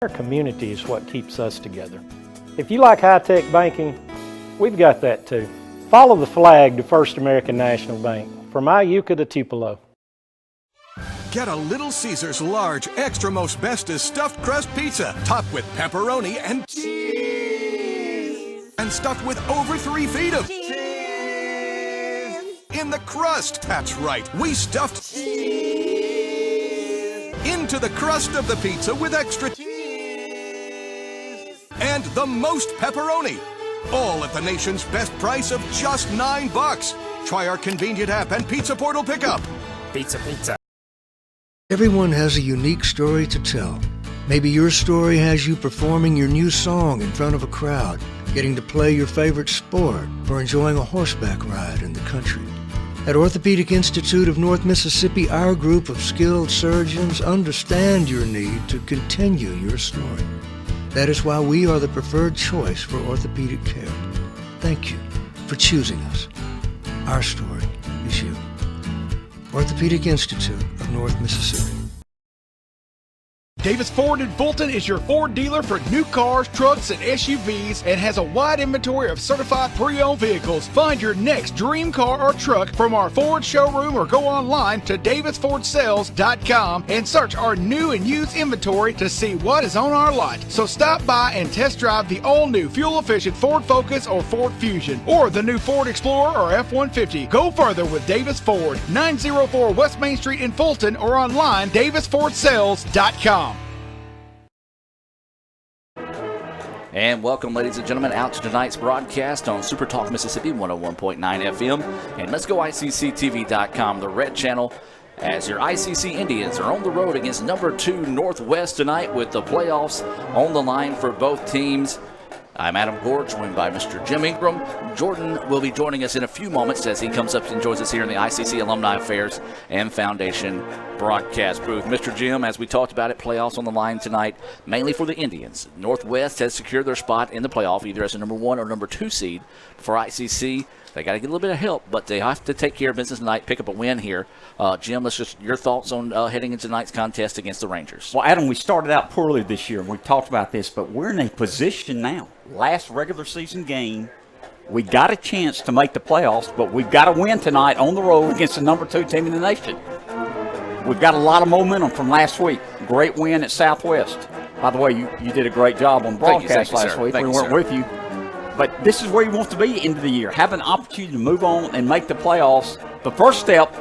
Our community is what keeps us together. If you like high-tech banking, we've got that too. Follow the flag to First American National Bank, from Iuka to Tupelo. Get a Little Caesars large, extra most bestest stuffed crust pizza, topped with pepperoni and cheese, and stuffed with over 3 feet of cheese in the crust. That's right, we stuffed cheese into the crust of the pizza with extra cheese and the most pepperoni. All at the nation's best price of just $9. Try our convenient app and Pizza Portal pickup. Pizza. Everyone has a unique story to tell. Maybe your story has you performing your new song in front of a crowd, getting to play your favorite sport, or enjoying a horseback ride in the country. At Orthopedic Institute of North Mississippi, our group of skilled surgeons understand your need to continue your story. That is why we are the preferred choice for orthopedic care. Thank you for choosing us. Our story is you. Orthopedic Institute of North Mississippi. Davis Ford in Fulton is your Ford dealer for new cars, trucks, and SUVs and has a wide inventory of certified pre-owned vehicles. Find your next dream car or truck from our Ford showroom or go online to davisfordsales.com and search our new and used inventory to see what is on our lot. So stop by and test drive the all-new fuel-efficient Ford Focus or Ford Fusion or the new Ford Explorer or F-150. Go further with Davis Ford, 904 West Main Street in Fulton or online davisfordsales.com. And welcome, ladies and gentlemen, out to tonight's broadcast on Super Talk Mississippi 101.9 FM and Let's Go ICCTV.com, the red channel, as your ICC Indians are on the road against number 2 Northwest tonight with the playoffs on the line for both teams. I'm Adam Gore, joined by Mr. Jim Ingram. Jordan will be joining us in a few moments as he comes up and joins us here in the ICC Alumni Affairs and Foundation broadcast booth. Mr. Jim, as we talked about it, playoffs on the line tonight, mainly for the Indians. Northwest has secured their spot in the playoff, either as a number 1 or number 2 seed. For ICC, they got to get a little bit of help, but they have to take care of business tonight, pick up a win here. Jim, let's just your thoughts on heading into tonight's contest against the Rangers. Well, Adam, we started out poorly this year, and we talked about this, but we're in a position now. Last regular season game, we got a chance to make the playoffs, but we've got to win tonight on the road against the number 2 team in the nation. We've got a lot of momentum from last week. Great win at Southwest. By the way, you did a great job on broadcast last week. We weren't with you. But this is where you want to be at the end of the year. Have an opportunity to move on and make the playoffs. The first step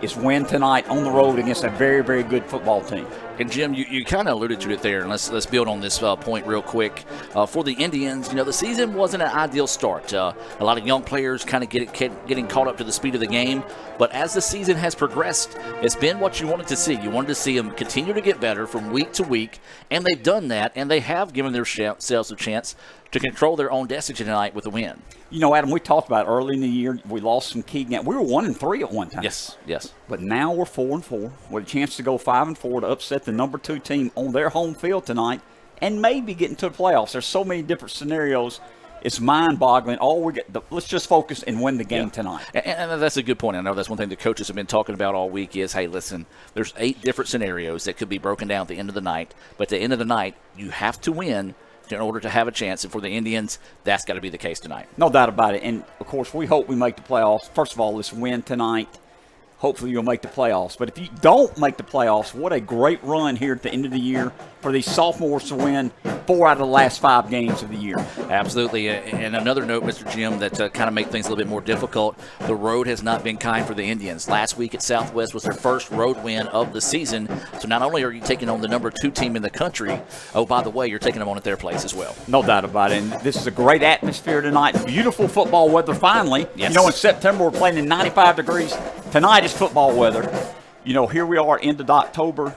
is win tonight on the road against a very, very good football team. And, Jim, you kind of alluded to it there, and let's build on this point real quick. For the Indians, the season wasn't an ideal start. A lot of young players kind of getting caught up to the speed of the game. But as the season has progressed, it's been what you wanted to see. You wanted to see them continue to get better from week to week, and they've done that, and they have given themselves a chance to control their own destiny tonight with a win. Adam, we talked about early in the year, we lost some key games. We were 1-3 at one time. Yes. But now we're 4-4 with a chance to go 5-4 to upset the number 2 team on their home field tonight and maybe get into the playoffs. There's so many different scenarios. It's mind-boggling. Let's just focus and win the game tonight. And that's a good point. I know that's one thing the coaches have been talking about all week is, hey, listen, there's 8 different scenarios that could be broken down at the end of the night. But at the end of the night, you have to win in order to have a chance. And for the Indians, that's got to be the case tonight. No doubt about it. And, of course, we hope we make the playoffs. First of all, let's win tonight. Hopefully you'll make the playoffs. But if you don't make the playoffs, what a great run here at the end of the year for these sophomores to win 4 out of the last 5 games of the year. Absolutely. And another note, Mr. Jim, that kind of make things a little bit more difficult, the road has not been kind for the Indians. Last week at Southwest was their first road win of the season. So not only are you taking on the number 2 team in the country, oh, by the way, you're taking them on at their place as well. No doubt about it. And this is a great atmosphere tonight. Beautiful football weather finally. Yes. In September we're playing in 95 degrees. Tonight is football weather. Here we are, end of October.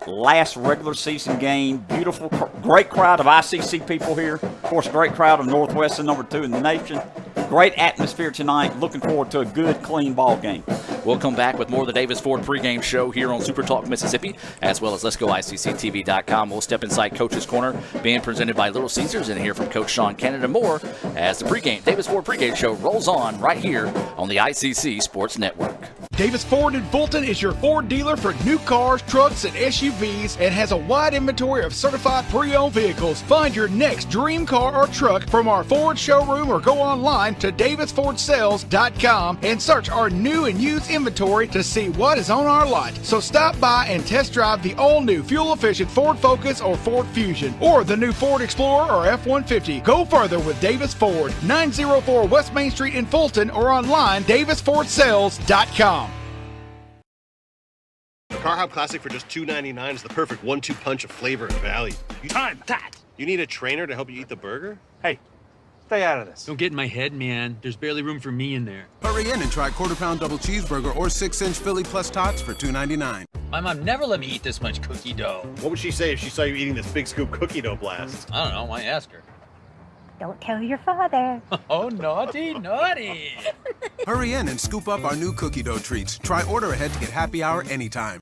Last regular season game. Beautiful, great crowd of ICC people here. Of course, great crowd of Northwest and number 2 in the nation. Great atmosphere tonight. Looking forward to a good, clean ball game. We'll come back with more of the Davis Ford pregame show here on Super Talk Mississippi, as well as Let's Go ICCTV.com. We'll step inside Coach's Corner, being presented by Little Caesars, and hear from Coach Sean Canada more as the Davis Ford pregame show rolls on right here on the ICC Sports Network. Davis Ford in Fulton is your Ford dealer for new cars, trucks, and SUVs and has a wide inventory of certified pre-owned vehicles. Find your next dream car or truck from our Ford showroom or go online to davisfordsales.com and search our new and used inventory to see what is on our lot. So stop by and test drive the all-new fuel-efficient Ford Focus or Ford Fusion or the new Ford Explorer or F-150. Go further with Davis Ford, 904 West Main Street in Fulton or online davisfordsales.com. Car Hop Classic for just $2.99 is the perfect 1-2 punch of flavor and value. Time that! You need a trainer to help you eat the burger? Hey, stay out of this. Don't get in my head, man. There's barely room for me in there. Hurry in and try quarter-pound double cheeseburger or 6-inch Philly plus tots for $2.99. My mom never let me eat this much cookie dough. What would she say if she saw you eating this big scoop cookie dough blast? I don't know. Why ask her? Don't tell your father. Oh, naughty, naughty. Hurry in and scoop up our new cookie dough treats. Try order ahead to get happy hour anytime.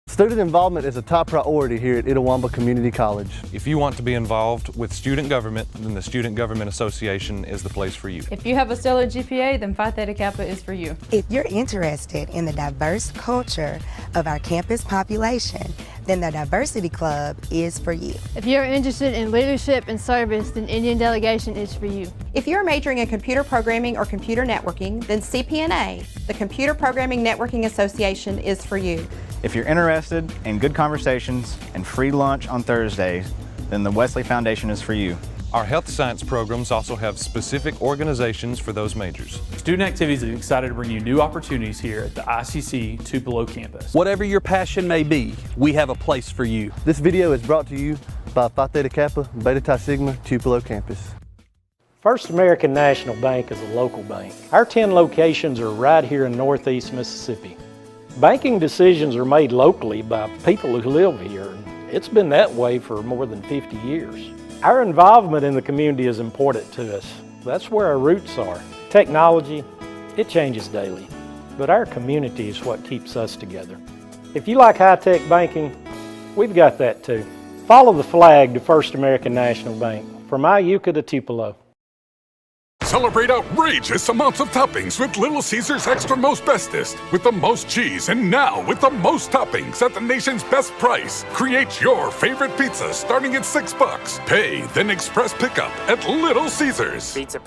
Student involvement is a top priority here at Itawamba Community College. If you want to be involved with student government, then the Student Government Association is the place for you. If you have a stellar GPA, then Phi Theta Kappa is for you. If you're interested in the diverse culture of our campus population, then the Diversity Club is for you. If you're interested in leadership and service, then Indian Delegation is for you. If you're majoring in computer programming or computer networking, then CPNA, the Computer Programming Networking Association, is for you. If you're interested in good conversations and free lunch on Thursdays, then the Wesley Foundation is for you. Our health science programs also have specific organizations for those majors. Student Activities is excited to bring you new opportunities here at the ICC Tupelo campus. Whatever your passion may be, we have a place for you. This video is brought to you by Phi Theta Kappa, Beta Chi Sigma, Tupelo campus. First American National Bank is a local bank. Our 10 locations are right here in Northeast Mississippi. Banking decisions are made locally by people who live here. It's been that way for more than 50 years. Our involvement in the community is important to us. That's where our roots are. Technology, it changes daily, but our community is what keeps us together. If you like high-tech banking, we've got that too. Follow the flag to First American National Bank, from Iuka to Tupelo. Celebrate outrageous amounts of toppings with Little Caesars Extra Most Bestest. With the most cheese and now with the most toppings at the nation's best price. Create your favorite pizza starting at $6. Pay, then express pickup at Little Caesars. Pizza.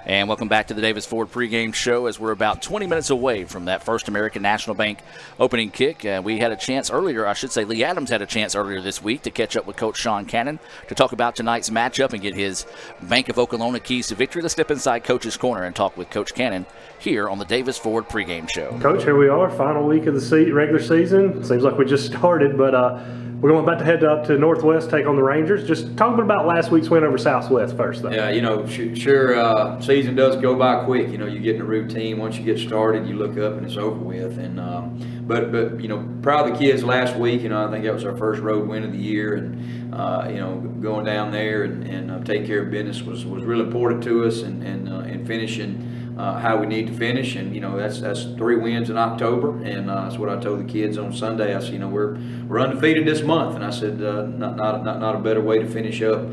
And welcome back to the Davis Ford pregame show as we're about 20 minutes away from that First American National Bank opening kick. We had a chance earlier, I should say Lee Adams had a chance earlier this week to catch up with Coach Sean Cannon to talk about tonight's matchup and get his Bank of Oklahoma keys to victory. Let's step inside Coach's Corner and talk with Coach Cannon here on the Davis Ford pregame show. Coach, here we are, final week of the regular season. Seems like we just started, but we're about to head up to Northwest, take on the Rangers. Just talking about last week's win over Southwest first, though. Yeah, sure, season does go by quick. You get in a routine. Once you get started, you look up and it's over with. And but proud of the kids last week. I think that was our first road win of the year, and going down there and take care of business was really important to us, and finishing how we need to finish. And that's 3 wins in October, and that's what I told the kids on Sunday. I said, we're undefeated this month, and I said not a better way to finish up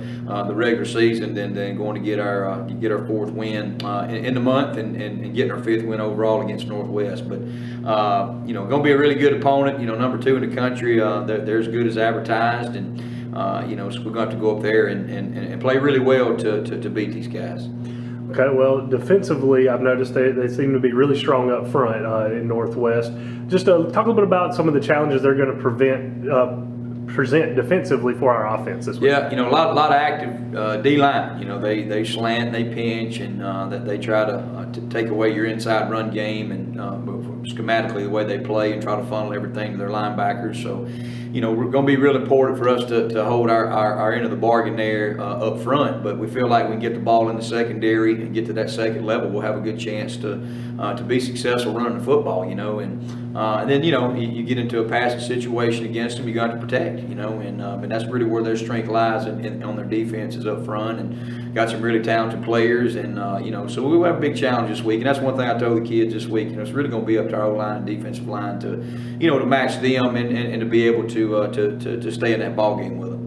the regular season than going to get our 4th win in the month and getting our 5th win overall against Northwest. But going to be a really good opponent. Number 2 in the country. They're as good as advertised, and so we're going to have to go up there and play really well to beat these guys. Okay, well, defensively, I've noticed they seem to be really strong up front in Northwest. Just talk a little bit about some of the challenges they're going to present defensively for our offense this week. Yeah, a lot of active D-line. They slant, they pinch, and that they try to take away your inside run game, and schematically the way they play, and try to funnel everything to their linebackers. So, we're going to be real important for us to hold our end of the bargain there up front. But we feel like we can get the ball in the secondary and get to that second level, we'll have a good chance to be successful running the football. And then you get into a passing situation against them, you got to protect. And that's really where their strength lies on their defenses up front, and got some really talented players. And so we'll have a big challenge this week. And that's one thing I told the kids this week. It's really going to be up to our O-line and defensive line to match them and to be able to stay in that ball game with them.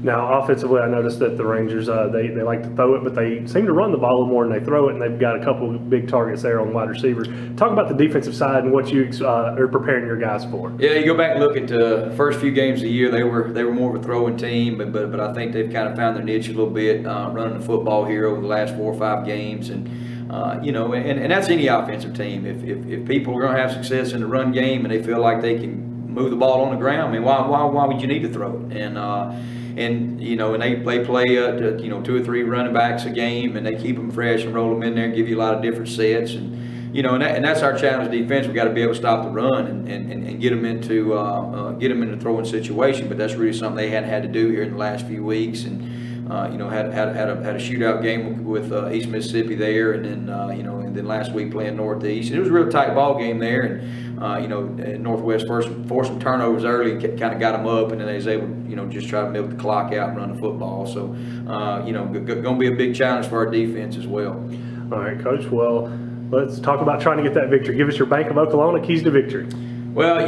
Now, offensively, I noticed that the Rangers, they like to throw it, but they seem to run the ball a little more than they throw it, and they've got a couple of big targets there on wide receivers. Talk about the defensive side and what you are preparing your guys for. Yeah, you go back and look at the first few games of the year, they were more of a throwing team, but I think they've kind of found their niche a little bit, running the football here over the last 4 or 5 games. And and that's any offensive team. If people are going to have success in the run game and they feel like they can move the ball on the ground, I mean, why would you need to throw it? And they play 2 or 3 running backs a game, and they keep them fresh and roll them in there and give you a lot of different sets. And that's our challenge defense. We got to be able to stop the run and get them into a throwing situation. But that's really something they hadn't had to do here in the last few weeks. And had a shootout game with East Mississippi there, and then last week playing Northeast. And it was a real tight ball game there, and Northwest forced some turnovers early, and kind of got them up, and then they was able to just try to milk the clock out and run the football. So going to be a big challenge for our defense as well. All right, Coach. Well, let's talk about trying to get that victory. Give us your Bank of Oklahoma keys to victory. Well,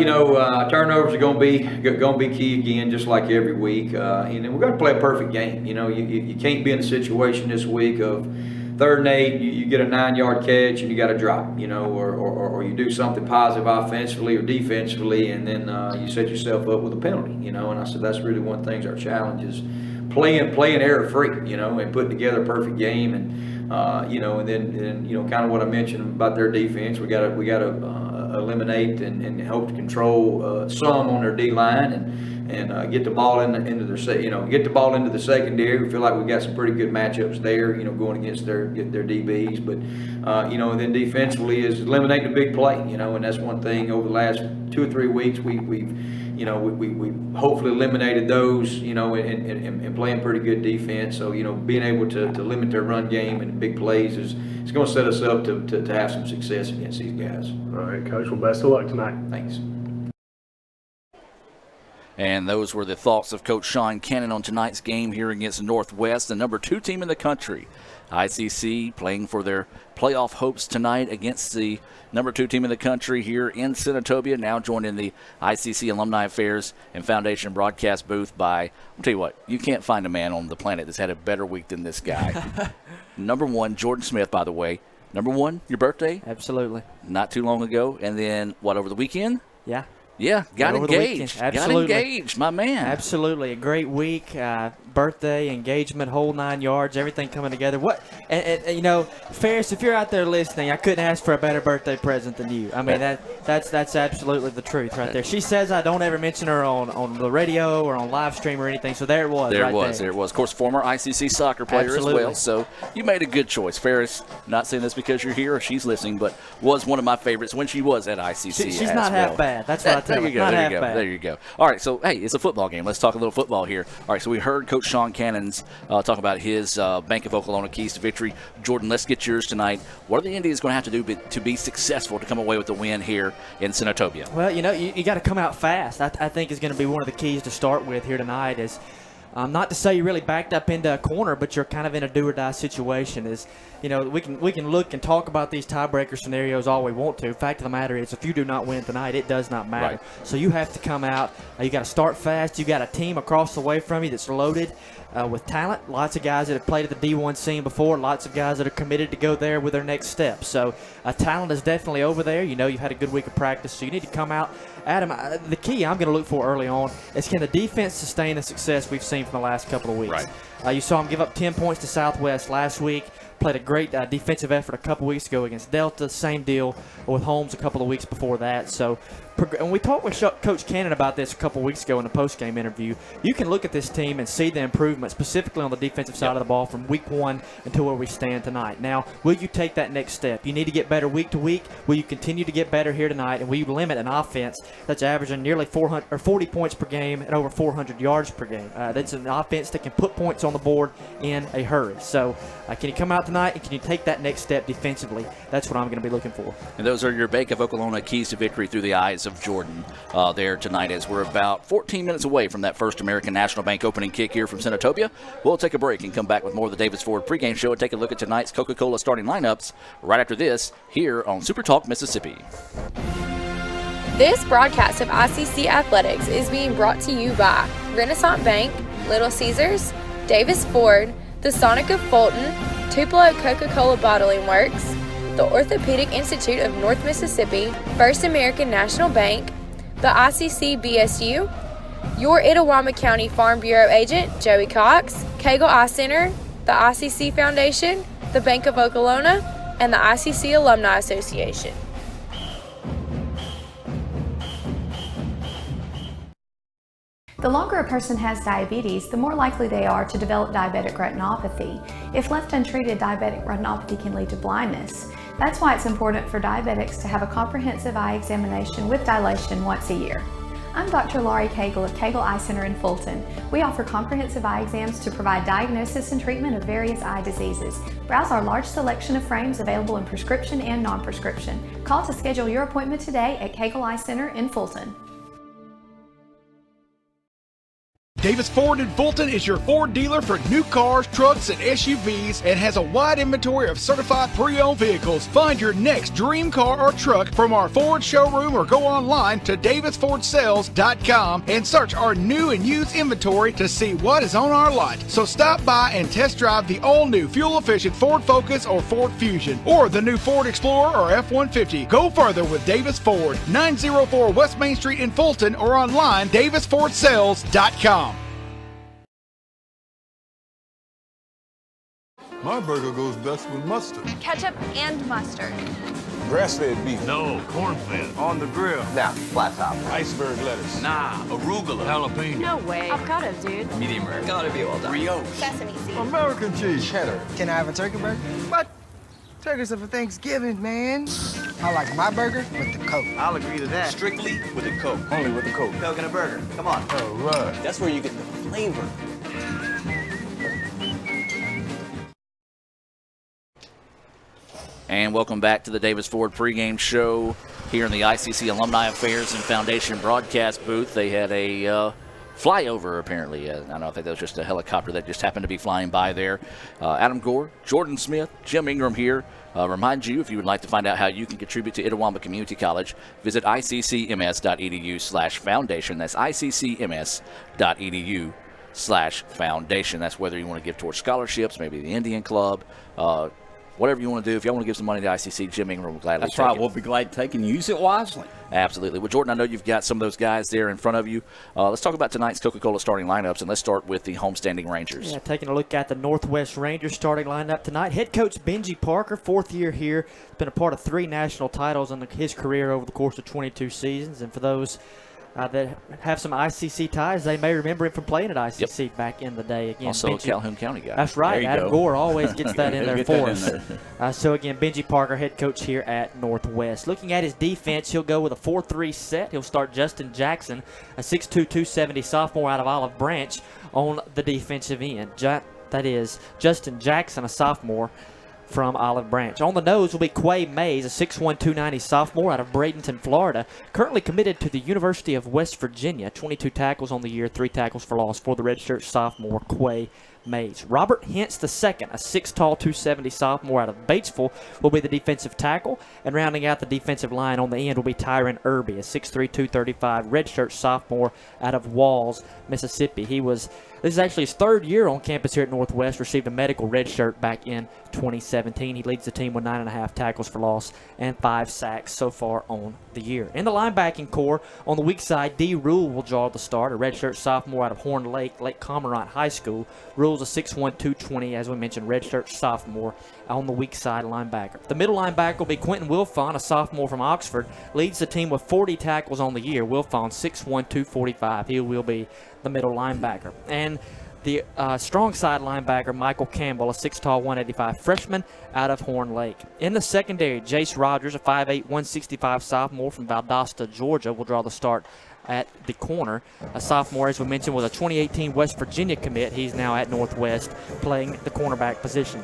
turnovers are going to be key again, just like every week. And we're going to play a perfect game. You can't be in a situation this week of 3rd and 8, you get a 9-yard catch and you got to drop, or you do something positive offensively or defensively, and then you set yourself up with a penalty. And I said that's really one of the things our challenge is playing error free, and putting together a perfect game. And and then kind of what I mentioned about their defense, we got to eliminate and hope to control some on their D line and get the ball into the secondary. We feel like we got some pretty good matchups there, going against their DBs. But and then defensively is eliminating the big play, and that's one thing over the last 2 or 3 weeks we've hopefully eliminated those, and playing pretty good defense. So, being able to limit their run game and big plays is going to set us up to have some success against these guys. All right, Coach. Well, best of luck tonight. Thanks. And those were the thoughts of Coach Sean Cannon on tonight's game here against Northwest, the number 2 team in the country. ICC playing for their playoff hopes tonight against the number 2 team in the country here in Senatobia, now joined in the ICC Alumni Affairs and Foundation broadcast booth by, I'll tell you what, you can't find a man on the planet that's had a better week than this guy. Number 1, Jordan Smith, by the way. Number 1, your birthday? Absolutely. Not too long ago. And then, over the weekend? Yeah. Yeah, got engaged. Absolutely. Got engaged, my man. Absolutely. A great week. Birthday, engagement, whole 9 yards, everything coming together. And Ferris, if you're out there listening, I couldn't ask for a better birthday present than you. I mean, that's absolutely the truth right there. She says I don't ever mention her on the radio or on live stream or anything, so there it was. There it was. Of course, former ICC soccer player as well, so you made a good choice. Ferris, not saying this because you're here or she's listening, but was one of my favorites when she was at ICC. She's not half bad. That's what I tell her. There you go. All right, so, hey, it's a football game. Let's talk a little football here. All right, so we heard Coach Sean Cannon's talk about his Bank of Oklahoma keys to victory. Jordan, let's get yours tonight. What are the Indians going to have to do to be successful to come away with the win here in Senatobia? Well, you got to come out fast. I think is going to be one of the keys to start with here tonight is not to say you're really backed up into a corner, but you're kind of in a do-or-die situation. We can look and talk about these tiebreaker scenarios all we want to. The fact of the matter is, if you do not win tonight, it does not matter. Right. So you have to come out. You got to start fast. You got a team across the way from you that's loaded with talent. Lots of guys that have played at the D1 scene before. Lots of guys that are committed to go there with their next step. So talent is definitely over there. You've had a good week of practice, so you need to come out. Adam, the key I'm going to look for early on is can the defense sustain the success we've seen from the last couple of weeks. Right. You saw them give up 10 points to Southwest last week. Played a great defensive effort a couple weeks ago against Delta. Same deal with Holmes a couple of weeks before that. So, when we talked with Coach Cannon about this a couple weeks ago in the postgame interview, you can look at this team and see the improvement, specifically on the defensive side of the ball from week 1 until where we stand tonight. Now, will you take that next step? You need to get better week to week. Will you continue to get better here tonight? And will you limit an offense that's averaging nearly 40 points per game and over 400 yards per game? That's an offense that can put points on the board in a hurry. So, can you come out tonight and can you take that next step defensively? That's what I'm going to be looking for. And those are your Bank of Oklahoma keys to victory through the eyes of Jordan there tonight, as we're about 14 minutes away from that First American National Bank opening kick here from Senatobia. We'll take a break and come back with more of the Davis Ford pregame show and take a look at tonight's Coca-Cola starting lineups right after this here on Super Talk Mississippi. This broadcast of ICC Athletics is being brought to you by Renaissance Bank, Little Caesars, Davis Ford, the Sonic of Fulton, Tupelo Coca-Cola Bottling Works, the Orthopedic Institute of North Mississippi, First American National Bank, the ICC BSU, your Itawamba County Farm Bureau agent, Joey Cox, Cagle Eye Center, the ICC Foundation, the Bank of Okolona, and the ICC Alumni Association. The longer a person has diabetes, the more likely they are to develop diabetic retinopathy. If left untreated, diabetic retinopathy can lead to blindness. That's why it's important for diabetics to have a comprehensive eye examination with dilation once a year. I'm Dr. Laurie Cagle of Cagle Eye Center in Fulton. We offer comprehensive eye exams to provide diagnosis and treatment of various eye diseases. Browse our large selection of frames available in prescription and non-prescription. Call to schedule your appointment today at Cagle Eye Center in Fulton. Davis Ford in Fulton is your Ford dealer for new cars, trucks, and SUVs and has a wide inventory of certified pre-owned vehicles. Find your next dream car or truck from our Ford showroom or go online to davisfordsales.com and search our new and used inventory to see what is on our lot. So stop by and test drive the all-new fuel-efficient Ford Focus or Ford Fusion or the new Ford Explorer or F-150. Go further with Davis Ford, 904 West Main Street in Fulton or online davisfordsales.com. My burger goes best with mustard. Ketchup and mustard. Grass-fed beef. No, corn-fed. On the grill. Now, flat top. Iceberg lettuce. Nah, arugula. Jalapeno. No way. Avocado, dude. Medium rare. Gotta be well done. Brioche. Sesame seeds. American cheese. Cheddar. Can I have a turkey burger? What? Turkeys are for Thanksgiving, man. I like my burger with the Coke. I'll agree to that. Strictly with the Coke. Only with the Coke. Coke and a burger. Come on. All right. That's where you get the flavor. And welcome back to the Davis Ford pregame show here in the ICC Alumni Affairs and Foundation broadcast booth. They had a flyover, apparently. I think that was just a helicopter that just happened to be flying by there. Adam Gore, Jordan Smith, Jim Ingram here. Remind you, if you would like to find out how you can contribute to Itawamba Community College, visit iccms.edu/foundation. That's iccms.edu/foundation. That's whether you want to give towards scholarships, maybe the Indian Club, whatever you want to do. If y'all want to give some money to ICC, Jim Ingram will gladly take it. That's right. We'll be glad to take and use it wisely. Absolutely. Well, Jordan, I know you've got some of those guys there in front of you. Let's talk about tonight's Coca-Cola starting lineups, and let's start with the homestanding Rangers. Yeah, taking a look at the Northwest Rangers starting lineup tonight. Head coach Benji Parker, fourth year here, been a part of 3 national titles in his career over the course of 22 seasons. And for those that have some ICC ties, they may remember him from playing at ICC back in the day. Again, also Benji, a Calhoun County guy. That's right. Adam Gore always gets that in there for us. There. So again, Benji Parker, head coach here at Northwest. Looking at his defense, he'll go with a 4-3 set. He'll start Justin Jackson, a 6'2", 270 sophomore out of Olive Branch, on the defensive end. That is Justin Jackson, a sophomore from Olive Branch. On the nose will be Quay Mays, a 6'1", 290 sophomore out of Bradenton, Florida, currently committed to the University of West Virginia. 22 tackles on the year, 3 tackles for loss for the redshirt sophomore Quay Mays. Robert Hintz II, a 6', 270 sophomore out of Batesville, will be the defensive tackle. And rounding out the defensive line on the end will be Tyron Irby, a 6'3", 235 redshirt sophomore out of Walls, Mississippi. This is actually his 3rd year on campus here at Northwest, received a medical red shirt back in 2017. He leads the team with 9.5 tackles for loss and 5 sacks so far on the year. In the linebacking core, on the weak side, D. Rule will draw the start, a redshirt sophomore out of Horn Lake, Lake Comorant High School. Rule's a 6'1", 220, as we mentioned, redshirt sophomore on the weak side linebacker. The middle linebacker will be Quentin Wilfon, a sophomore from Oxford, leads the team with 40 tackles on the year. Wilfon, 6'1", 245. He will be the middle linebacker. And the strong side linebacker, Michael Campbell, a 6', 185 freshman out of Horn Lake. In the secondary, Jace Rogers, a 5'8", 165 sophomore from Valdosta, Georgia, will draw the start at the corner. A sophomore, as we mentioned, was a 2018 West Virginia commit. He's now at Northwest playing the cornerback position.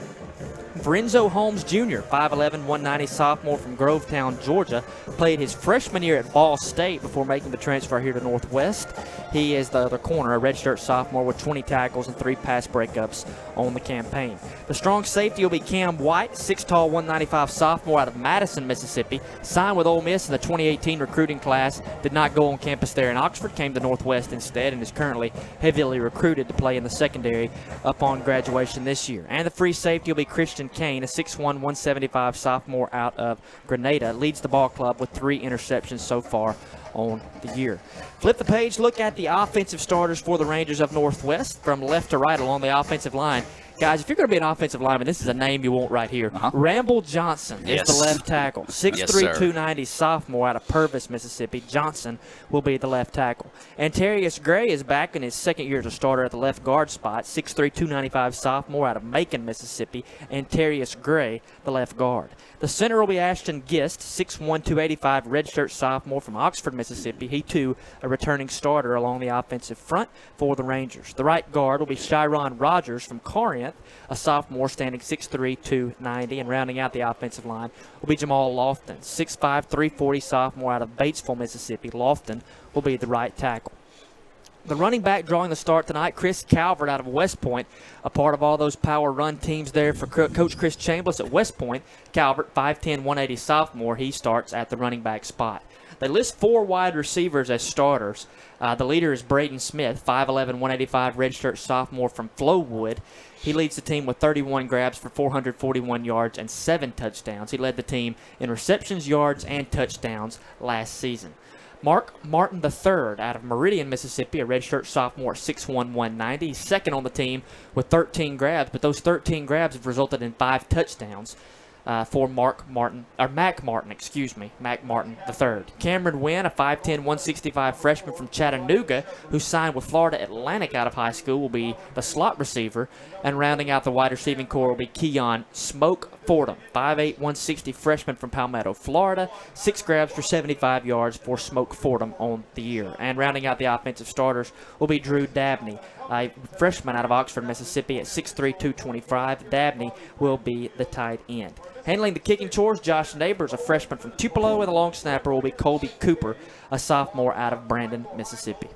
Renzo Holmes Jr., 5'11", 190 sophomore from Grovetown, Georgia, played his freshman year at Ball State before making the transfer here to Northwest. He is the other corner, a redshirt sophomore with 20 tackles and 3 pass breakups on the campaign. The strong safety will be Cam White, 6', 195 sophomore out of Madison, Mississippi, signed with Ole Miss in the 2018 recruiting class, did not go on campus there in Oxford, came to Northwest instead, and is currently heavily recruited to play in the secondary upon graduation this year. And the free safety will be Christian Kane, a 6'1", 175 sophomore out of Grenada, leads the ball club with 3 interceptions so far on the year. Flip the page, look at the offensive starters for the Rangers of Northwest from left to right along the offensive line. Guys, if you're going to be an offensive lineman, this is a name you want right here. Ramble Johnson is the left tackle. 6'3", 290 sophomore out of Purvis, Mississippi. Johnson will be the left tackle. Antarius Gray is back in his second year as a starter at the left guard spot. 6'3", 295 sophomore out of Macon, Mississippi. Antarius Gray, the left guard. The center will be Ashton Gist, 6'1", 285 redshirt sophomore from Oxford, Mississippi. He, too, a returning starter along the offensive front for the Rangers. The right guard will be Chiron Rogers from Corinth, a sophomore standing 6'3", 290. And rounding out the offensive line will be Jamal Lofton, 6'5", 340 sophomore out of Batesville, Mississippi. Lofton will be the right tackle. The running back drawing the start tonight, Chris Calvert out of West Point, a part of all those power run teams there for Coach Chris Chambliss at West Point. Calvert, 5'10", 180 sophomore, he starts at the running back spot. They list 4 wide receivers as starters. The leader is Braden Smith, 5'11", 185 redshirt sophomore from Flowood. He leads the team with 31 grabs for 441 yards and 7 touchdowns. He led the team in receptions, yards, and touchdowns last season. Mark Martin III out of Meridian, Mississippi, a redshirt sophomore, 6'1", 190. He's second on the team with 13 grabs, but those 13 grabs have resulted in 5 touchdowns for Mac Martin III. Cameron Wynn, a 5'10", 165 freshman from Chattanooga, who signed with Florida Atlantic out of high school, will be the slot receiver. And rounding out the wide receiving core will be Keon Smoke Fordham, 5'8", 160 freshman from Palmetto, Florida. 6 grabs for 75 yards for Smoke Fordham on the year. And rounding out the offensive starters will be Drew Dabney, a freshman out of Oxford, Mississippi at 6'3", 225. Dabney will be the tight end. Handling the kicking chores, Josh Neighbors, a freshman from Tupelo, and the long snapper will be Colby Cooper, a sophomore out of Brandon, Mississippi.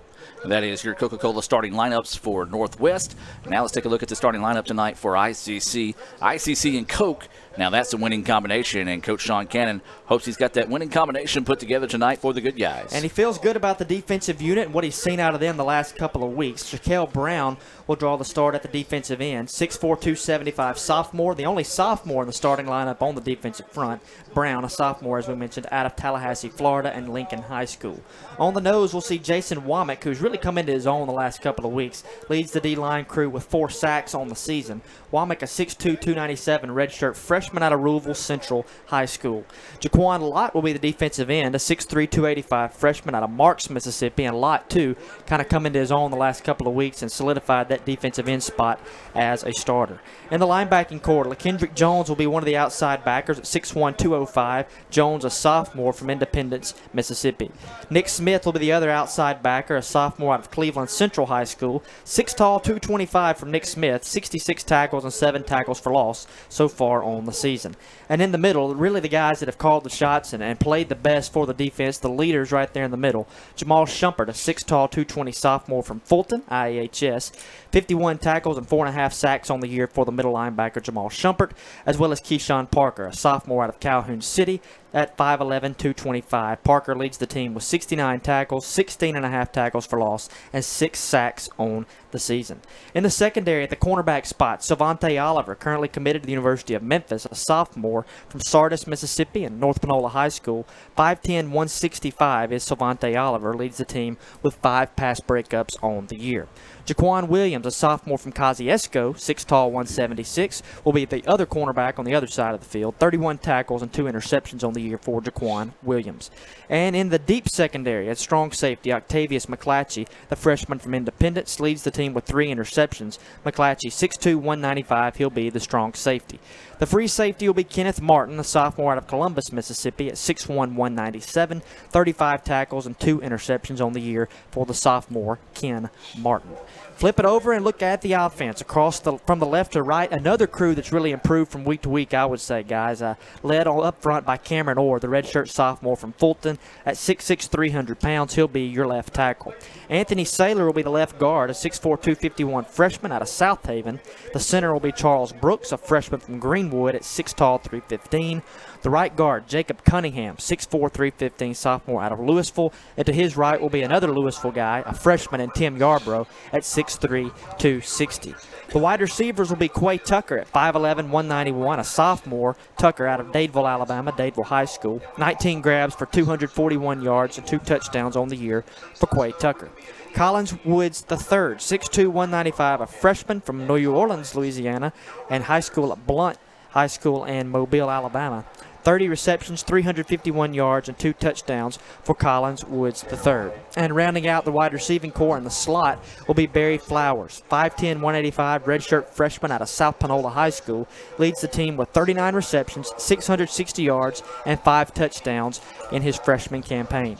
That is your Coca-Cola starting lineups for Northwest. Now let's take a look at the starting lineup tonight for ICC. ICC and Coke. Now that's a winning combination, and Coach Sean Cannon hopes he's got that winning combination put together tonight for the good guys. And he feels good about the defensive unit and what he's seen out of them the last couple of weeks. Shaquille Brown will draw the start at the defensive end. 6'4", 275 sophomore, the only sophomore in the starting lineup on the defensive front. Brown, a sophomore, as we mentioned, out of Tallahassee, Florida, and Lincoln High School. On the nose, we'll see Jason Womack, who's really come into his own the last couple of weeks. Leads the D-line crew with 4 sacks on the season. Womack, a 6'2", 297 redshirt freshman out of Louisville Central High School. Jaquan Lott will be the defensive end, a 6'3", 285 freshman out of Marks, Mississippi. And Lott, too, kind of come into his own the last couple of weeks and solidified that defensive end spot as a starter. In the linebacking core, LaKendrick Jones will be one of the outside backers at 6'1", 205. Jones, a sophomore from Independence, Mississippi. Nick Smith will be the other outside backer, a sophomore out of Cleveland Central High School. 6', 225 from Nick Smith, 66 tackles and 7 tackles for loss so far on the season. And in the middle, really the guys that have called the shots and played the best for the defense, the leaders right there in the middle. Jamal Shumpert, a 6', 220 sophomore from Fulton, IAHS. 51 tackles and 4.5 sacks on the year for the middle linebacker Jamal Shumpert, as well as Keyshawn Parker, a sophomore out of Calhoun City, at 5'11", 225. Parker leads the team with 69 tackles, 16.5 tackles for loss, and 6 sacks on the season. In the secondary at the cornerback spot, Savante Oliver, currently committed to the University of Memphis, a sophomore from Sardis, Mississippi, and North Panola High School. 5'10", 165 is Savante Oliver, leads the team with 5 pass breakups on the year. Jaquan Williams, a sophomore from Kosciuszko, 6', 176, will be the other cornerback on the other side of the field. 31 tackles and 2 interceptions on the year for Jaquan Williams. And in the deep secondary, at strong safety, Octavius McClatchy, the freshman from Independence, leads the team with 3 interceptions. McClatchy, 6'2", 195. He'll be the strong safety. The free safety will be Kenneth Martin, a sophomore out of Columbus, Mississippi, at 6'1", 197, 35 tackles and 2 interceptions on the year for the sophomore Ken Martin. Flip it over and look at the offense from the left to right. Another crew that's really improved from week to week, I would say, guys. Led up front by Cameron Orr, the redshirt sophomore from Fulton, at 6'6", 300 pounds. He'll be your left tackle. Anthony Saylor will be the left guard, a 6'4", 251 freshman out of South Haven. The center will be Charles Brooks, a freshman from Greenwood, at 6 tall, 315. The right guard, Jacob Cunningham, 6'4", 315 sophomore out of Louisville. And to his right will be another Louisville guy, a freshman, in Tim Yarbrough, at 6'3", 260. The wide receivers will be Quay Tucker at 5'11", 191, a sophomore. Tucker out of Dadeville, Alabama, Dadeville High School. 19 grabs for 241 yards and 2 touchdowns on the year for Quay Tucker. Collins Woods III, 6'2", 195, a freshman from New Orleans, Louisiana, and high school at Blount High School in Mobile, Alabama. 30 receptions, 351 yards, and 2 touchdowns for Collins Woods III. And rounding out the wide receiving core in the slot will be Barry Flowers, 5'10", 185, redshirt freshman out of South Panola High School. Leads the team with 39 receptions, 660 yards, and 5 touchdowns in his freshman campaign.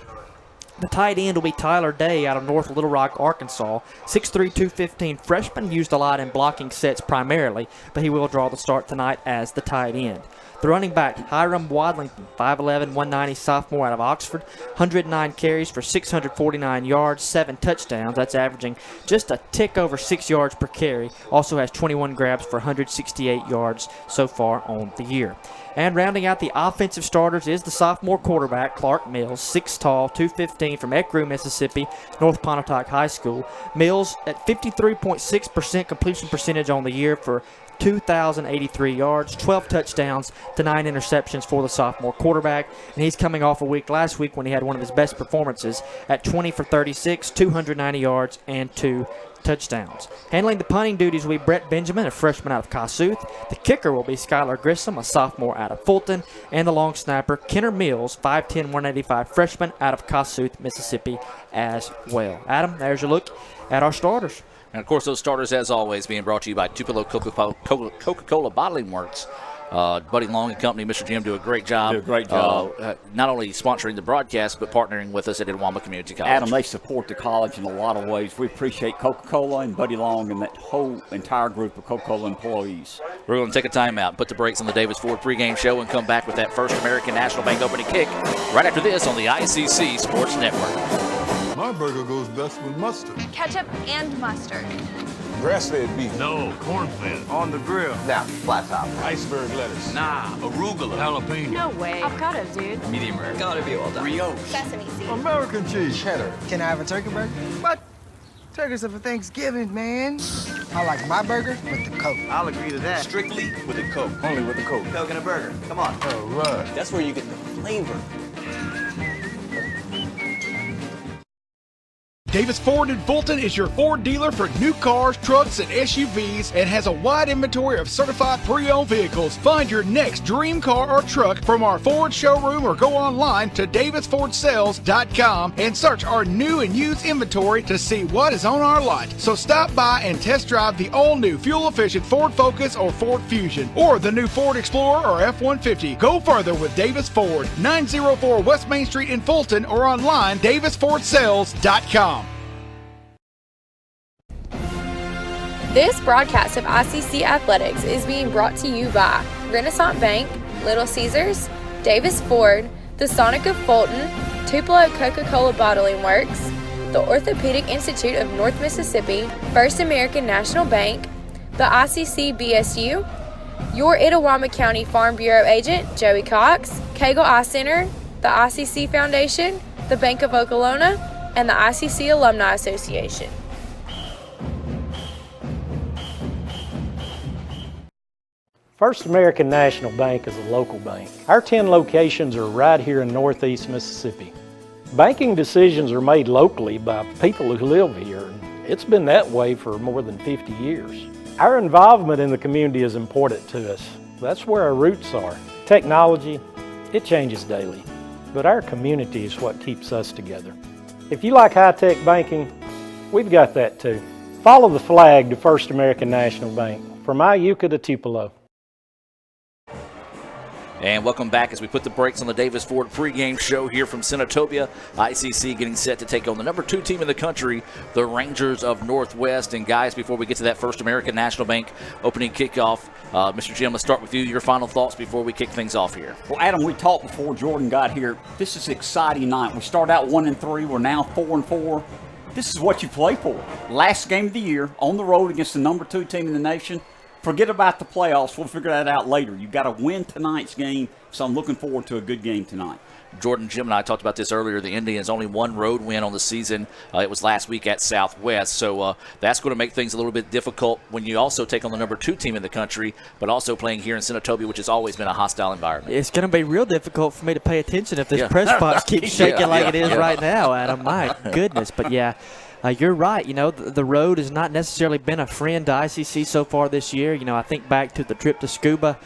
The tight end will be Tyler Day out of North Little Rock, Arkansas. 6'3", 215 freshman, used a lot in blocking sets primarily, but he will draw the start tonight as the tight end. The running back, Hiram Wadlington, 5'11", 190 sophomore out of Oxford. 109 carries for 649 yards, 7 touchdowns. That's averaging just a tick over 6 yards per carry. Also has 21 grabs for 168 yards so far on the year. And rounding out the offensive starters is the sophomore quarterback, Clark Mills, 6 tall, 215 from Ecru, Mississippi, North Pontotoc High School. Mills at 53.6% completion percentage on the year for 2,083 yards, 12 touchdowns to 9 interceptions for the sophomore quarterback. And he's coming off a week last week when he had one of his best performances at 20 for 36, 290 yards, and 2 touchdowns. Handling the punting duties will be Brett Benjamin, a freshman out of Kossuth. The kicker will be Skylar Grissom, a sophomore out of Fulton. And the long snapper, Kenner Mills, 5'10", 185 freshman out of Kossuth, Mississippi as well. Adam, there's your look at our starters. And, of course, those starters, as always, being brought to you by Tupelo Coca-Cola Bottling Works. Buddy Long and company, Mr. Jim, do a great job. Not only sponsoring the broadcast, but partnering with us at Itawamba Community College. Adam, they support the college in a lot of ways. We appreciate Coca-Cola and Buddy Long and that whole entire group of Coca-Cola employees. We're going to take a timeout, put the brakes on the Davis Ford pregame show, and come back with that First American National Bank opening kick right after this on the ICC Sports Network. My burger goes best with mustard. Ketchup and mustard. Grass-fed beef. No, corn-fed. On the grill. Now, flat top. Iceberg lettuce. Nah, arugula. Jalapeno. No way. Avocado, dude. Medium rare. Gotta be well done. Brioche. Sesame seed. American cheese. Cheddar. Can I have a turkey burger? What? Turkeys are for Thanksgiving, man. I like my burger with the Coke. I'll agree to that. Strictly with the Coke. Only with the Coke. Coke and a burger. Come on. All right. That's where you get the flavor. Davis Ford in Fulton is your Ford dealer for new cars, trucks, and SUVs and has a wide inventory of certified pre-owned vehicles. Find your next dream car or truck from our Ford showroom or go online to davisfordsales.com and search our new and used inventory to see what is on our lot. So stop by and test drive the all-new fuel-efficient Ford Focus or Ford Fusion or the new Ford Explorer or F-150. Go further with Davis Ford, 904 West Main Street in Fulton or online davisfordsales.com. This broadcast of ICC Athletics is being brought to you by Renaissance Bank, Little Caesars, Davis Ford, the Sonic of Fulton, Tupelo Coca-Cola Bottling Works, the Orthopedic Institute of North Mississippi, First American National Bank, the ICC BSU, your Itawamba County Farm Bureau agent, Joey Cox, Cagle Eye Center, the ICC Foundation, the Bank of Okolona, and the ICC Alumni Association. First American National Bank is a local bank. Our 10 locations are right here in Northeast Mississippi. Banking decisions are made locally by people who live here. It's been that way for more than 50 years. Our involvement in the community is important to us. That's where our roots are. Technology, It changes daily, but our community is what keeps us together. If you like high-tech banking, we've got that too. Follow the flag to First American National Bank, from Iuka to Tupelo. And welcome back as we put the brakes on the Davis Ford pregame show here from Senatobia. ICC getting set to take on the number 2 team in the country, the Rangers of Northwest. And guys, before we get to that First American National Bank opening kickoff, Mr. Jim, let's start with you. Your final thoughts before we kick things off here. Well, Adam, we talked before Jordan got here. This is an exciting night. We start out 1-3. We're now 4-4. This is what you play for. Last game of the year, on the road against the number 2 team in the nation. Forget about the playoffs. We'll figure that out later. You've got to win tonight's game, so I'm looking forward to a good game tonight. Jordan, Jim, and I talked about this earlier. The Indians only one road win on the season. It was last week at Southwest, so that's going to make things a little bit difficult when you also take on the number 2 team in the country, but also playing here in Senatobia, which has always been a hostile environment. It's going to be real difficult for me to pay attention if this press box keeps shaking like it is right now, Adam. My goodness. But, yeah. You're right. You know, the road has not necessarily been a friend to ICC so far this year. You know, I think back to the trip to Scuba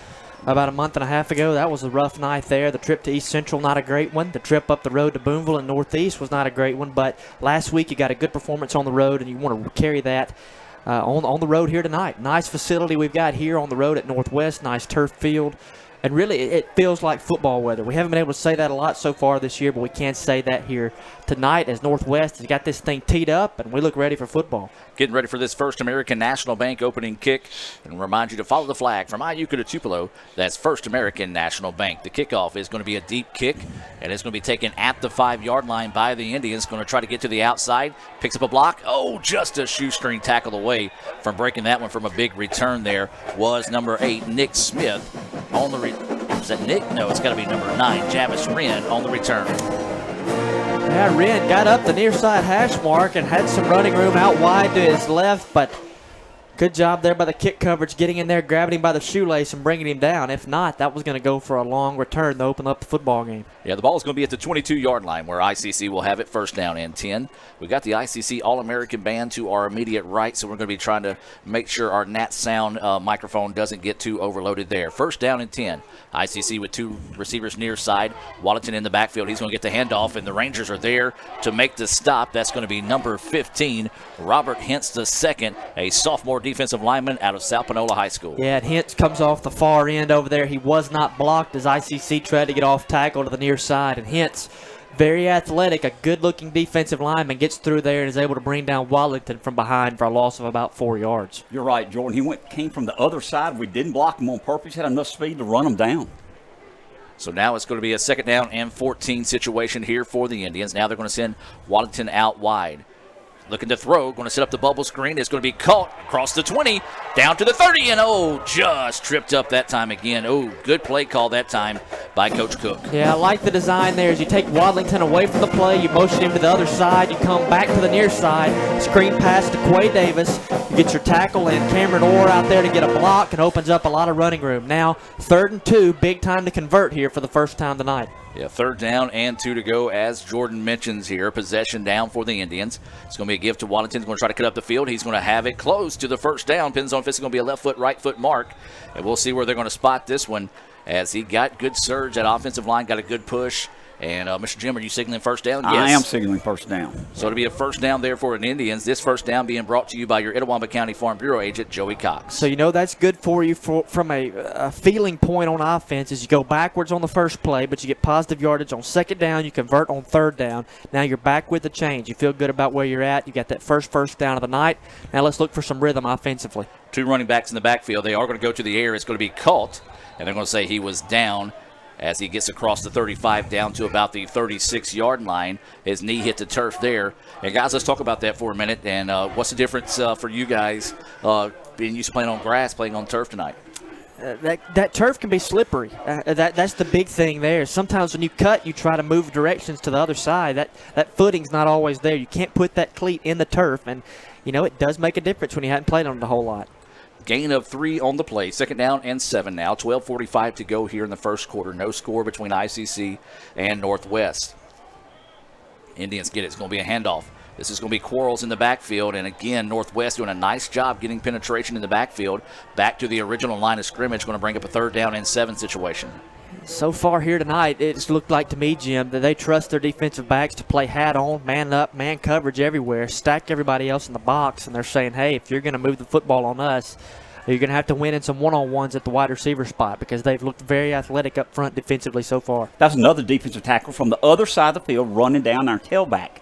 about a month and a half ago. That was a rough night there. The trip to East Central, not a great one. The trip up the road to Boonville and Northeast was not a great one. But last week you got a good performance on the road, and you want to carry that on the road here tonight. Nice facility we've got here on the road at Northwest. Nice turf field. And really, it feels like football weather. We haven't been able to say that a lot so far this year, but we can say that here tonight as Northwest has got this thing teed up, and we look ready for football. Getting ready for this First American National Bank opening kick. And remind you to follow the flag from Iuka to Tupelo. That's First American National Bank. The kickoff is going to be a deep kick, and it's going to be taken at the 5-yard line by the Indians. Going to try to get to the outside. Picks up a block. Oh, just a shoestring tackle away from breaking that one from a big return there was number 8, Nick Smith. On the is that Nick? No, it's got to be number 9, Javis Wren on the return. Yeah, Wren got up the near side hash mark and had some running room out wide to his left, but good job there by the kick coverage, getting in there, grabbing him by the shoelace and bringing him down. If not, that was going to go for a long return to open up the football game. Yeah, the ball is going to be at the 22-yard line where ICC will have it first down and 10. We've got the ICC All-American band to our immediate right, so we're going to be trying to make sure our Nat Sound microphone doesn't get too overloaded there. First down and 10. ICC with 2 receivers near side. Wallaton in the backfield. He's going to get the handoff, and the Rangers are there to make the stop. That's going to be number 15, Robert Hintz II, a sophomore defensive lineman out of South Panola High School. Yeah, and Hintz comes off the far end over there. He was not blocked as ICC tried to get off tackle to the near side, and Hintz, very athletic, a good-looking defensive lineman, gets through there and is able to bring down Wallington from behind for a loss of about 4 yards. You're right, Jordan. He came from the other side. We didn't block him on purpose. He had enough speed to run him down. So now it's going to be a second down and 14 situation here for the Indians. Now they're going to send Wallington out wide. Looking to throw, going to set up the bubble screen. It's going to be caught across the 20, down to the 30, and just tripped up that time again. Good play call that time by Coach Cook. Yeah, I like the design there. As you take Wadlington away from the play, you motion him to the other side, you come back to the near side, screen pass to Quay Davis. You get your tackle and Cameron Orr out there to get a block and opens up a lot of running room. Now, 3rd and 2, big time to convert here for the first time tonight. Yeah, 3rd down and 2 to go, as Jordan mentions here. Possession down for the Indians. It's going to be a give to Wallington. He's going to try to cut up the field. He's going to have it close to the first down. Depends on if it's going to be a left foot, right foot mark. And we'll see where they're going to spot this one as he got good surge. That offensive line got a good push. And, Mr. Jim, are you signaling first down? Yes. I am signaling first down. So it'll be a first down there for the Indians. This first down being brought to you by your Itawamba County Farm Bureau agent, Joey Cox. So you know that's good for you from a feeling point on offense is you go backwards on the first play, but you get positive yardage on 2nd down. You convert on 3rd down. Now you're back with the change. You feel good about where you're at. You got that first down of the night. Now let's look for some rhythm offensively. 2 running backs in the backfield. They are going to go to the air. It's going to be caught, and they're going to say he was down as he gets across the 35 down to about the 36-yard line. His knee hit the turf there. And, guys, let's talk about that for a minute. And what's the difference for you guys being used to playing on grass, playing on turf tonight? That turf can be slippery. That's the big thing there. Sometimes when you cut, you try to move directions to the other side. That footing's not always there. You can't put that cleat in the turf. And, it does make a difference when you hadn't played on it a whole lot. Gain of 3 on the play. 2nd down and 7 now. 12:45 to go here in the first quarter. No score between ICC and Northwest. Indians get it. It's going to be a handoff. This is going to be Quarles in the backfield. And again, Northwest doing a nice job getting penetration in the backfield. Back to the original line of scrimmage. Going to bring up a 3rd down and 7 situation. So far here tonight, it's looked like to me, Jim, that they trust their defensive backs to play hat on, man up, man coverage everywhere, stack everybody else in the box, and they're saying, hey, if you're going to move the football on us, you're going to have to win in some one-on-ones at the wide receiver spot because they've looked very athletic up front defensively so far. That's another defensive tackle from the other side of the field running down our tailback.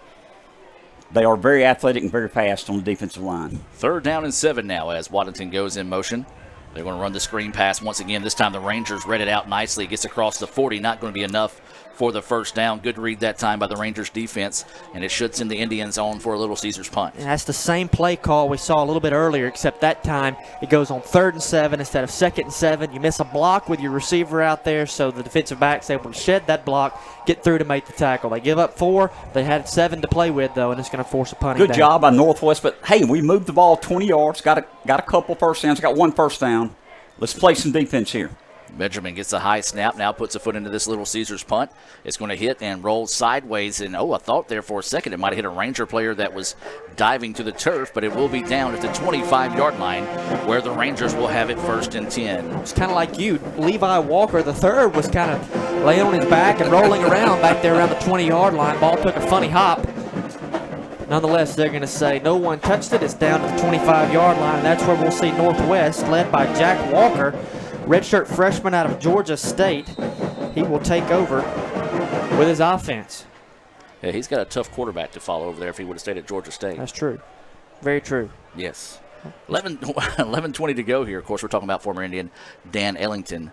They are very athletic and very fast on the defensive line. 3rd down and 7 now as Waddington goes in motion. They're going to run the screen pass once again. This time the Rangers read it out nicely. It gets across the 40. Not going to be enough for the first down. Good read that time by the Rangers defense, and it should send the Indians on for a Little Caesars punt. And that's the same play call we saw a little bit earlier, except that time it goes on 3rd and 7 instead of 2nd and 7. You miss a block with your receiver out there, so the defensive back's able to shed that block, get through to make the tackle. They give up 4. They had 7 to play with, though, and it's going to force a punting Good down. job by Northwest, but, hey, we moved the ball 20 yards, got a couple first downs, got 1 first down. Let's play some defense here. Benjamin gets a high snap, now puts a foot into this Little Caesars punt. It's going to hit and roll sideways, and I thought there for a second it might have hit a Ranger player that was diving to the turf, but it will be down at the 25-yard line where the Rangers will have it 1st and 10. It's kind of like you. Levi Walker, the third, was kind of laying on his back and rolling around back there around the 20-yard line. Ball took a funny hop. Nonetheless, they're going to say no one touched it. It's down to the 25-yard line, and that's where we'll see Northwest, led by Jack Walker, redshirt freshman out of Georgia State. He will take over with his offense. Yeah, he's got a tough quarterback to follow over there if he would have stayed at Georgia State. That's true. Very true. Yes. 11:20 to go here. Of course, we're talking about former Indian Dan Ellington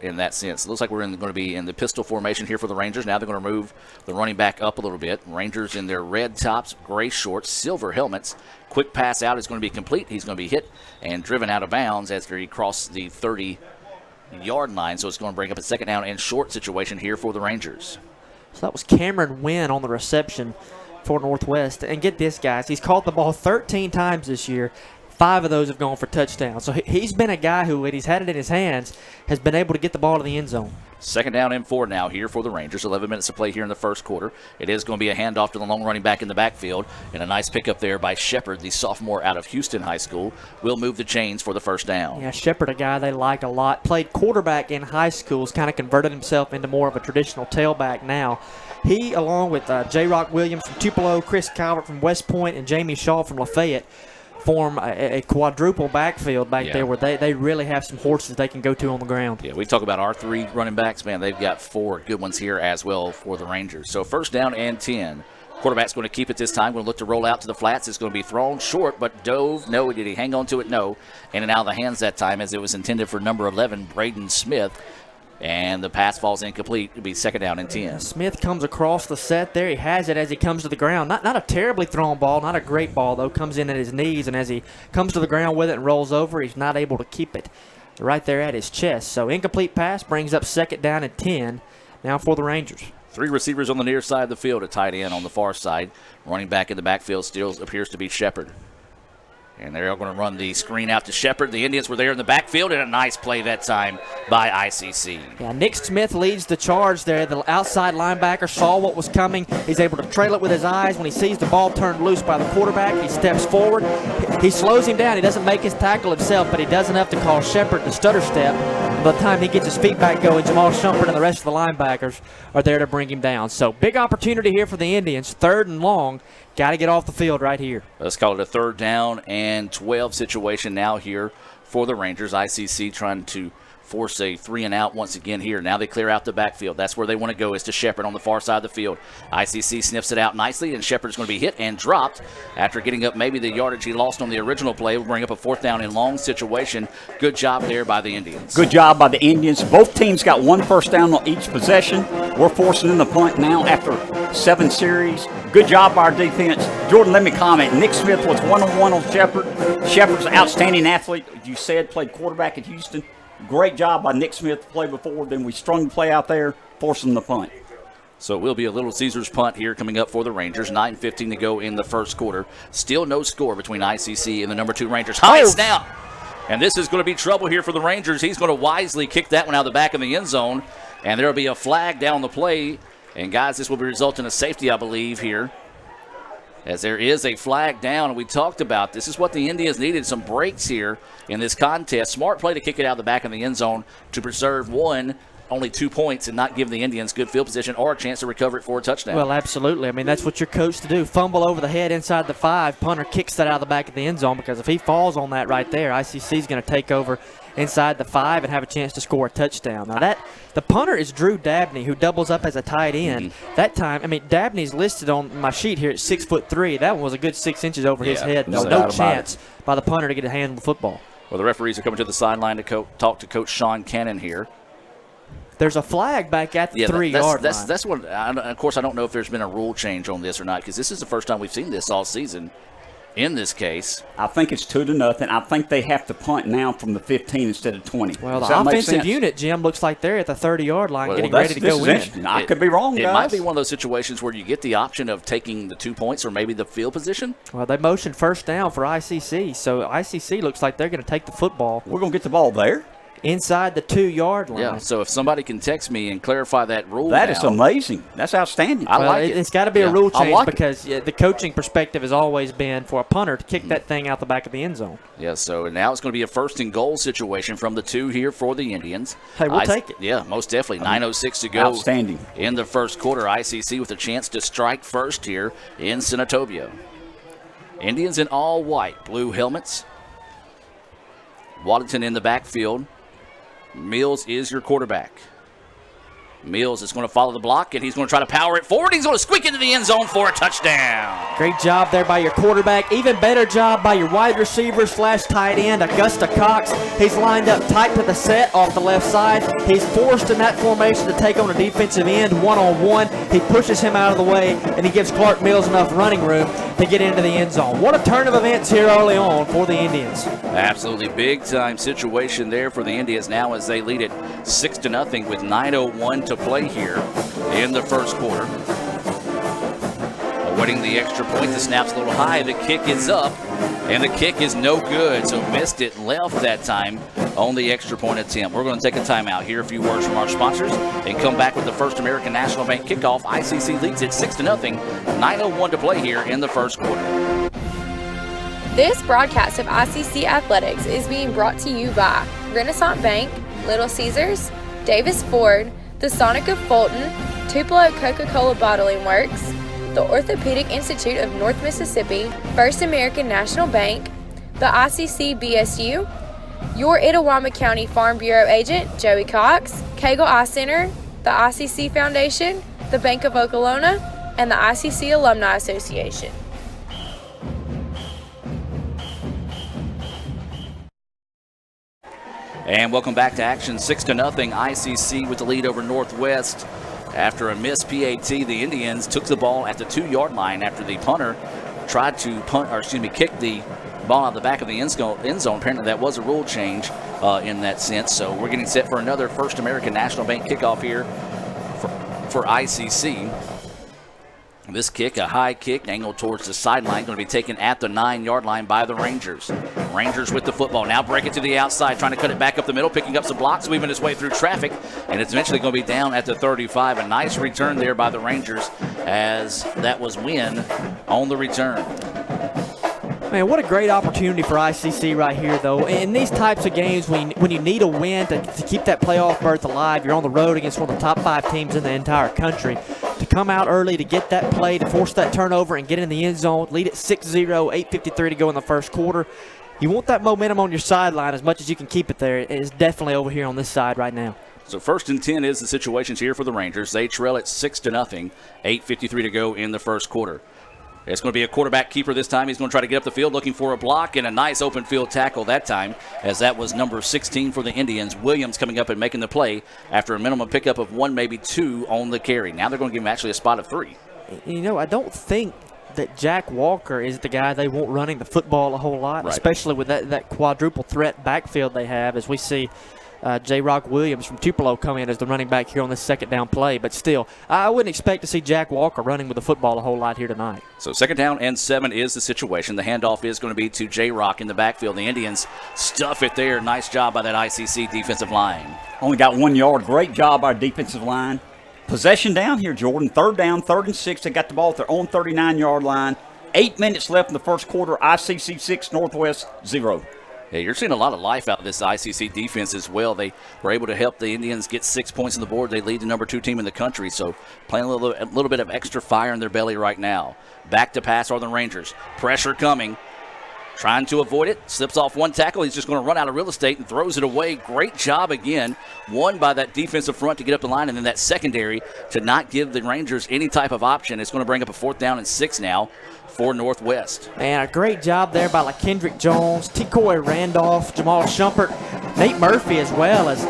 in that sense. It looks like we're going to be in the pistol formation here for the Rangers. Now they're going to move the running back up a little bit. Rangers in their red tops, gray shorts, silver helmets. Quick pass out is going to be complete. He's going to be hit and driven out of bounds after he crossed the 30-yard line. So it's going to bring up a 2nd down and short situation here for the Rangers. So that was Cameron Wynn on the reception for Northwest. And get this, guys, he's caught the ball 13 times this year. 5 of those have gone for touchdowns. So he's been a guy who, when he's had it in his hands, has been able to get the ball to the end zone. 2nd down and 4 now here for the Rangers. 11 minutes to play here in the first quarter. It is going to be a handoff to the long running back in the backfield. And a nice pickup there by Shepard, the sophomore out of Houston High School. Will move the chains for the first down. Yeah, Shepard, a guy they like a lot. Played quarterback in high schools, kind of converted himself into more of a traditional tailback now. He, along with J. Rock Williams from Tupelo, Chris Calvert from West Point, and Jamie Shaw from Lafayette, form a quadruple backfield back there where they really have some horses they can go to on the ground. Yeah, we talk about our 3 running backs. Man, they've got 4 good ones here as well for the Rangers. So 1st down and 10. Quarterback's going to keep it this time. Going to look to roll out to the flats. It's going to be thrown short, but dove. No, did he hang on to it? No. In and out of the hands that time as it was intended for number 11, Braden Smith. And the pass falls incomplete. It'll be 2nd down and 10. Smith comes across the set there. He has it as he comes to the ground. Not a terribly thrown ball, not a great ball, though. Comes in at his knees, and as he comes to the ground with it and rolls over, he's not able to keep it right there at his chest. So incomplete pass brings up 2nd down and 10 now for the Rangers. 3 receivers on the near side of the field, a tight end on the far side. Running back in the backfield still appears to be Shepard. And they're going to run the screen out to Shepard. The Indians were there in the backfield, and a nice play that time by ICC. Yeah, Nick Smith leads the charge there. The outside linebacker saw what was coming. He's able to trail it with his eyes. When he sees the ball turned loose by the quarterback, he steps forward. He slows him down. He doesn't make his tackle himself, but he does enough to cause Shepard to stutter step. By the time he gets his feet back going, Jamal Shumpert and the rest of the linebackers are there to bring him down. So big opportunity here for the Indians. 3rd and long. Got to get off the field right here. Let's call it a 3rd down and 12 situation now here for the Rangers. ICC trying to force a 3-and-out once again here. Now they clear out the backfield. That's where they want to go, is to Shepard on the far side of the field. ICC sniffs it out nicely, and Shepard's going to be hit and dropped after getting up maybe the yardage he lost on the original play. Will bring up a 4th down and long situation. Good job there by the Indians. Good job by the Indians. Both teams got 1 first down on each possession. We're forcing in the punt now after 7 series. Good job by our defense. Jordan, let me comment. Nick Smith was 1-on-1 on Shepard. Shepard's an outstanding athlete. You said played quarterback at Houston. Great job by Nick Smith to play before. Then we strung the play out there, forcing the punt. So it will be a Little Caesars punt here coming up for the Rangers. 9:15 to go in the first quarter. Still no score between ICC and the number 2 Rangers. High snap. And this is going to be trouble here for the Rangers. He's going to wisely kick that one out of the back of the end zone. And there will be a flag down the play. And, guys, this will result in a safety, I believe, here. As there is a flag down, and we talked about this is what the Indians needed, some breaks here in this contest. Smart play to kick it out of the back of the end zone to preserve 1, only 2 points and not give the Indians good field position or a chance to recover it for a touchdown. Well, absolutely. I mean, that's what you're coached to do. Fumble over the head inside the 5. Punter kicks that out of the back of the end zone, because if he falls on that right there, ICC is going to take over inside the 5 and have a chance to score a touchdown. Now, the punter is Drew Dabney, who doubles up as a tight end. That time, I mean, Dabney's listed on my sheet here at 6'3". That one was a good 6 inches over his head. No chance by the punter to get a hand on the football. Well, the referees are coming to the sideline to talk to Coach Sean Cannon here. There's a flag back at the 3-yard line. That's what. Of course, I don't know if there's been a rule change on this or not, because this is the first time we've seen this all season. In this case, I think it's 2-0. I think they have to punt now from the 15 instead of 20. Well, the offensive unit, Jim, looks like they're at the 30-yard line getting ready to go in. I could be wrong, guys. It might be one of those situations where you get the option of taking the 2 points or maybe the field position. Well, they motioned first down for ICC, so ICC looks like they're going to take the football. We're going to get the ball there. Inside the 2-yard line. Yeah, so if somebody can text me and clarify that rule That is amazing. That's outstanding. I like it. It's got to be a rule change because the coaching perspective has always been for a punter to kick that thing out the back of the end zone. Yeah, so now it's going to be a 1st and goal situation from the 2 here for the Indians. Hey, we'll take it. Yeah, most definitely. 9:06 to go. Outstanding. In the first quarter, ICC with a chance to strike first here in Senatobia. Indians in all white, blue helmets. Waddington in the backfield. Mills is your quarterback. Mills is going to follow the block, and he's going to try to power it forward. He's going to squeak into the end zone for a touchdown. Great job there by your quarterback. Even better job by your wide receiver / tight end, Augusta Cox. He's lined up tight to the set off the left side. He's forced in that formation to take on a defensive end one-on-one. He pushes him out of the way, and he gives Clark Mills enough running room to get into the end zone. What a turn of events here early on for the Indians. Absolutely big-time situation there for the Indians now as they lead it 6-0 with 9:01 to play here in the first quarter. Awaiting the extra point. The snap's a little high. The kick is up, and the kick is no good. So missed it and left that time on the extra point attempt. We're going to take a timeout, hear a few words from our sponsors, and come back with the First American National Bank kickoff. ICC leads it 6-0. 9:01 to play here in the first quarter. This broadcast of ICC Athletics is being brought to you by Renaissance Bank, Little Caesars, Davis Ford, the Sonic of Fulton, Tupelo Coca-Cola Bottling Works, the Orthopedic Institute of North Mississippi, First American National Bank, the ICC BSU, your Itawamba County Farm Bureau agent, Joey Cox, Cagle Eye Center, the ICC Foundation, the Bank of Okolona, and the ICC Alumni Association. And welcome back to action. 6-0 ICC with the lead over Northwest. After a missed PAT, the Indians took the ball at the 2-yard line after the punter tried to kick the ball out the back of the end zone. Apparently that was a rule change in that sense. So we're getting set for another First American National Bank kickoff here for ICC. This kick, a high kick, angled towards the sideline, going to be taken at the 9-yard line by the Rangers. Rangers with the football. Now break it to the outside, trying to cut it back up the middle, picking up some blocks, weaving his way through traffic, and it's eventually going to be down at the 35. A nice return there by the Rangers, as that was Wynn on the return. Man, what a great opportunity for ICC right here, though. In these types of games, when you need a win to keep that playoff berth alive, you're on the road against one of the top 5 teams in the entire country. To come out early, to get that play, to force that turnover and get in the end zone, lead it 6-0, 8:53 to go in the first quarter. You want that momentum on your sideline as much as you can keep it there. It is definitely over here on this side right now. So 1st and 10 is the situations here for the Rangers. They trail at 6-0, 8:53 to go in the first quarter. It's going to be a quarterback keeper this time. He's going to try to get up the field looking for a block, and a nice open field tackle that time, as that was number 16 for the Indians. Williams coming up and making the play after a minimum pickup of 1, maybe 2 on the carry. Now they're going to give him actually a spot of 3. You know, I don't think that Jack Walker is the guy they want running the football a whole lot, especially with that quadruple threat backfield they have, as we see J. Rock Williams from Tupelo come in as the running back here on this 2nd down play. But still, I wouldn't expect to see Jack Walker running with the football a whole lot here tonight. So 2nd down and 7 is the situation. The handoff is going to be to J. Rock in the backfield. The Indians stuff it there. Nice job by that ICC defensive line. Only got 1 yard. Great job by our defensive line. Possession down here, Jordan. 3rd down, 3rd and 6. They got the ball at their own 39-yard line. 8 minutes left in the first quarter. ICC 6, Northwest 0. Yeah, you're seeing a lot of life out of this ICC defense as well. They were able to help the Indians get 6 points on the board. They lead the number 2 team in the country, so playing a little bit of extra fire in their belly right now. Back to pass are the Rangers. Pressure coming. Trying to avoid it. Slips off one tackle. He's just going to run out of real estate and throws it away. Great job again. Won by that defensive front to get up the line, and then that secondary to not give the Rangers any type of option. It's going to bring up a 4th down and 6 now for Northwest. And a great job there by Kendrick Jones, T-Coy Randolph, Jamal Shumpert, Nate Murphy as well. As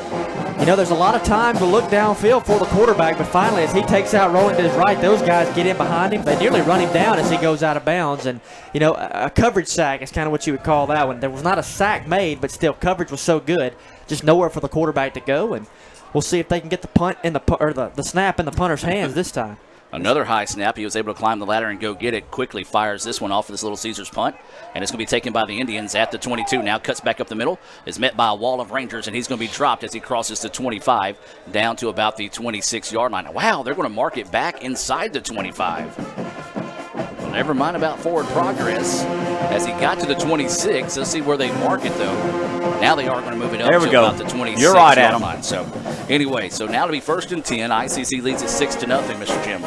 there's a lot of time to look downfield for the quarterback, but finally as he takes out rolling to his right, those guys get in behind him. They nearly run him down as he goes out of bounds. And, a coverage sack is kind of what you would call that one. There was not a sack made, but still coverage was so good, just nowhere for the quarterback to go. And we'll see if they can get the punt in the snap in the punter's hands this time. Another high snap. He was able to climb the ladder and go get it. Quickly fires this one off of this Little Caesars punt. And it's going to be taken by the Indians at the 22. Now cuts back up the middle. Is met by a wall of Rangers, and he's going to be dropped as he crosses the 25 down to about the 26-yard line. Wow, they're going to mark it back inside the 25. Well, never mind about forward progress. As he got to the 26, let's see where they mark it, though. Now they are going to move it up to about the 26-yard line. So, anyway, so now to be 1st and 10. ICC leads it 6-0, Mr. Jim.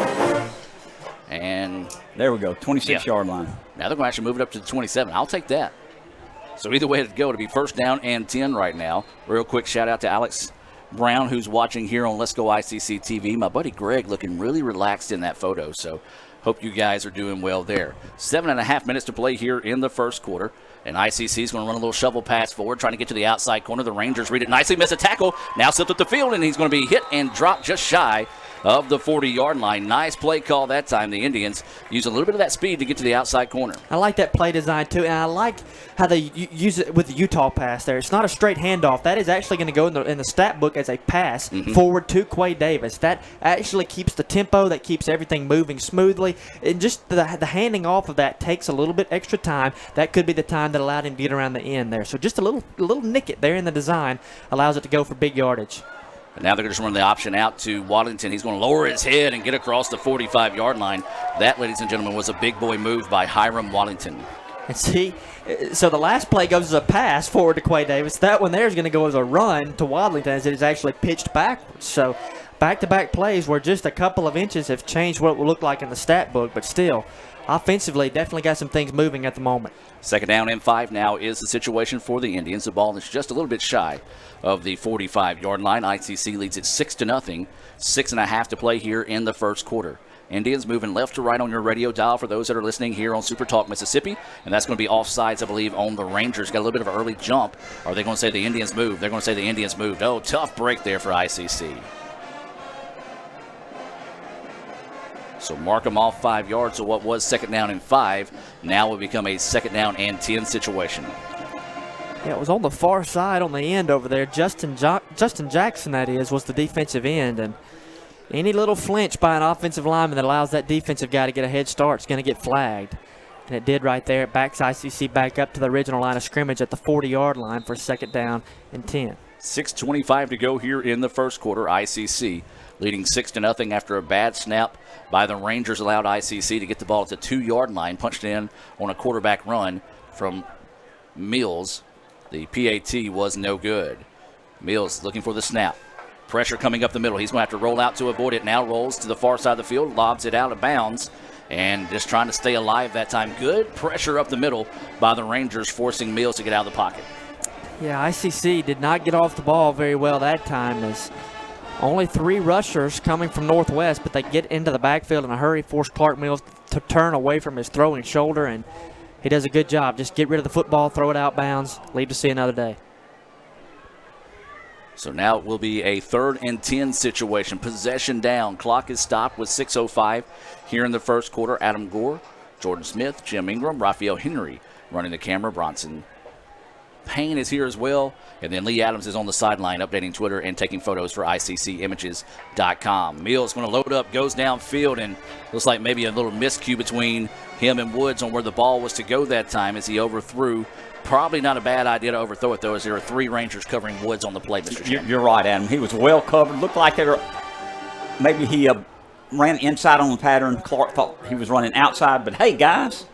And there we go, 26-yard line. Now they're going to actually move it up to the 27. I'll take that. So either way to go, to be 1st down and 10 right now. Real quick shout-out to Alex Brown, who's watching here on Let's Go ICC TV. My buddy Greg looking really relaxed in that photo, so hope you guys are doing well there. 7.5 minutes to play here in the first quarter. And ICC is going to run a little shovel pass forward, trying to get to the outside corner. The Rangers read it nicely, miss a tackle. Now slipped up the field, and he's going to be hit and dropped just shy of the 40-yard line. Nice play call that time. The Indians use a little bit of that speed to get to the outside corner. I like that play design, too, and I like how they use it with the Utah pass there. It's not a straight handoff. That is actually going to go in the stat book as a pass forward to Quay Davis. That actually keeps the tempo. That keeps everything moving smoothly. And just the handing off of that takes a little bit extra time. That could be the time that allowed him to get around the end there. So just a little nick it there in the design allows it to go for big yardage. And now they're going to just run the option out to Waddington. He's going to lower his head and get across the 45-yard line. That, ladies and gentlemen, was a big boy move by Hiram Waddington. And see, so the last play goes as a pass forward to Quay Davis. That one there is going to go as a run to Waddington as it is actually pitched backwards. So back-to-back plays where just a couple of inches have changed what it will look like in the stat book, but still, offensively, definitely got some things moving at the moment. 2nd down and 5 now is the situation for the Indians. The ball is just a little bit shy of the 45-yard line. ICC leads it 6-0. 6.5 to play here in the first quarter. Indians moving left to right on your radio dial for those that are listening here on Super Talk Mississippi. And that's going to be offsides, I believe, on the Rangers. Got a little bit of an early jump. Are they going to say the Indians moved? They're going to say the Indians moved. Oh, tough break there for ICC. So mark them off 5 yards. So what was 2nd down and 5 now will become a 2nd down and 10 situation. Yeah, it was on the far side on the end over there. Justin Jackson, that is, was the defensive end. And any little flinch by an offensive lineman that allows that defensive guy to get a head start is going to get flagged. And it did right there. It backs ICC back up to the original line of scrimmage at the 40-yard line for 2nd down and 10. 6:25 to go here in the first quarter. ICC leading 6-0 after a bad snap by the Rangers allowed ICC to get the ball at the 2-yard line, punched in on a quarterback run from Mills. The PAT was no good. Mills looking for the snap. Pressure coming up the middle. He's going to have to roll out to avoid it. Now rolls to the far side of the field, lobs it out of bounds, and just trying to stay alive that time. Good pressure up the middle by the Rangers, forcing Mills to get out of the pocket. Yeah, ICC did not get off the ball very well that time. As only 3 rushers coming from Northwest, but they get into the backfield in a hurry, force Clark Mills to turn away from his throwing shoulder, and he does a good job. Just get rid of the football, throw it out bounds, leave to see another day. So now it will be a 3rd and 10 situation. Possession down. Clock is stopped with 6:05 here in the first quarter. Adam Gore, Jordan Smith, Jim Ingram, Raphael Henry running the camera. Bronson Payne is here as well. And then Lee Adams is on the sideline updating Twitter and taking photos for ICCimages.com. Mills going to load up, goes downfield, and looks like maybe a little miscue between him and Woods on where the ball was to go that time as he overthrew. Probably not a bad idea to overthrow it, though, as there are 3 Rangers covering Woods on the play, Mr. Chairman. You're right, Adam. He was well covered. Looked like maybe he ran inside on the pattern. Clark thought he was running outside. But, hey, guys,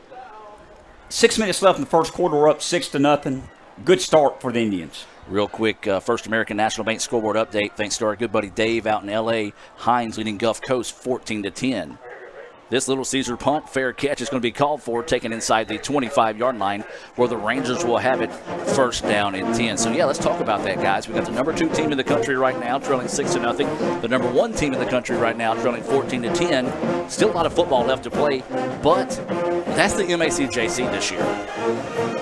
6 minutes left in the first quarter. We're up 6-0. good start for the Indians. Real quick, First American National Bank scoreboard update. Thanks to our good buddy Dave out in L.A. Hines leading Gulf Coast 14-10. This Little Caesar punt, fair catch, is going to be called for, taken inside the 25-yard line, where the Rangers will have it first down and 10. So, yeah, let's talk about that, guys. We've got the number 2 team in the country right now, trailing 6-0. The number 1 team in the country right now, trailing 14-10. Still a lot of football left to play, but that's the MACJC this year.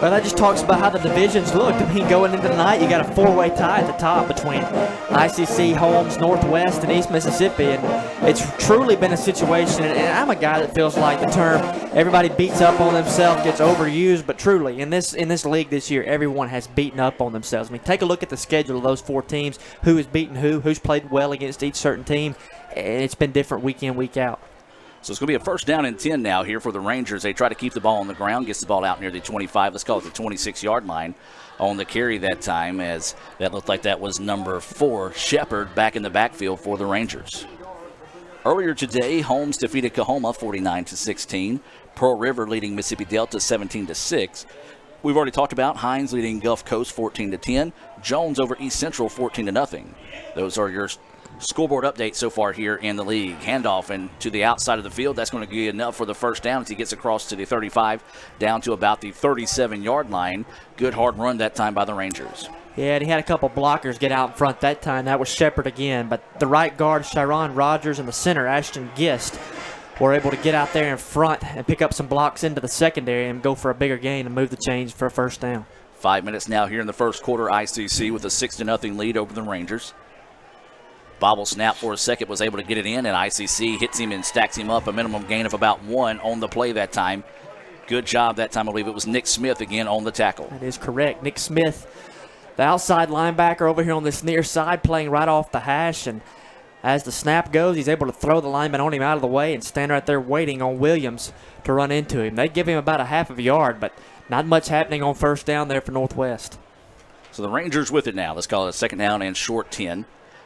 Well, that just talks about how the divisions look. I mean, going into the night, you got a 4-way tie at the top between ICC, Holmes, Northwest, and East Mississippi, and it's truly been a situation, and I'm a guy that feels like the term everybody beats up on themselves gets overused, but truly, in this league this year, everyone has beaten up on themselves. I mean, take a look at the schedule of those 4 teams, who has beaten who's played well against each certain team, and it's been different week in, week out. So it's going to be a first down and 10 now here for the Rangers. They try to keep the ball on the ground, gets the ball out near the 25, let's call it the 26-yard line on the carry that time, as that looked like that was number 4, Shepard, back in the backfield for the Rangers. Earlier today, Holmes defeated Kahoma 49-16. Pearl River leading Mississippi Delta 17-6. We've already talked about Hines leading Gulf Coast 14-10. Jones over East Central 14-0. Those are your scoreboard update so far here in the league. Handoff and to the outside of the field. That's going to be enough for the first down as he gets across to the 35, down to about the 37-yard line. Good hard run that time by the Rangers. Yeah, and he had a couple blockers get out in front that time. That was Shepard again. But the right guard, Chiron Rogers, and the center, Ashton Gist, were able to get out there in front and pick up some blocks into the secondary and go for a bigger gain and move the chains for a first down. 5 minutes now here in the first quarter. ICC with a 6-0 lead over the Rangers. Bobble snap for a second, was able to get it in, and ICC hits him and stacks him up, a minimum gain of about 1 on the play that time. Good job that time. I believe it was Nick Smith again on the tackle. That is correct. Nick Smith, the outside linebacker over here on this near side, playing right off the hash, and as the snap goes, he's able to throw the lineman on him out of the way and stand right there waiting on Williams to run into him. They give him about a half of a yard, but not much happening on first down there for Northwest. So the Rangers with it now. Let's call it a second down and short 10.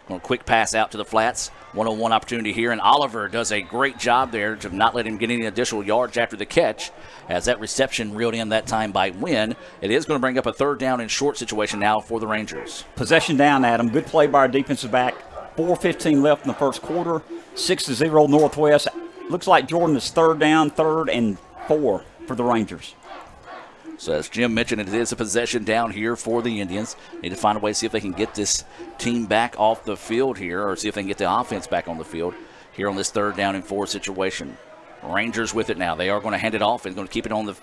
A quick pass out to the flats. 1-on-1 opportunity here, and Oliver does a great job there to not let him get any additional yards after the catch, as that reception reeled in that time by Wynn. It is going to bring up a third down and short situation now for the Rangers. Possession down, Adam. Good play by our defensive back. 4:15 left in the first quarter. 6-0 Northwest. Looks like Jordan is third down, 3rd and 4 for the Rangers. So as Jim mentioned, it is a possession down here for the Indians. Need to find a way to see if they can get this team back off the field here, or see if they can get the offense back on the field here on this 3rd down and 4 situation. Rangers with it now. They are going to hand it off and going to keep it on the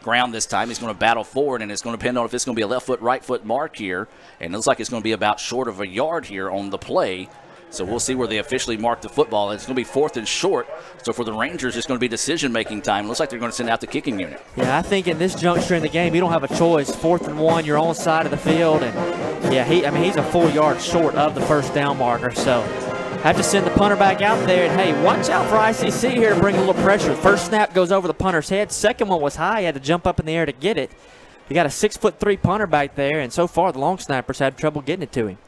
ground this time. He's going to battle forward, and it's going to depend on if it's going to be a left foot, right foot mark here. And it looks like it's going to be about short of a yard here on the play. So we'll see where they officially mark the football. It's going to be 4th and short. So for the Rangers, it's going to be decision-making time. Looks like they're going to send out the kicking unit. Yeah, I think in this juncture in the game, you don't have a choice. 4th and 1, you're on side of the field. And, yeah, he's a full yard short of the first down marker. So have to send the punter back out there. And, hey, watch out for ICC here to bring a little pressure. First snap goes over the punter's head. Second one was high. He had to jump up in the air to get it. You got a 6'3" punter back there, and so far the long snappers had trouble getting it to him.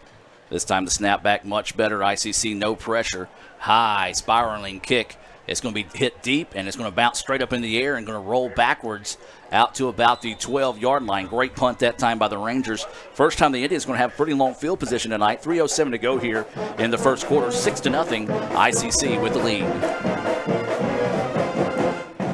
This time the snap back much better. ICC no pressure. High spiraling kick. It's going to be hit deep, and it's going to bounce straight up in the air and going to roll backwards out to about the 12-yard line. Great punt that time by the Rangers. First time the Indians going to have pretty long field position tonight. 3:07 to go here in the first quarter. 6-0. ICC with the lead.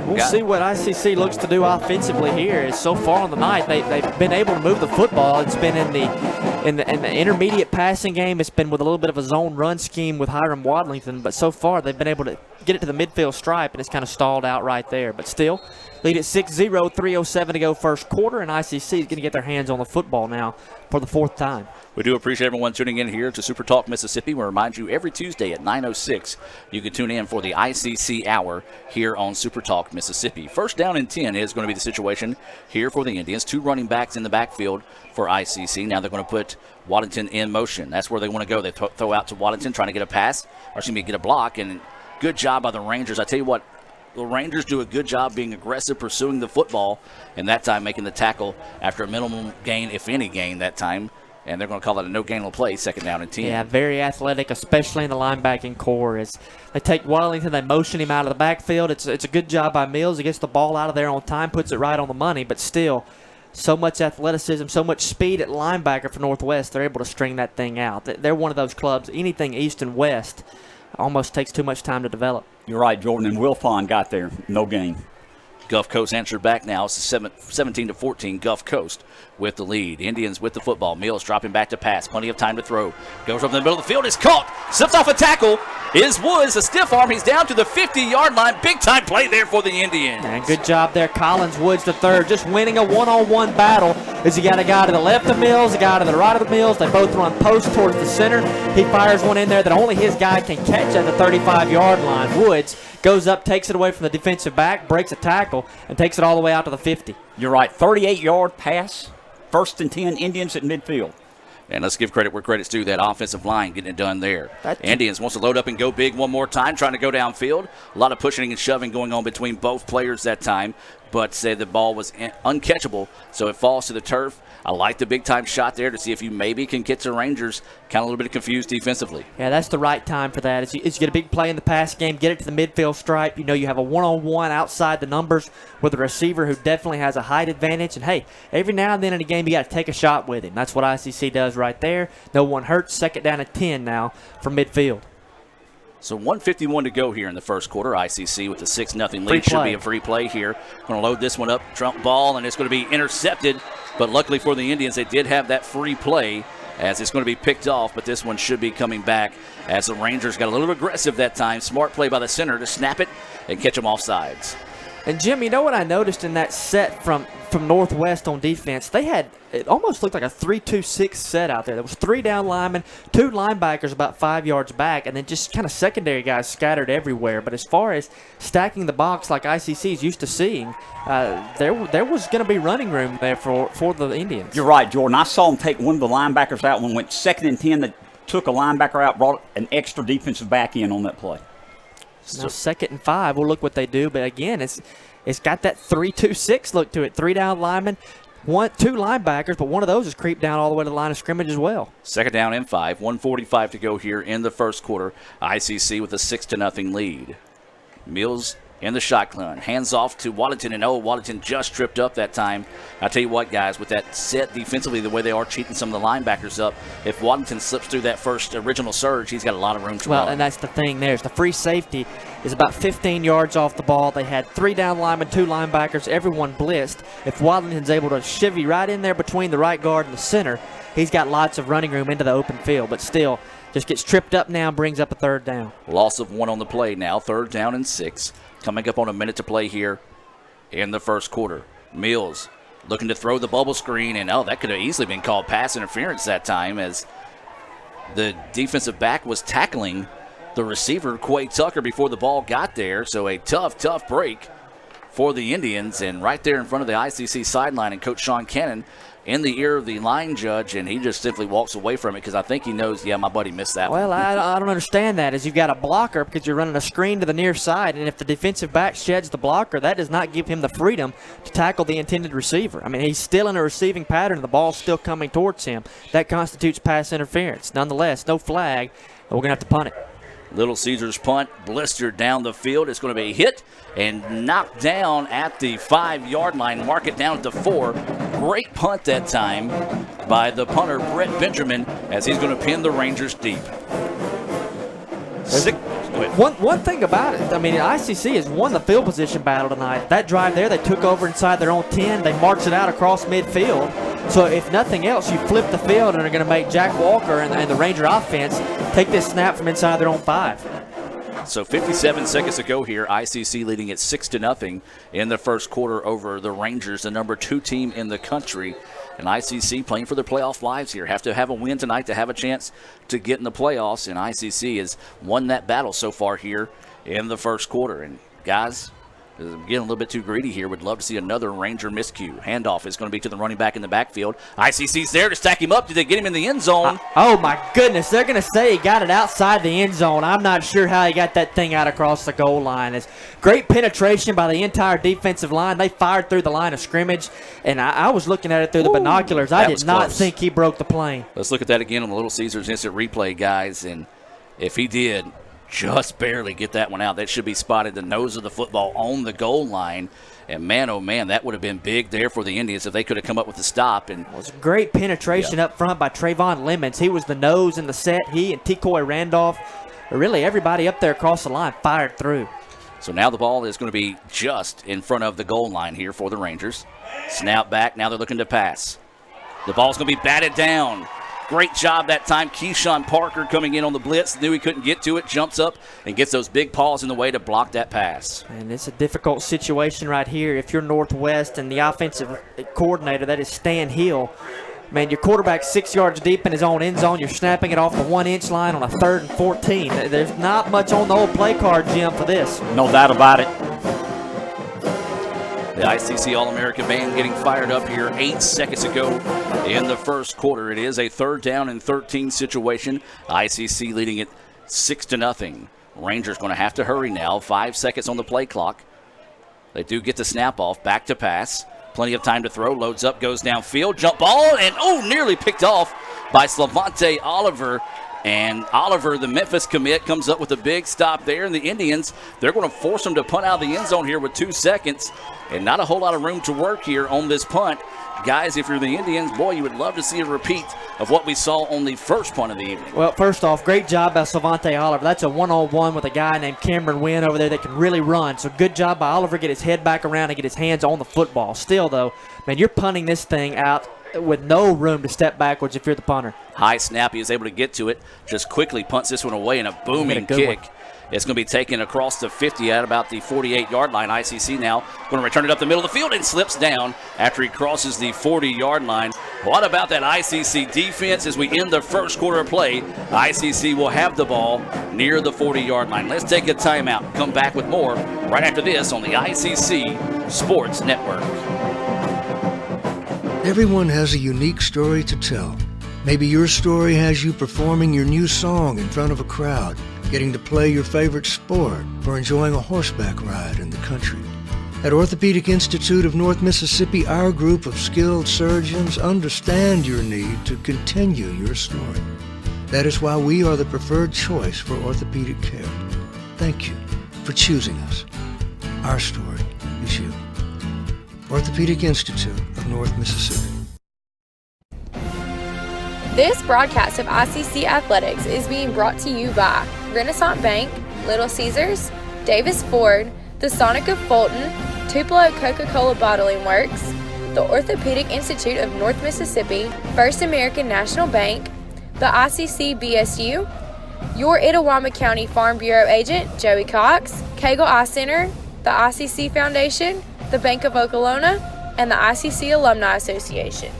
We'll see what ICC looks to do offensively here. Is so far on the night, they've been able to move the football. It's been in the intermediate passing game. It's been with a little bit of a zone run scheme with Hiram Wadlington, but so far they've been able to get it to the midfield stripe, and it's kind of stalled out right there. But still, lead at 6-0, 3:07 to go first quarter, and ICC is going to get their hands on the football now for the 4th time. We do appreciate everyone tuning in here to Super Talk Mississippi. We remind you every Tuesday at 9:06 you can tune in for the ICC Hour here on Super Talk Mississippi. First down and 10 is going to be the situation here for the Indians. 2 running backs in the backfield for ICC. Now they're going to put Waddington in motion. That's where they want to go. They throw out to Waddington trying to get a pass, or excuse me, get a block, and good job by the Rangers. I tell you what, the Rangers do a good job being aggressive, pursuing the football, and that time making the tackle after a minimum gain, if any gain that time. And they're going to call it a no-gain play, 2nd down and 10. Yeah, very athletic, especially in the linebacking core. As they take Wellington, they motion him out of the backfield. It's a good job by Mills. He gets the ball out of there on time, puts it right on the money, but still so much athleticism, so much speed at linebacker for Northwest, they're able to string that thing out. They're one of those clubs, anything east and west almost takes too much time to develop. You're right, Jordan, and Wilfon got there. No gain. Gulf Coast answered back now. It's 17-14. Gulf Coast with the lead. Indians with the football. Mills dropping back to pass. Plenty of time to throw. Goes over the middle of the field. Is caught. Slips off a tackle. Is Woods. A stiff arm. He's down to the 50-yard line. Big time play there for the Indians. And good job there. Collins Woods the third, just winning a one-on-one battle as you got a guy to the left of Mills, a guy to the right of the Mills. They both run post towards the center. He fires one in there that only his guy can catch at the 35-yard line. Woods goes up, takes it away from the defensive back, breaks a tackle, and takes it all the way out to the 50. You're right. 38-yard pass. 1st and 10, Indians at midfield. And let's give credit where credit's due. That offensive line getting it done there. Indians wants to load up and go big one more time, trying to go downfield. A lot of pushing and shoving going on between both players that time, but said the ball was uncatchable, so it falls to the turf. I like the big-time shot there to see if you maybe can get to Rangers. Kind of a little bit confused defensively. Yeah, that's the right time for that. As you get a big play in the pass game, get it to the midfield stripe. You know you have a one-on-one outside the numbers with a receiver who definitely has a height advantage. And, hey, every now and then in a game you got to take a shot with him. That's what ICC does right there. No one hurts. 2nd down and 10 now from midfield. So 1:51 to go here in the first quarter. ICC with a 6-0 lead. Should be a free play here. Going to load this one up. Trump ball, and it's going to be intercepted. But luckily for the Indians, they did have that free play as it's going to be picked off. But this one should be coming back as the Rangers got a little aggressive that time. Smart play by the center to snap it and catch them off sides. And, Jim, you know what I noticed in that set from Northwest on defense? They had, it almost looked like a 3-2-6 set out there. There was 3 down linemen, 2 linebackers about 5 yards back, and then just kind of secondary guys scattered everywhere. But as far as stacking the box like ICC is used to seeing, there was going to be running room there for the Indians. You're right, Jordan. I saw them take one of the linebackers out when went 2nd and 10. They took a linebacker out, brought an extra defensive back in on that play. Now 2nd and 5, we'll look what they do. But again, it's got that 3-2-6 look to it. 3 down linemen, 2 linebackers, but one of those is creeped down all the way to the line of scrimmage as well. 2nd down and 5, 1:45 to go here in the first quarter. ICC with a 6-0 lead. Mills in the shotgun, hands off to Waddington, and Waddington just tripped up that time. I tell you what, guys, with that set defensively, the way they are cheating some of the linebackers up, if Waddington slips through that first original surge, he's got a lot of room to run. Well, and that's the thing there. The free safety is about 15 yards off the ball. They had 3 down linemen, 2 linebackers, everyone blitzed. If Waddington's able to chivvy right in there between the right guard and the center, he's got lots of running room into the open field, but still just gets tripped up now and brings up a 3rd down. Loss of 1 on the play now, 3rd down and 6. Coming up on a minute to play here in the first quarter. Mills looking to throw the bubble screen, and that could have easily been called pass interference that time as the defensive back was tackling the receiver, Quay Tucker, before the ball got there. So a tough break for the Indians, and right there in front of the ICC sideline, and Coach Sean Cannon in the ear of the line judge, and he just simply walks away from it because I think he knows, my buddy missed that one. Well, I don't understand that, as you've got a blocker because you're running a screen to the near side, and if the defensive back sheds the blocker, that does not give him the freedom to tackle the intended receiver. I mean, he's still in a receiving pattern, and the ball's still coming towards him. That constitutes pass interference. Nonetheless, no flag, but we're going to have to punt it. Little Caesars punt, blistered down the field. It's going to be hit and knocked down at the 5-yard line. Mark it down at the 4. Great punt that time by the punter, Brett Benjamin, as he's going to pin the Rangers deep. One thing about it, I mean, ICC has won the field position battle tonight. That drive there, they took over inside their own 10. They marched it out across midfield. So if nothing else, you flip the field and are going to make Jack Walker and the Ranger offense take this snap from inside their own 5. So 57 seconds to go here. ICC leading it 6-0 in the first quarter over the Rangers, the number 2 team in the country. And ICC playing for their playoff lives here. Have to have a win tonight to have a chance to get in the playoffs. And ICC has won that battle so far here in the first quarter. And guys, getting a little bit too greedy here. Would love to see another Ranger miscue. Handoff is going to be to the running back in the backfield. ICC's there to stack him up. Did they get him in the end zone? Oh, my goodness. They're going to say he got it outside the end zone. I'm not sure how he got that thing out across the goal line. It's great penetration by the entire defensive line. They fired through the line of scrimmage, and I was looking at it through the binoculars. I did not think he broke the plane. Let's look at that again on the Little Caesars instant replay, guys. And if he did just barely get that one out, that should be spotted the nose of the football on the goal line. And man, oh man, that would have been big there for the Indians if they could have come up with the stop. And it was great penetration up front by Trayvon Lemons. He was the nose in the set. He and T-Coy Randolph, really everybody up there across the line fired through. So now the ball is going to be just in front of the goal line here for the Rangers. Snap back. Now they're looking to pass. The ball's going to be batted down. Great job that time. Keyshawn Parker coming in on the blitz. Knew he couldn't get to it. Jumps up and gets those big paws in the way to block that pass. And it's a difficult situation right here. If you're Northwest and the offensive coordinator, that is Stan Hill, man, your quarterback's 6 yards deep in his own end zone. You're snapping it off the 1-inch line on a 3rd and 14. There's not much on the old play card, Jim, for this. No doubt about it. The ICC All-American band getting fired up here 8 seconds ago in the first quarter. It is a 3rd down and 13 situation. ICC leading it 6-0. Rangers going to have to hurry now. 5 seconds on the play clock. They do get the snap off. Back to pass. Plenty of time to throw. Loads up, goes downfield. Jump ball, and nearly picked off by Slavonte Oliver. And Oliver, the Memphis commit, comes up with a big stop there. And the Indians, they're going to force them to punt out of the end zone here with 2 seconds. And not a whole lot of room to work here on this punt. Guys, if you're the Indians, boy, you would love to see a repeat of what we saw on the first punt of the evening. Well, first off, great job by Slavonte Oliver. That's a one-on-one with a guy named Cameron Wynn over there that can really run. So good job by Oliver, get his head back around and get his hands on the football. Still, though, man, you're punting this thing out with no room to step backwards if you're the punter. High snap, he is able to get to it. Just quickly punts this one away in a booming kick. It's going to be taken across the 50 at about the 48-yard line. ICC now going to return it up the middle of the field and slips down after he crosses the 40-yard line. What about that ICC defense as we end the first quarter of play? ICC will have the ball near the 40-yard line. Let's take a timeout. Come back with more right after this on the ICC Sports Network. Everyone has a unique story to tell. Maybe your story has you performing your new song in front of a crowd, getting to play your favorite sport, or enjoying a horseback ride in the country. At Orthopedic Institute of North Mississippi, our group of skilled surgeons understand your need to continue your story. That is why we are the preferred choice for orthopedic care. Thank you for choosing us. Our story is you. Orthopedic Institute of North Mississippi. This broadcast of ICC Athletics is being brought to you by Renaissance Bank, Little Caesars, Davis Ford, the Sonic of Fulton, Tupelo Coca-Cola Bottling Works, the Orthopedic Institute of North Mississippi, First American National Bank, the ICC BSU, your Itawamba County Farm Bureau agent, Joey Cox, Cagle Eye Center, the ICC Foundation, the Bank of Okolona, and the ICC Alumni Association.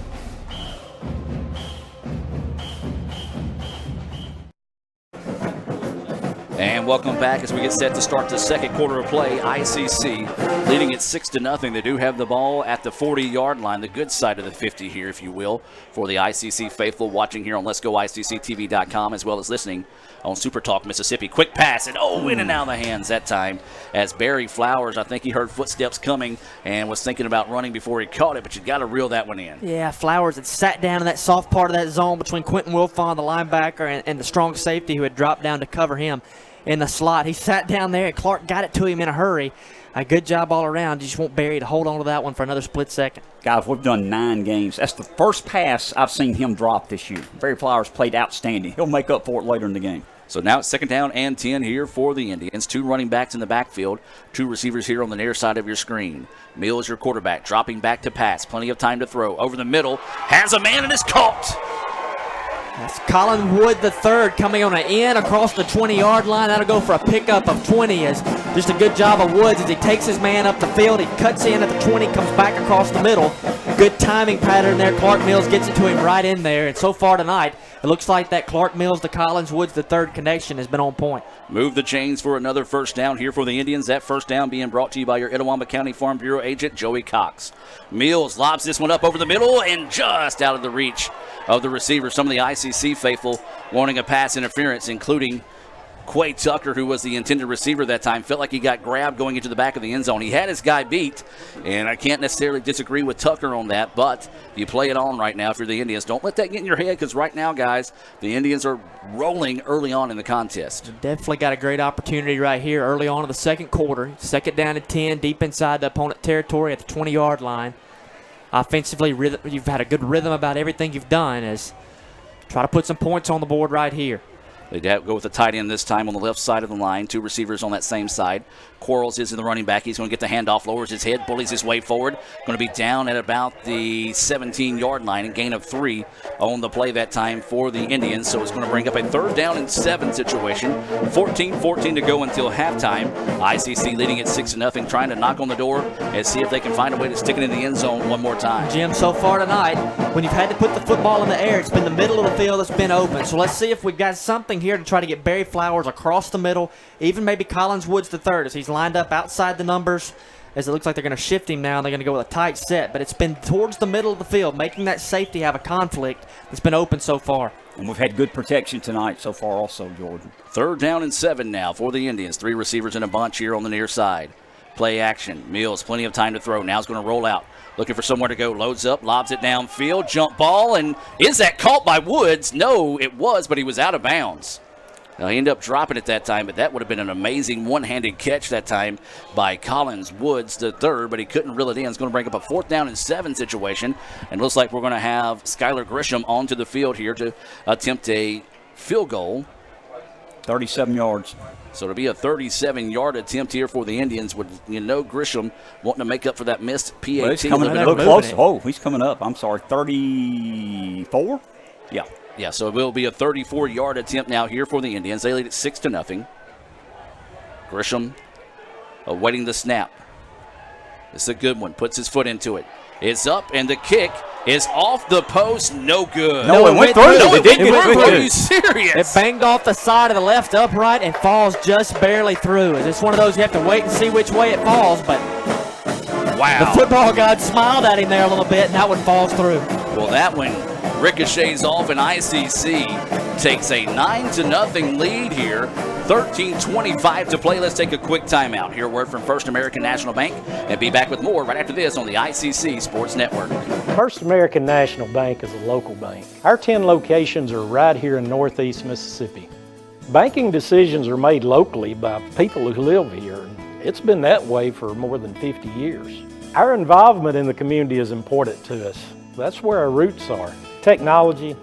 And welcome back as we get set to start the second quarter of play. ICC leading it 6-0. They do have the ball at the 40-yard line, the good side of the 50 here, if you will, for the ICC faithful watching here on Let'sGoICCTV.com as well as listening on Super Talk Mississippi. Quick pass, and in and out of the hands that time as Barry Flowers, I think he heard footsteps coming and was thinking about running before he caught it, but you got to reel that one in. Yeah, Flowers had sat down in that soft part of that zone between Quentin Wilfon, the linebacker, and the strong safety who had dropped down to cover him in the slot. He sat down there, and Clark got it to him in a hurry. A good job all around. You just want Barry to hold on to that one for another split second. Guys, we've done 9 games. That's the first pass I've seen him drop this year. Barry Flowers played outstanding. He'll make up for it later in the game. So now it's 2nd down and 10 here for the Indians. 2 running backs in the backfield, 2 receivers here on the near side of your screen. Mills, your quarterback, dropping back to pass. Plenty of time to throw. Over the middle, has a man and is caught. That's Colin Wood III coming on an in across the 20-yard line. That'll go for a pickup of 20. As just a good job of Woods as he takes his man up the field. He cuts in at the 20, comes back across the middle. Good timing pattern there. Clark Mills gets it to him right in there. And so far tonight, it looks like that Clark Mills to Collins Woods III connection has been on point. Move the chains for another first down here for the Indians. That first down being brought to you by your Itawamba County Farm Bureau agent, Joey Cox. Mills lobs this one up over the middle and just out of the reach of the receiver. Some of the ICC faithful wanting a pass interference, including Quay Tucker, who was the intended receiver that time, felt like he got grabbed going into the back of the end zone. He had his guy beat, and I can't necessarily disagree with Tucker on that, but you play it on right now if you're the Indians. Don't let that get in your head, because right now, guys, the Indians are rolling early on in the contest. Definitely got a great opportunity right here early on in the second quarter. Second down and 10, deep inside the opponent territory at the 20-yard line. Offensively, you've had a good rhythm about everything you've done, as try to put some points on the board right here. They go with the tight end this time on the left side of the line. Two receivers on that same side. Quarles is in the running back. He's going to get the handoff, lowers his head, bullies his way forward. Going to be down at about the 17-yard line, and gain of 3 on the play that time for the Indians. So it's going to bring up a 3rd down and 7 situation. 14-14 to go until halftime. ICC leading at 6-0, trying to knock on the door and see if they can find a way to stick it in the end zone one more time. Jim, so far tonight, when you've had to put the football in the air, it's been the middle of the field that's been open. So let's see if we've got something here to try to get Barry Flowers across the middle, even maybe Collins Woods III, as he's lined up outside the numbers, as it looks like they're going to shift him now. They're going to go with a tight set, but it's been towards the middle of the field, making that safety have a conflict that's been open so far. And we've had good protection tonight so far also, Jordan. 3rd down and 7 now for the Indians. 3 receivers in a bunch here on the near side. Play action. Mills, plenty of time to throw. Now he's going to roll out. Looking for somewhere to go. Loads up, lobs it downfield. Jump ball, and is that caught by Woods? No, it was, but he was out of bounds. Now, he ended up dropping it that time, but that would have been an amazing one-handed catch that time by Collins Woods III, but he couldn't reel it in. It's going to bring up a 4th down and 7 situation, and looks like we're going to have Skylar Grisham onto the field here to attempt a field goal. 37 yards. So it'll be a 37-yard attempt here for the Indians with, Grisham wanting to make up for that missed PAT. Well, he's coming a little close. Oh, he's coming up. I'm sorry, 34? Yeah. Yeah, so it will be a 34-yard attempt now here for the Indians. They lead it 6-0. Grisham awaiting the snap. It's a good one. Puts his foot into it. It's up, and the kick is off the post. No good. No, it went through. No, it did get through. Are you serious? It banged off the side of the left upright and falls just barely through. It's one of those you have to wait and see which way it falls, but wow. The football god smiled at him there a little bit, and that one falls through. Well, that one ricochets off, and ICC takes a 9-0 lead here. 13:25 to play. Let's take a quick timeout. Hear a word from First American National Bank and be back with more right after this on the ICC Sports Network. First American National Bank is a local bank. Our 10 locations are right here in Northeast Mississippi. Banking decisions are made locally by people who live here. It's been that way for more than 50 years. Our involvement in the community is important to us. That's where our roots are. Technology,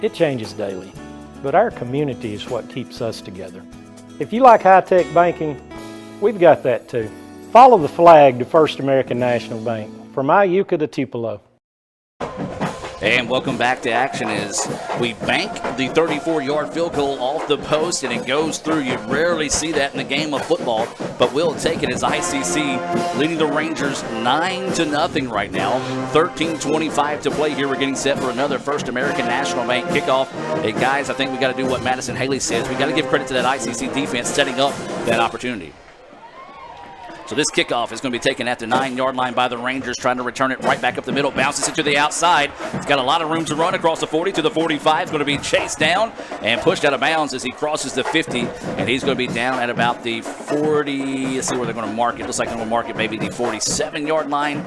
it changes daily, but our community is what keeps us together. If you like high-tech banking, we've got that too. Follow the flag to First American National Bank, from Iuka to Tupelo. And welcome back to action as we bank the 34-yard field goal off the post, and it goes through. You rarely see that in a game of football, but we'll take it as ICC leading the Rangers 9-0 right now. 13:25 to play here. We're getting set for another First American National Bank kickoff. Hey, guys, I think we got to do what Madison Haley says. We got to give credit to that ICC defense setting up that opportunity. So this kickoff is going to be taken at the 9-yard line by the Rangers, trying to return it right back up the middle. Bounces it to the outside. It's got a lot of room to run across the 40 to the 45. It's going to be chased down and pushed out of bounds as he crosses the 50. And he's going to be down at about the 40. Let's see where they're going to mark it. Looks like they're going to mark it maybe the 47-yard line.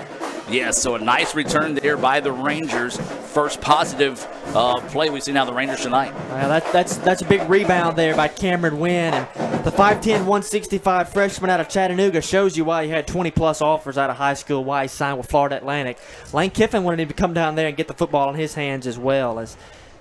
Yes, so a nice return there by the Rangers. First positive play we've seen out of the Rangers tonight. Well, that's a big rebound there by Cameron Wynn. And the 5'10", 165 freshman out of Chattanooga shows you why he had 20-plus offers out of high school, why he signed with Florida Atlantic. Lane Kiffin wanted him to come down there and get the football in his hands as well. As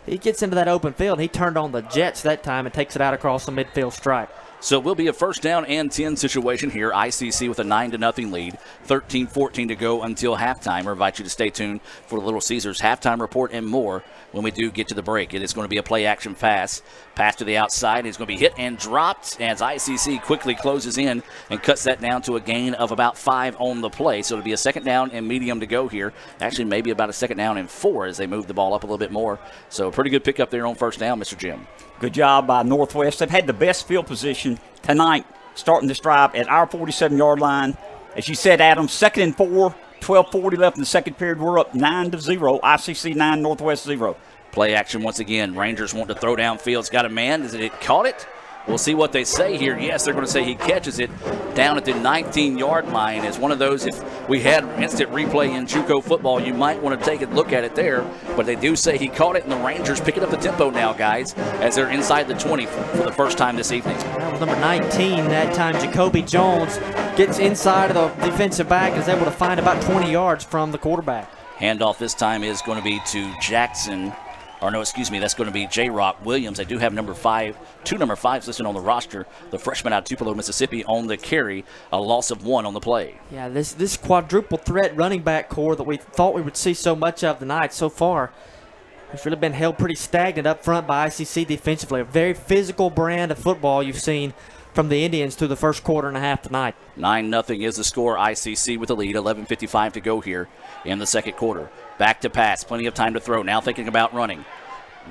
he gets into that open field, he turned on the Jets that time and takes it out across the midfield stripe. So it will be a 1st down and 10 situation here. ICC with a 9-0 lead. 13:14 to go until halftime. I invite you to stay tuned for the Little Caesars halftime report and more when we do get to the break. It is going to be a play-action pass. Pass to the outside. It's going to be hit and dropped as ICC quickly closes in and cuts that down to a gain of about 5 on the play. So it'll be a 2nd down and medium to go here. Actually, maybe about a 2nd down and 4 as they move the ball up a little bit more. So a pretty good pickup there on 1st down, Mr. Jim. Good job by Northwest. They've had the best field position tonight, starting this drive at our 47-yard line. As you said, Adam, 2nd and 4, 12:40 left in the second period. We're up 9-0. ICC 9, Northwest 0. Play action once again. Rangers want to throw downfield. It's got a man. Is it caught it? We'll see what they say here. Yes, they're going to say he catches it down at the 19-yard line. It's one of those, if we had instant replay in JUCO football, you might want to take a look at it there. But they do say he caught it, and the Rangers picking up the tempo now, guys, as they're inside the 20 for the first time this evening. That was number 19 that time. Jacoby Jones gets inside of the defensive back and is able to find about 20 yards from the quarterback. Handoff this time is going to be to Jackson. Or no, excuse me, that's going to be J-Rock Williams. They do have two number 5s listed on the roster. The freshman out of Tupelo, Mississippi, on the carry, a loss of 1 on the play. Yeah, this quadruple threat running back core that we thought we would see so much of tonight so far has really been held pretty stagnant up front by ICC defensively. A very physical brand of football you've seen from the Indians through the first quarter and a half tonight. 9-0 is the score. ICC with the lead. 11:55 to go here in the second quarter. Back to pass. Plenty of time to throw. Now thinking about running.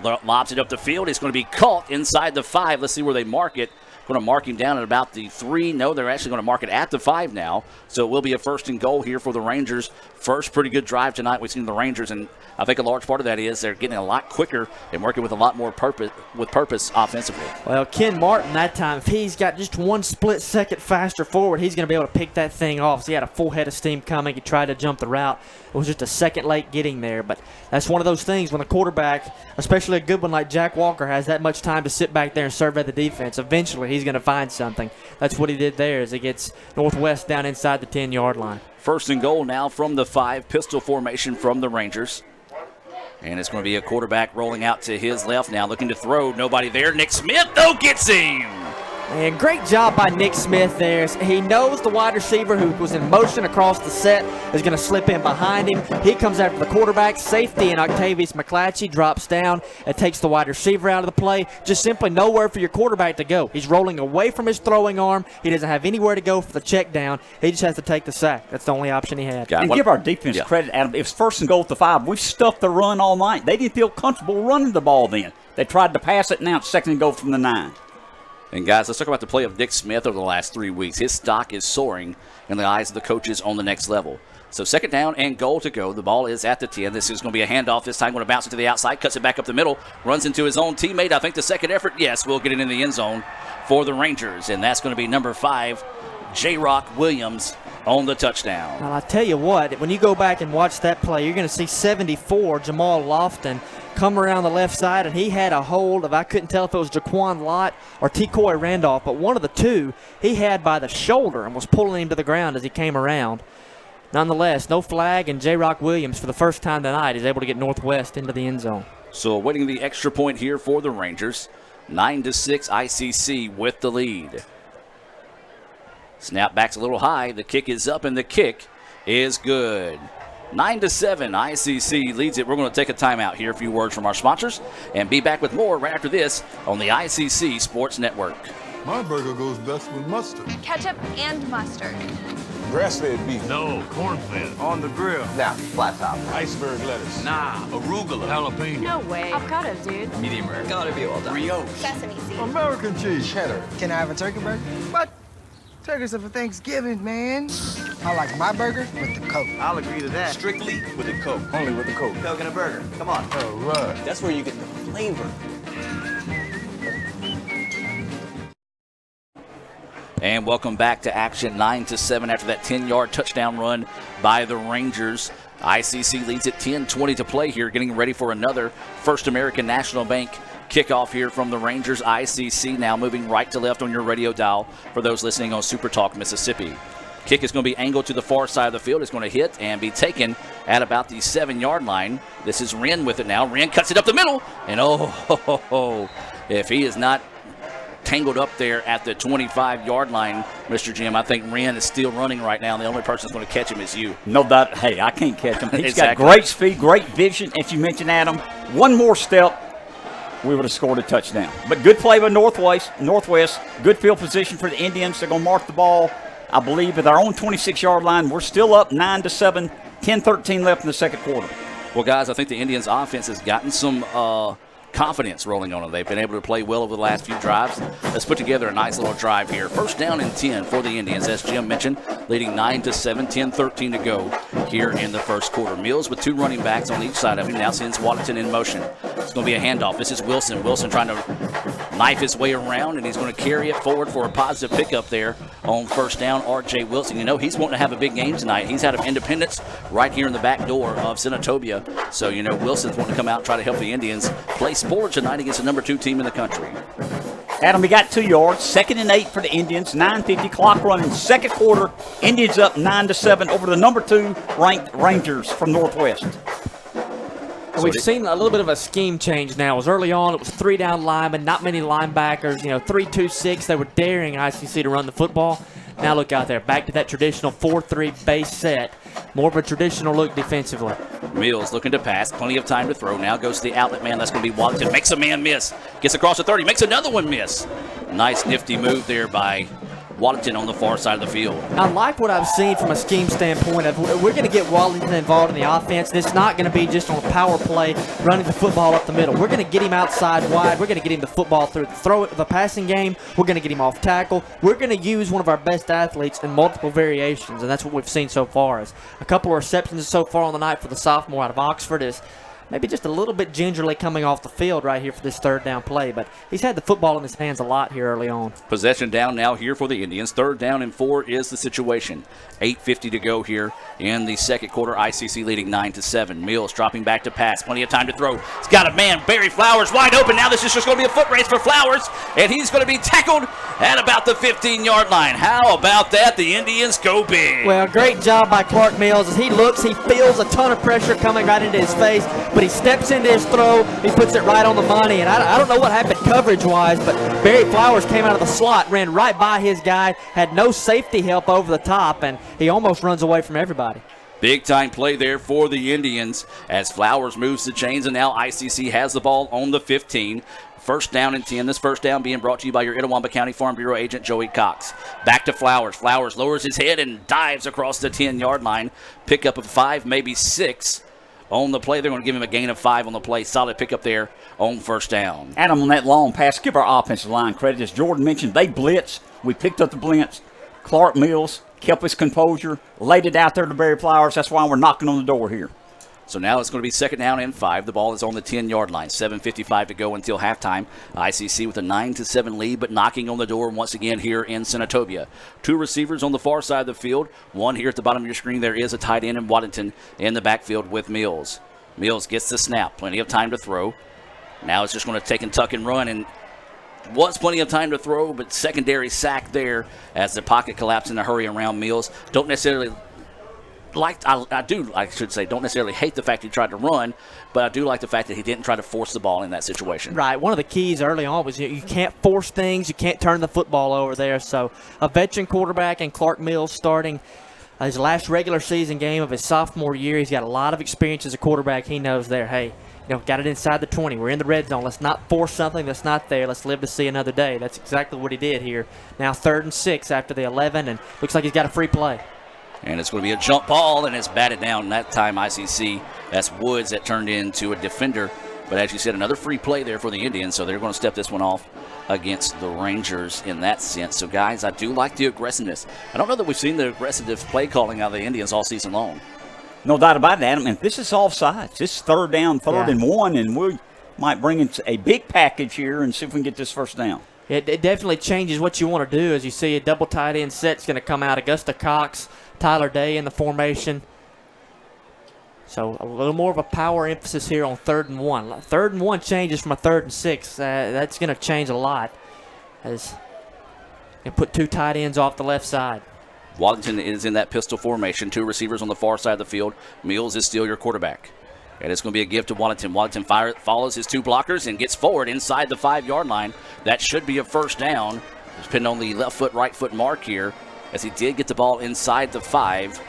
Lobs it up the field. It's going to be caught inside the 5. Let's see where they mark it. Going to mark him down at about the 3. No, they're actually going to mark it at the 5 now. So it will be a first and goal here for the Rangers. First pretty good drive tonight we've seen the Rangers, and I think a large part of that is they're getting a lot quicker and working with a lot more purpose offensively. Well, Ken Martin that time, if he's got just 1 split second faster forward, he's going to be able to pick that thing off. So he had a full head of steam coming. He tried to jump the route. It was just a second late getting there. But that's one of those things when a quarterback, especially a good one like Jack Walker, has that much time to sit back there and survey the defense. Eventually he's going to find something. That's what he did there as he gets Northwest down inside the 10-yard line. First and goal now from the 5, pistol formation from the Rangers. And it's going to be a quarterback rolling out to his left now, looking to throw. Nobody there. Nick Smith, though, gets him. And great job by Nick Smith there. He knows the wide receiver who was in motion across the set is going to slip in behind him. He comes after the quarterback. Safety and Octavius McClatchy drops down and takes the wide receiver out of the play. Just simply nowhere for your quarterback to go. He's rolling away from his throwing arm. He doesn't have anywhere to go for the check down. He just has to take the sack. That's the only option he had. And give our defense credit, Adam. It was first and goal at the 5. We've stuffed the run all night. They didn't feel comfortable running the ball then. They tried to pass it, now it's second and goal from the 9. And, guys, let's talk about the play of Nick Smith over the last 3 weeks. His stock is soaring in the eyes of the coaches on the next level. So second down and goal to go. The ball is at the 10. This is going to be a handoff. This time going to bounce it to the outside, cuts it back up the middle, runs into his own teammate. I think the second effort, yes, will get it in the end zone for the Rangers. And that's going to be number 5, J-Rock Williams, on the touchdown. Well, I tell you what, when you go back and watch that play, you're going to see 74, Jamal Lofton, come around the left side, and he had a hold of, I couldn't tell if it was Jaquan Lott or T-Coy Randolph, but one of the two he had by the shoulder and was pulling him to the ground as he came around. Nonetheless, no flag, and J-Rock Williams, for the first time tonight, is able to get Northwest into the end zone. So awaiting the extra point here for the Rangers. 9-6, ICC with the lead. Snap back's a little high. The kick is up, and the kick is good. 9-7, ICC leads it. We're going to take a timeout here. A few words from our sponsors and be back with more right after this on the ICC Sports Network. My burger goes best with mustard. Ketchup and mustard. Grass-fed beef. No, corn-fed. On the grill. Now, flat top. Iceberg lettuce. Nah, arugula. Jalapeno. No way. Avocado, dude. Medium rare. Gotta be well done. Brioche. Sesame seeds. American cheese. Cheddar. Can I have a turkey burger? What? Turkeys are for Thanksgiving, man. I like my burger with the Coke. I'll agree to that. Strictly with the Coke. Only with the Coke. Coke and a burger. Come on. All right. That's where you get the flavor. And welcome back to action. 9-7 after that 10-yard touchdown run by the Rangers. ICC leads at 10:20 to play here, getting ready for another First American National Bank kickoff here from the Rangers. ICC now moving right to left on your radio dial for those listening on Super Talk Mississippi. Kick is going to be angled to the far side of the field. It's going to hit and be taken at about the 7-yard line. This is Wren with it now. Wren cuts it up the middle. And if he is not tangled up there at the 25-yard line, Mr. Jim, I think Wren is still running right now. The only person that's going to catch him is you. No doubt. Hey, I can't catch him. He's Exactly. got great speed, great vision. As you mentioned, Adam, one more step, we would have scored a touchdown. But good play by Northwest. Good field position for the Indians. They're going to mark the ball, I believe, at our own 26-yard line. We're still up 9-7, 10-13 left in the second quarter. Well, guys, I think the Indians' offense has gotten some confidence rolling on them. They've been able to play well over the last few drives. Let's put together a nice little drive here. First down and 10 for the Indians, as Jim mentioned, leading 9-7, 10-13 to go here in the first quarter. Mills with 2 running backs on each side of him now sends Waddington in motion. It's going to be a handoff. This is Wilson. Wilson trying to knife his way around, and he's going to carry it forward for a positive pickup there on first down. R.J. Wilson, you know, he's wanting to have a big game tonight. He's out of Independence right here in the back door of Senatobia. So, you know, Wilson's wanting to come out and try to help the Indians play sports tonight against the number 2 team in the country. Adam, we got 2 yards, 2nd and 8 for the Indians, 9:50 clock running, second quarter. Indians up 9-7 over the number 2 ranked Rangers from Northwest. We've seen a little bit of a scheme change now. It was early on, it was 3 down linemen, not many linebackers, 3-2-6. They were daring ICC to run the football. Now look out there, back to that traditional 4-3 base set. More of a traditional look defensively. Mills looking to pass, plenty of time to throw. Now goes to the outlet man, that's going to be Waddington. Makes a man miss, gets across the 30, makes another one miss. Nice nifty move there by Waddington on the far side of the field. I like what I've seen from a scheme standpoint of we're going to get Waddington involved in the offense. It's not going to be just on a power play running the football up the middle. We're going to get him outside wide. We're going to get him the football through the passing game. We're going to get him off tackle. We're going to use one of our best athletes in multiple variations, and that's what we've seen so far. Is a couple of receptions so far on the night for the sophomore out of Oxford is maybe just a little bit gingerly coming off the field right here for this 3rd down play, but he's had the football in his hands a lot here early on. Possession down now here for the Indians. 3rd down and 4 is the situation. 8:50 to go here in the second quarter. ICC leading 9-7. Mills dropping back to pass. Plenty of time to throw. He's got a man. Barry Flowers wide open. Now this is just going to be a foot race for Flowers, and he's going to be tackled at about the 15-yard line. How about that? The Indians go big. Well, great job by Clark Mills. As he looks, he feels a ton of pressure coming right into his face, but he steps into his throw. He puts it right on the money, and I don't know what happened coverage-wise, but Barry Flowers came out of the slot, ran right by his guy, had no safety help over the top, and he almost runs away from everybody. Big time play there for the Indians as Flowers moves the chains, and now ICC has the ball on the 15. 1st down and 10. This 1st down being brought to you by your Itawamba County Farm Bureau agent, Joey Cox. Back to Flowers. Flowers lowers his head and dives across the 10-yard line. Pickup of 5, maybe 6 on the play. They're going to give him a gain of 5 on the play. Solid pickup there on 1st down. Adam, on that long pass, give our offensive line credit. As Jordan mentioned, they blitzed. We picked up the blitz. Clark Mills kept his composure, laid it out there to Barry Flowers. That's why we're knocking on the door here. So now it's going to be 2nd down and 5. The ball is on the 10-yard line. 7:55 to go until halftime. ICC with a 9-7 lead, but knocking on the door once again here in Senatobia. 2 receivers on the far side of the field. One here at the bottom of your screen. There is a tight end in Waddington in the backfield with Mills. Mills gets the snap. Plenty of time to throw. Now it's just going to take and tuck and run, and was plenty of time to throw, but secondary sack there as the pocket collapsed in a hurry around Mills. Don't necessarily don't necessarily hate the fact he tried to run, but I do like the fact that he didn't try to force the ball in that situation. Right. One of the keys early on was you can't force things. You can't turn the football over there. So a veteran quarterback and Clark Mills starting his last regular season game of his sophomore year. He's got a lot of experience as a quarterback. He knows there, hey, got it inside the 20. We're in the red zone. Let's not force something that's not there. Let's live to see another day. That's exactly what he did here. Now 3rd and 6 after the 11, and looks like he's got a free play. And it's going to be a jump ball, and it's batted down. That time, ICC, that's Woods that turned into a defender. But as you said, another free play there for the Indians, so they're going to step this one off against the Rangers in that sense. So, guys, I do like the aggressiveness. I don't know that we've seen the aggressive play calling out of the Indians all season long. No doubt about it, Adam. And this is offsides. This is 3rd down, 3rd and 1, and we might bring in a big package here and see if we can get this 1st down. It definitely changes what you want to do. As you see, a double tight end set's going to come out. Augusta Cox, Tyler Day in the formation. So a little more of a power emphasis here on 3rd and 1. 3rd and 1 changes from a 3rd and 6. That's going to change a lot. As you put 2 tight ends off the left side. Waddington is in that pistol formation. 2 receivers on the far side of the field. Mills is still your quarterback. And it's going to be a give to Waddington. Waddington follows his 2 blockers and gets forward inside the 5-yard line. That should be a 1st down, depending on the left foot, right foot mark here, as he did get the ball inside the 5.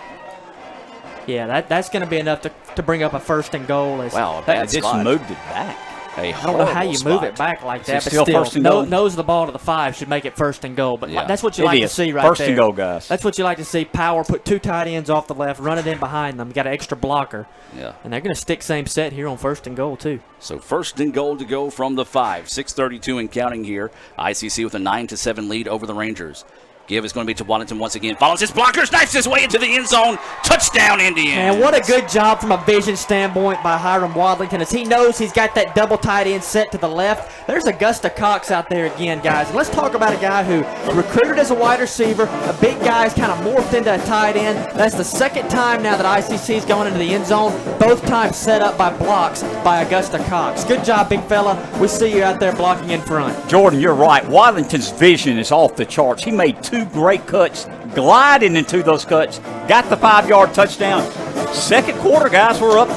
Yeah, that's going to be enough to bring up a 1st and goal. Wow, a bad just spot. moved it back. I don't know how you move it back like that, but still, nose the ball to the 5 should make it 1st and goal. But that's what you like to see right there. 1st and goal, guys. That's what you like to see. Power, put 2 tight ends off the left, run it in behind them. You got an extra blocker. Yeah. And they're going to stick same set here on 1st and goal, too. So 1st and goal to go from the 5. 6:32 and counting here. ICC with a 9-7 lead over the Rangers. Give is going to be to Wallington once again. Follows his blocker, snipes his way into the end zone. Touchdown, Indians. Man, what a good job from a vision standpoint by Hiram Wadlington, as he knows he's got that double tight end set to the left. There's Augusta Cox out there again, guys. And let's talk about a guy who recruited as a wide receiver. A big guy's kind of morphed into a tight end. That's the second time now that ICC's gone into the end zone. Both times set up by blocks by Augusta Cox. Good job, big fella. We see you out there blocking in front. Jordan, you're right. Wadlington's vision is off the charts. He made 2 great cuts, gliding into those cuts, got the 5-yard touchdown. Second quarter, guys, we're up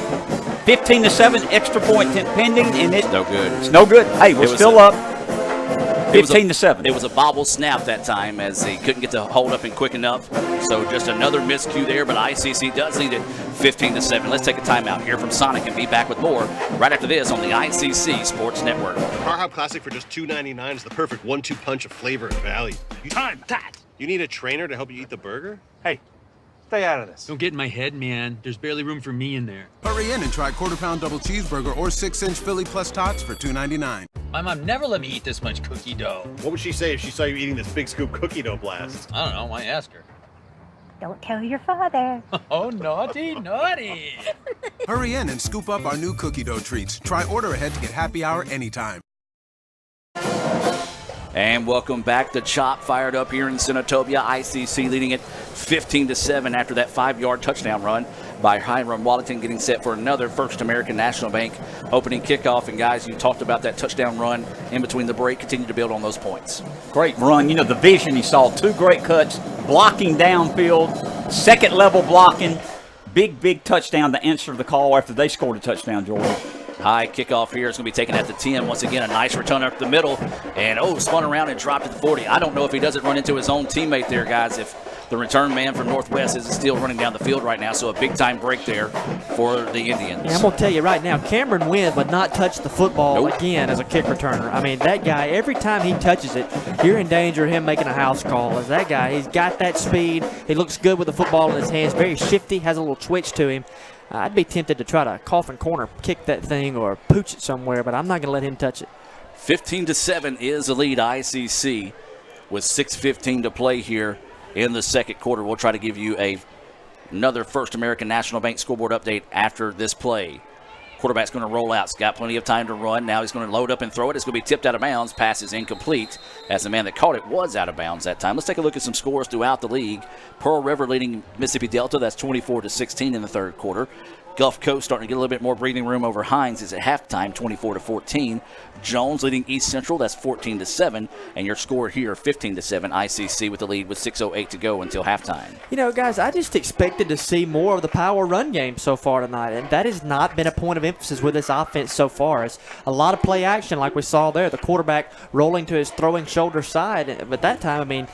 15-7, extra point pending, and it's no good. It's no good. Hey, we're still up 15-7. It was a bobble snap that time as they couldn't get the hold up and quick enough. So just another miscue there, but ICC does lead it 15-7. Let's take a timeout, hear from Sonic, and be back with more right after this on the ICC Sports Network. Car Hop Classic for just $2.99 is the perfect 1-2 punch of flavor and value. Time that! You need a trainer to help you eat the burger? Hey, stay out of this. Don't get in my head, man. There's barely room for me in there. Hurry in and try quarter-pound double cheeseburger or 6-inch Philly plus tots for $2.99. My mom never let me eat this much cookie dough. What would she say if she saw you eating this big scoop cookie dough blast? I don't know. Why ask her? Don't tell your father. Oh, naughty, naughty. Hurry in and scoop up our new cookie dough treats. Try order ahead to get happy hour anytime. And welcome back. The Chop fired up here in Senatobia. ICC leading it 15-7 after that 5-yard touchdown run by Hiram Wallington, getting set for another First American National Bank opening kickoff. And guys, you talked about that touchdown run in between the break. Continue to build on those points. Great run. You know, the vision, he saw 2 great cuts, blocking downfield, second level blocking, big touchdown to answer the call after they scored a touchdown, Jordan. High kickoff here. It's going to be taken at the 10. Once again, a nice return up the middle. And, spun around and dropped at the 40. I don't know if he doesn't run into his own teammate there, guys, if the return man from Northwest is still running down the field right now. So a big-time break there for the Indians. And I'm going to tell you right now, Cameron Wynn would not touch the football again as a kick returner. I mean, that guy, every time he touches it, you're in danger of him making a house call. As that guy, he's got that speed. He looks good with the football in his hands. Very shifty, has a little twitch to him. I'd be tempted to try to coffin corner kick that thing or pooch it somewhere, but I'm not going to let him touch it. 15-7 is the lead, ICC, with 6:15 to play here in the second quarter. We'll try to give you another First American National Bank scoreboard update after this play. Quarterback's going to roll out. He's got plenty of time to run. Now he's going to load up and throw it. It's going to be tipped out of bounds. Pass is incomplete as the man that caught it was out of bounds that time. Let's take a look at some scores throughout the league. Pearl River leading Mississippi Delta. That's 24-16 in the third quarter. Gulf Coast starting to get a little bit more breathing room over Hines is at halftime, 24-14. Jones leading East Central, that's 14-7. And your score here, 15-7. ICC with the lead with 6:08 to go until halftime. You know, guys, I just expected to see more of the power run game so far tonight, and that has not been a point of emphasis with this offense so far. It's a lot of play action like we saw there. The quarterback rolling to his throwing shoulder side. But that time, I mean,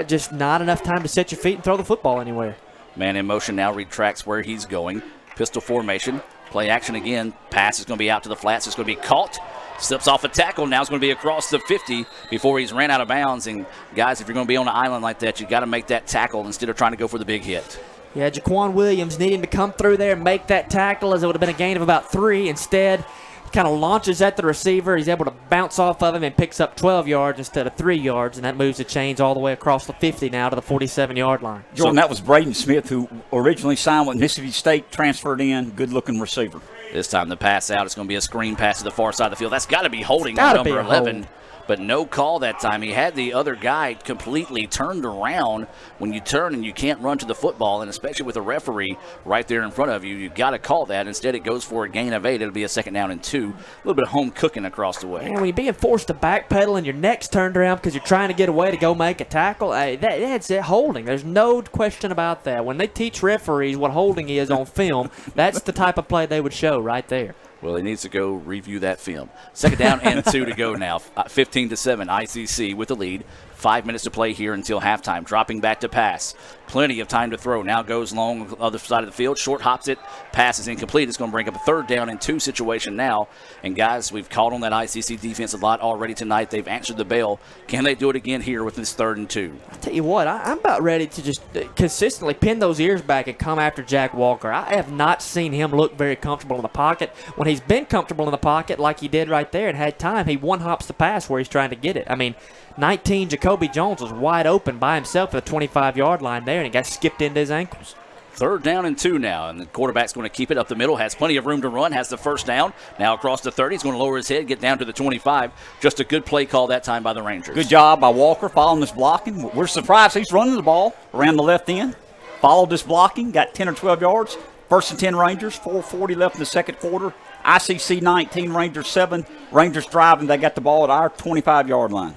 just not enough time to set your feet and throw the football anywhere. Man in motion now retracts where he's going. Pistol formation. Play action again. Pass is going to be out to the flats. It's going to be caught. Slips off a tackle. Now it's going to be across the 50 before he's ran out of bounds. And, guys, if you're going to be on an island like that, you got to make that tackle instead of trying to go for the big hit. Yeah, Jaquan Williams needing to come through there and make that tackle, as it would have been a gain of about 3. Instead, kind of launches at the receiver. He's able to bounce off of him and picks up 12 yards instead of 3 yards, and that moves the chains all the way across the 50 now to the 47-yard line. Jordan, that was Braden Smith, who originally signed with Mississippi State, transferred in, good-looking receiver. This time the pass out. It's going to be a screen pass to the far side of the field. That's got to be holding on number 11. But no call that time. He had the other guy completely turned around. When you turn and you can't run to the football, and especially with a referee right there in front of you, you've got to call that. Instead, it goes for a gain of 8. It'll be a 2nd down and 2. A little bit of home cooking across the way. And when you're being forced to backpedal and your neck's turned around because you're trying to get away to go make a tackle, that's it, holding. There's no question about that. When they teach referees what holding is on film, that's the type of play they would show right there. Well, he needs to go review that film. 2nd down and 2 to go now. 15-7, ICC with the lead. 5 minutes to play here until halftime. Dropping back to pass. Plenty of time to throw. Now goes long on the other side of the field. Short hops it. Pass is incomplete. It's going to bring up a 3rd down and 2 situation now. And, guys, we've called on that ICC defense a lot already tonight. They've answered the bell. Can they do it again here with this 3rd and 2? I'll tell you what, I'm about ready to just consistently pin those ears back and come after Jack Walker. I have not seen him look very comfortable in the pocket. When he's been comfortable in the pocket like he did right there and had time, he one-hops the pass where he's trying to get it. I mean, 19 Jacoby Jacoby Jones was wide open by himself at the 25-yard line there, and he got skipped into his ankles. 3rd down and 2 now, and the quarterback's going to keep it up the middle, has plenty of room to run, has the first down. Now across the 30, he's going to lower his head, get down to the 25. Just a good play call that time by the Rangers. Good job by Walker following this blocking. We're surprised he's running the ball around the left end. Followed this blocking, got 10 or 12 yards. 1st and 10 Rangers, 4:40 left in the second quarter. ICC 19, Rangers 7. Rangers driving, they got the ball at our 25-yard line.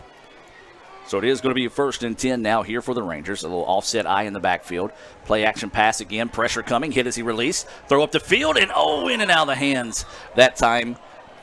So it is going to be a 1st and 10 now here for the Rangers. A little offset eye in the backfield. Play action pass again. Pressure coming. Hit as he released. Throw up the field. And in and out of the hands that time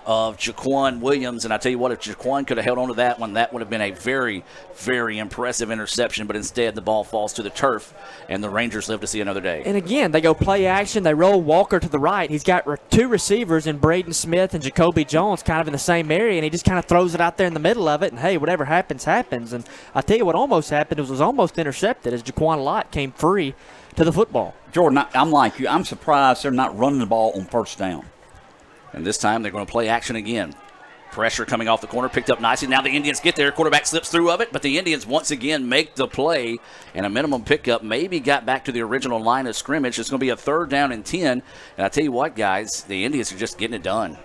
of Jaquan Williams. And I tell you what, if Jaquan could have held on to that one, that would have been a very, very impressive interception. But instead, the ball falls to the turf, and the Rangers live to see another day. And again, they go play action. They roll Walker to the right. He's got 2 receivers in Braden Smith and Jacoby Jones kind of in the same area, and he just kind of throws it out there in the middle of it. And, hey, whatever happens, happens. And I tell you what almost happened was almost intercepted as Jaquan Lott came free to the football. Jordan, I'm like you. I'm surprised they're not running the ball on 1st down. And this time they're going to play action again. Pressure coming off the corner, picked up nicely. Now the Indians get there. Quarterback slips through of it, but the Indians once again make the play. And a minimum pickup maybe got back to the original line of scrimmage. It's going to be a 3rd down and 10. And I tell you what, guys, the Indians are just getting it done.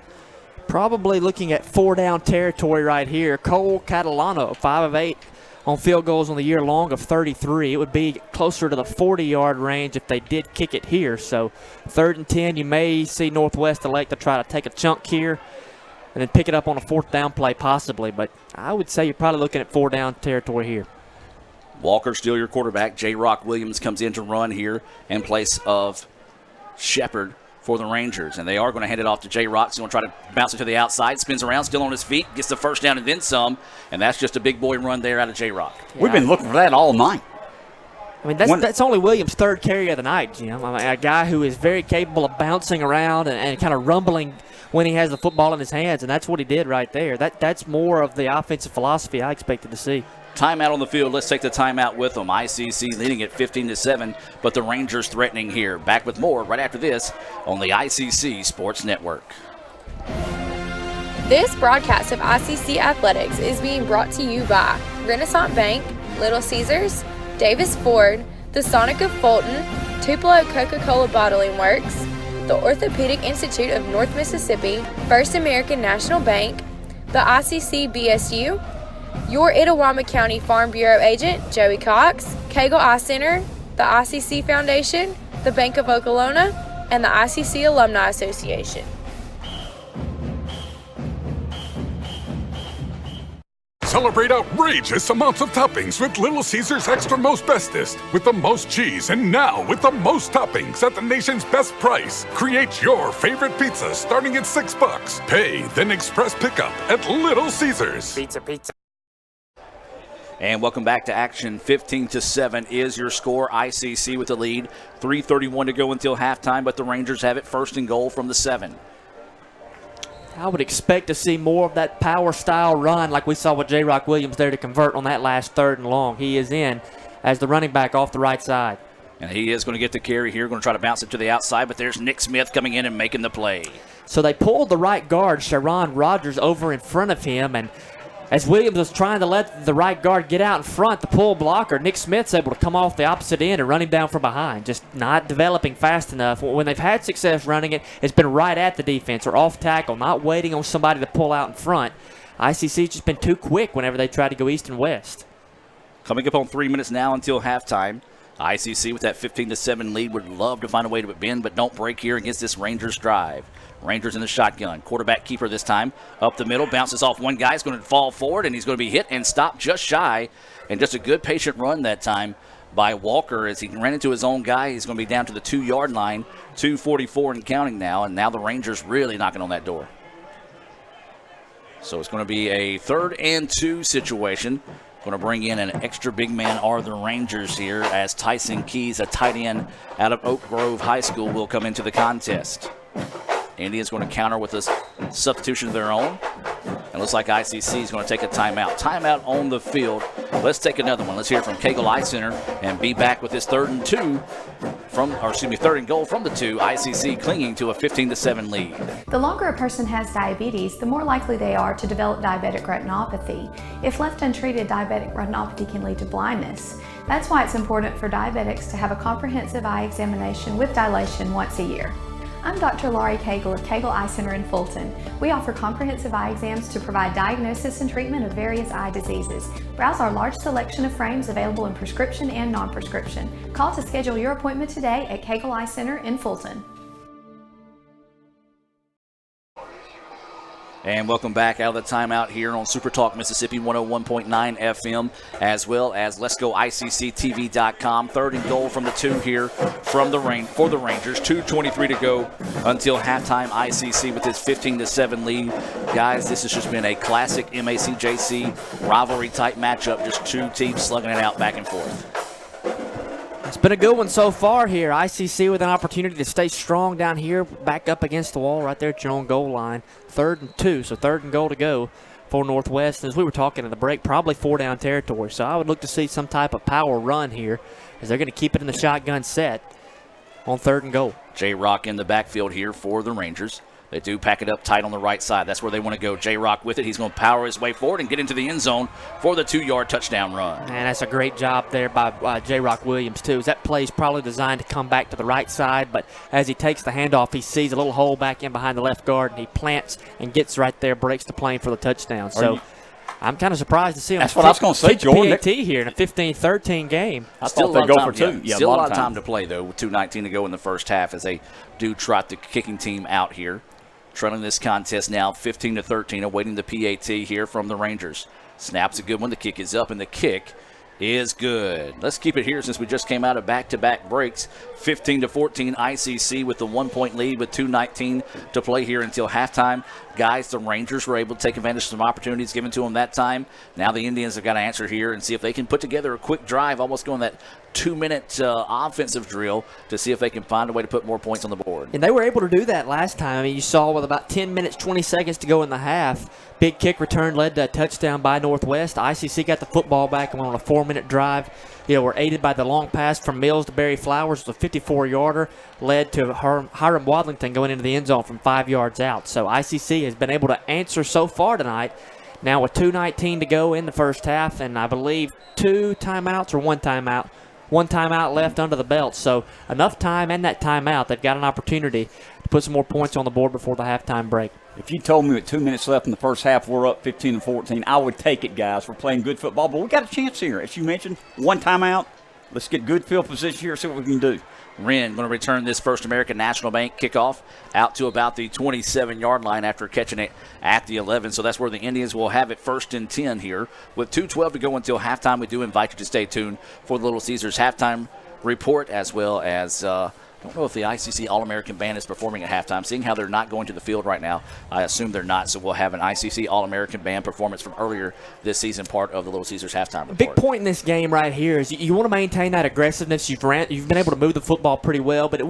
Probably looking at 4-down territory right here. Cole Catalano, 5 of 8 on field goals on the year long of 33. It would be closer to the 40-yard range if they did kick it here. So 3rd and 10, you may see Northwest elect to try to take a chunk here and then pick it up on a 4th down play possibly. But I would say you're probably looking at 4-down territory here. Walker still your quarterback. J. Rock Williams comes in to run here in place of Shepard for the Rangers. And they are going to hand it off to J. Rock. He's going to try to bounce it to the outside. Spins around, still on his feet. Gets the 1st down and then some. And that's just a big boy run there out of J. Rock. Yeah. We've been looking for that all night. I mean, that's only Williams' 3rd carry of the night, Jim. I mean, a guy who is very capable of bouncing around and kind of rumbling when he has the football in his hands, and that's what he did right there. That's more of the offensive philosophy I expected to see. Timeout on the field. Let's take the timeout with them. ICC leading at 15-7, but the Rangers threatening here. Back with more right after this on the ICC Sports Network. This broadcast of ICC Athletics is being brought to you by Renaissance Bank, Little Caesars, Davis Ford, the Sonic of Fulton, Tupelo Coca-Cola Bottling Works, the Orthopedic Institute of North Mississippi, First American National Bank, the ICC BSU, your Itawamba County Farm Bureau agent, Joey Cox, Cagle Eye Center, the ICC Foundation, the Bank of Okolona, and the ICC Alumni Association. Celebrate outrageous amounts of toppings with Little Caesars Extra Most Bestest. With the most cheese and now with the most toppings at the nation's best price. Create your favorite pizza starting at $6. Pay, then express pickup at Little Caesars. Pizza. And welcome back to action. 15-7 is your score. ICC with the lead. 3:31 to go until halftime, but the Rangers have it 1st and goal from the 7. I would expect to see more of that power-style run like we saw with J. Rock Williams there to convert on that last 3rd and long. He is in as the running back off the right side. And he is going to get the carry here, going to try to bounce it to the outside, but there's Nick Smith coming in and making the play. So they pulled the right guard, Sharon Rogers, over in front of him, and as Williams was trying to let the right guard get out in front, the pull blocker, Nick Smith's able to come off the opposite end and run him down from behind. Just not developing fast enough. When they've had success running it, it's been right at the defense or off tackle, not waiting on somebody to pull out in front. ICC's just been too quick whenever they try to go east and west. Coming up on 3 minutes now until halftime. ICC with that 15-7 lead would love to find a way to bend, but don't break here against this Rangers drive. Rangers in the shotgun. Quarterback keeper this time. Up the middle. Bounces off one guy. He's going to fall forward, and he's going to be hit and stopped just shy. And just a good patient run that time by Walker as he ran into his own guy. He's going to be down to the 2-yard line. 2:44 and counting now. And now the Rangers really knocking on that door. So it's going to be a 3rd and 2 situation. Going to bring in an extra big man are the Rangers here as Tyson Keys, a tight end out of Oak Grove High School, will come into the contest. Indians going to counter with a substitution of their own. And looks like ICC is going to take a timeout. Timeout on the field. Let's take another one. Let's hear from Cagle Eye Center and be back with this 3rd and 2 third and goal from the 2. ICC clinging to a 15-7 lead. The longer a person has diabetes, the more likely they are to develop diabetic retinopathy. If left untreated, diabetic retinopathy can lead to blindness. That's why it's important for diabetics to have a comprehensive eye examination with dilation once a year. I'm Dr. Laurie Cagle of Cagle Eye Center in Fulton. We offer comprehensive eye exams to provide diagnosis and treatment of various eye diseases. Browse our large selection of frames available in prescription and non-prescription. Call to schedule your appointment today at Cagle Eye Center in Fulton. And welcome back out of the timeout here on Super Talk Mississippi 101.9 FM, as well as Let's Go ICCTV.com. Third and goal from the 2 here for the Rangers. 2:23 to go until halftime. ICC with his 15-7 lead. Guys, this has just been a classic MAC-JC rivalry type matchup. Just two teams slugging it out back and forth. It's been a good one so far here. ICC with an opportunity to stay strong down here, back up against the wall right there at your own goal line. 3rd and 2, so 3rd and goal to go for Northwest. As we were talking in the break, probably 4-down territory. So I would look to see some type of power run here as they're going to keep it in the shotgun set on 3rd and goal. J-Rock in the backfield here for the Rangers. They do pack it up tight on the right side. That's where they want to go. J-Rock with it. He's going to power his way forward and get into the end zone for the 2-yard touchdown run. And that's a great job there by J-Rock Williams, too. That play is probably designed to come back to the right side, but as he takes the handoff, he sees a little hole back in behind the left guard, and he plants and gets right there, breaks the plane for the touchdown. So I'm kind of surprised to see him. That's what I was going to say, Jordan. PAT here in a 15-13 game. I thought they'd go for 2. Yeah, still a lot of time to play, though, with 2:19 to go in the first half as they do trot the kicking team out here. Trailing this contest now 15-13, awaiting the PAT here from the Rangers. Snap's a good one. The kick is up, and the kick is good. Let's keep it here since we just came out of back-to-back breaks. 15-14, ICC with the 1-point lead with 2:19 to play here until halftime. Guys, the Rangers were able to take advantage of some opportunities given to them that time. Now the Indians have got to answer here and see if they can put together a quick drive, almost going that 2-minute offensive drill to see if they can find a way to put more points on the board. And they were able to do that last time. I mean, you saw with about 10 minutes, 20 seconds to go in the half, big kick return led to a touchdown by Northwest. ICC got the football back and went on a 4-minute drive. Were aided by the long pass from Mills to Barry Flowers. The 54-yarder led to Hiram Wadlington going into the end zone from 5 yards out. So ICC has been able to answer so far tonight. Now with 2:19 to go in the first half, and I believe 2 timeouts or 1 timeout. 1 timeout left under the belt. So enough time and that timeout, they've got an opportunity to put some more points on the board before the halftime break. If you told me with 2 minutes left in the first half, we're up 15-14, I would take it, guys. We're playing good football, but we got a chance here. As you mentioned, 1 timeout. Let's get good field position here, see what we can do. Wren going to return this First American National Bank kickoff out to about the 27-yard line after catching it at the 11. So that's where the Indians will have it 1st and 10 here. With 2:12 to go until halftime, we do invite you to stay tuned for the Little Caesars halftime report, as well as I don't know if the ICC All-American Band is performing at halftime. Seeing how they're not going to the field right now, I assume they're not. So we'll have an ICC All-American Band performance from earlier this season, part of the Little Caesars halftime report. Big point in this game right here is you want to maintain that aggressiveness. You've been able to move the football pretty well, but you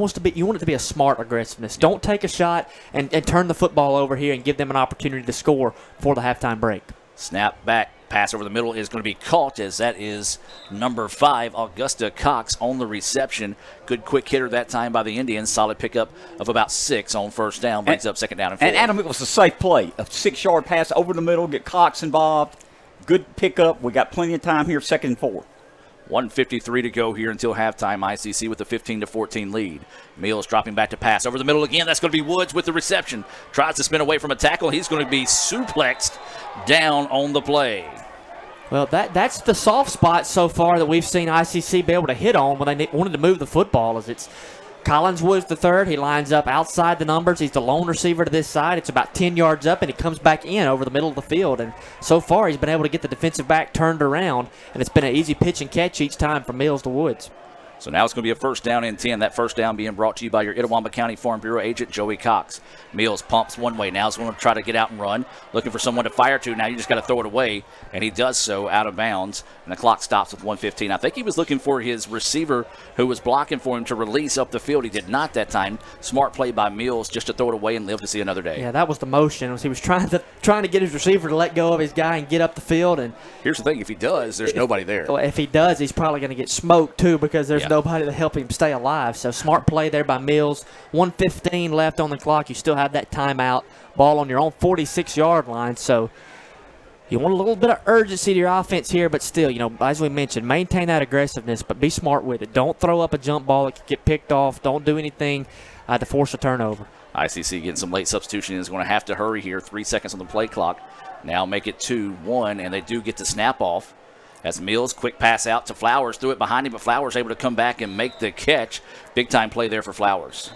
want it to be a smart aggressiveness. Don't take a shot and turn the football over here and give them an opportunity to score before the halftime break. Snap back. Pass over the middle is going to be caught, as that is number 5, Augusta Cox, on the reception. Good quick hitter that time by the Indians. Solid pickup of about 6 on first down. Brings up 2nd down and 4. And Adam, it was a safe play. A 6-yard pass over the middle, get Cox involved. Good pickup. We got plenty of time here, 2nd and 4. 1:53 to go here until halftime. ICC with a 15-14 lead. Mills dropping back to pass over the middle again. That's going to be Woods with the reception. Tries to spin away from a tackle. He's going to be suplexed down on the play. Well, that's the soft spot so far that we've seen ICC be able to hit on when they wanted to move the football. Is it's Collins Woods the third. He lines up outside the numbers. He's the lone receiver to this side. It's about 10 yards up, and he comes back in over the middle of the field. And so far, he's been able to get the defensive back turned around, and it's been an easy pitch and catch each time from Mills to Woods. So now it's going to be a 1st down and 10. That 1st down being brought to you by your Itawamba County Farm Bureau agent, Joey Cox. Mills pumps one way. Now he's going to try to get out and run. Looking for someone to fire to. Now you just got to throw it away. And he does so out of bounds. And the clock stops with 1:15. I think he was looking for his receiver who was blocking for him to release up the field. He did not that time. Smart play by Mills just to throw it away and live to see another day. Yeah, that was the motion. He was trying to get his receiver to let go of his guy and get up the field. And here's the thing. If he does, there's nobody there. Well, if he does, he's probably going to get smoked too, because there's nobody to help him stay alive. So smart play there by Mills. 1:15 left on the clock. You still have that timeout. Ball on your own 46-yard line. So you want a little bit of urgency to your offense here, but still, as we mentioned, maintain that aggressiveness, but be smart with it. Don't throw up a jump ball that could get picked off. Don't do anything to force a turnover. ICC getting some late substitution is going to have to hurry here. 3 seconds on the play clock. Now make it 2-1, and they do get the snap off. As Mills, quick pass out to Flowers, threw it behind him, but Flowers able to come back and make the catch. Big time play there for Flowers.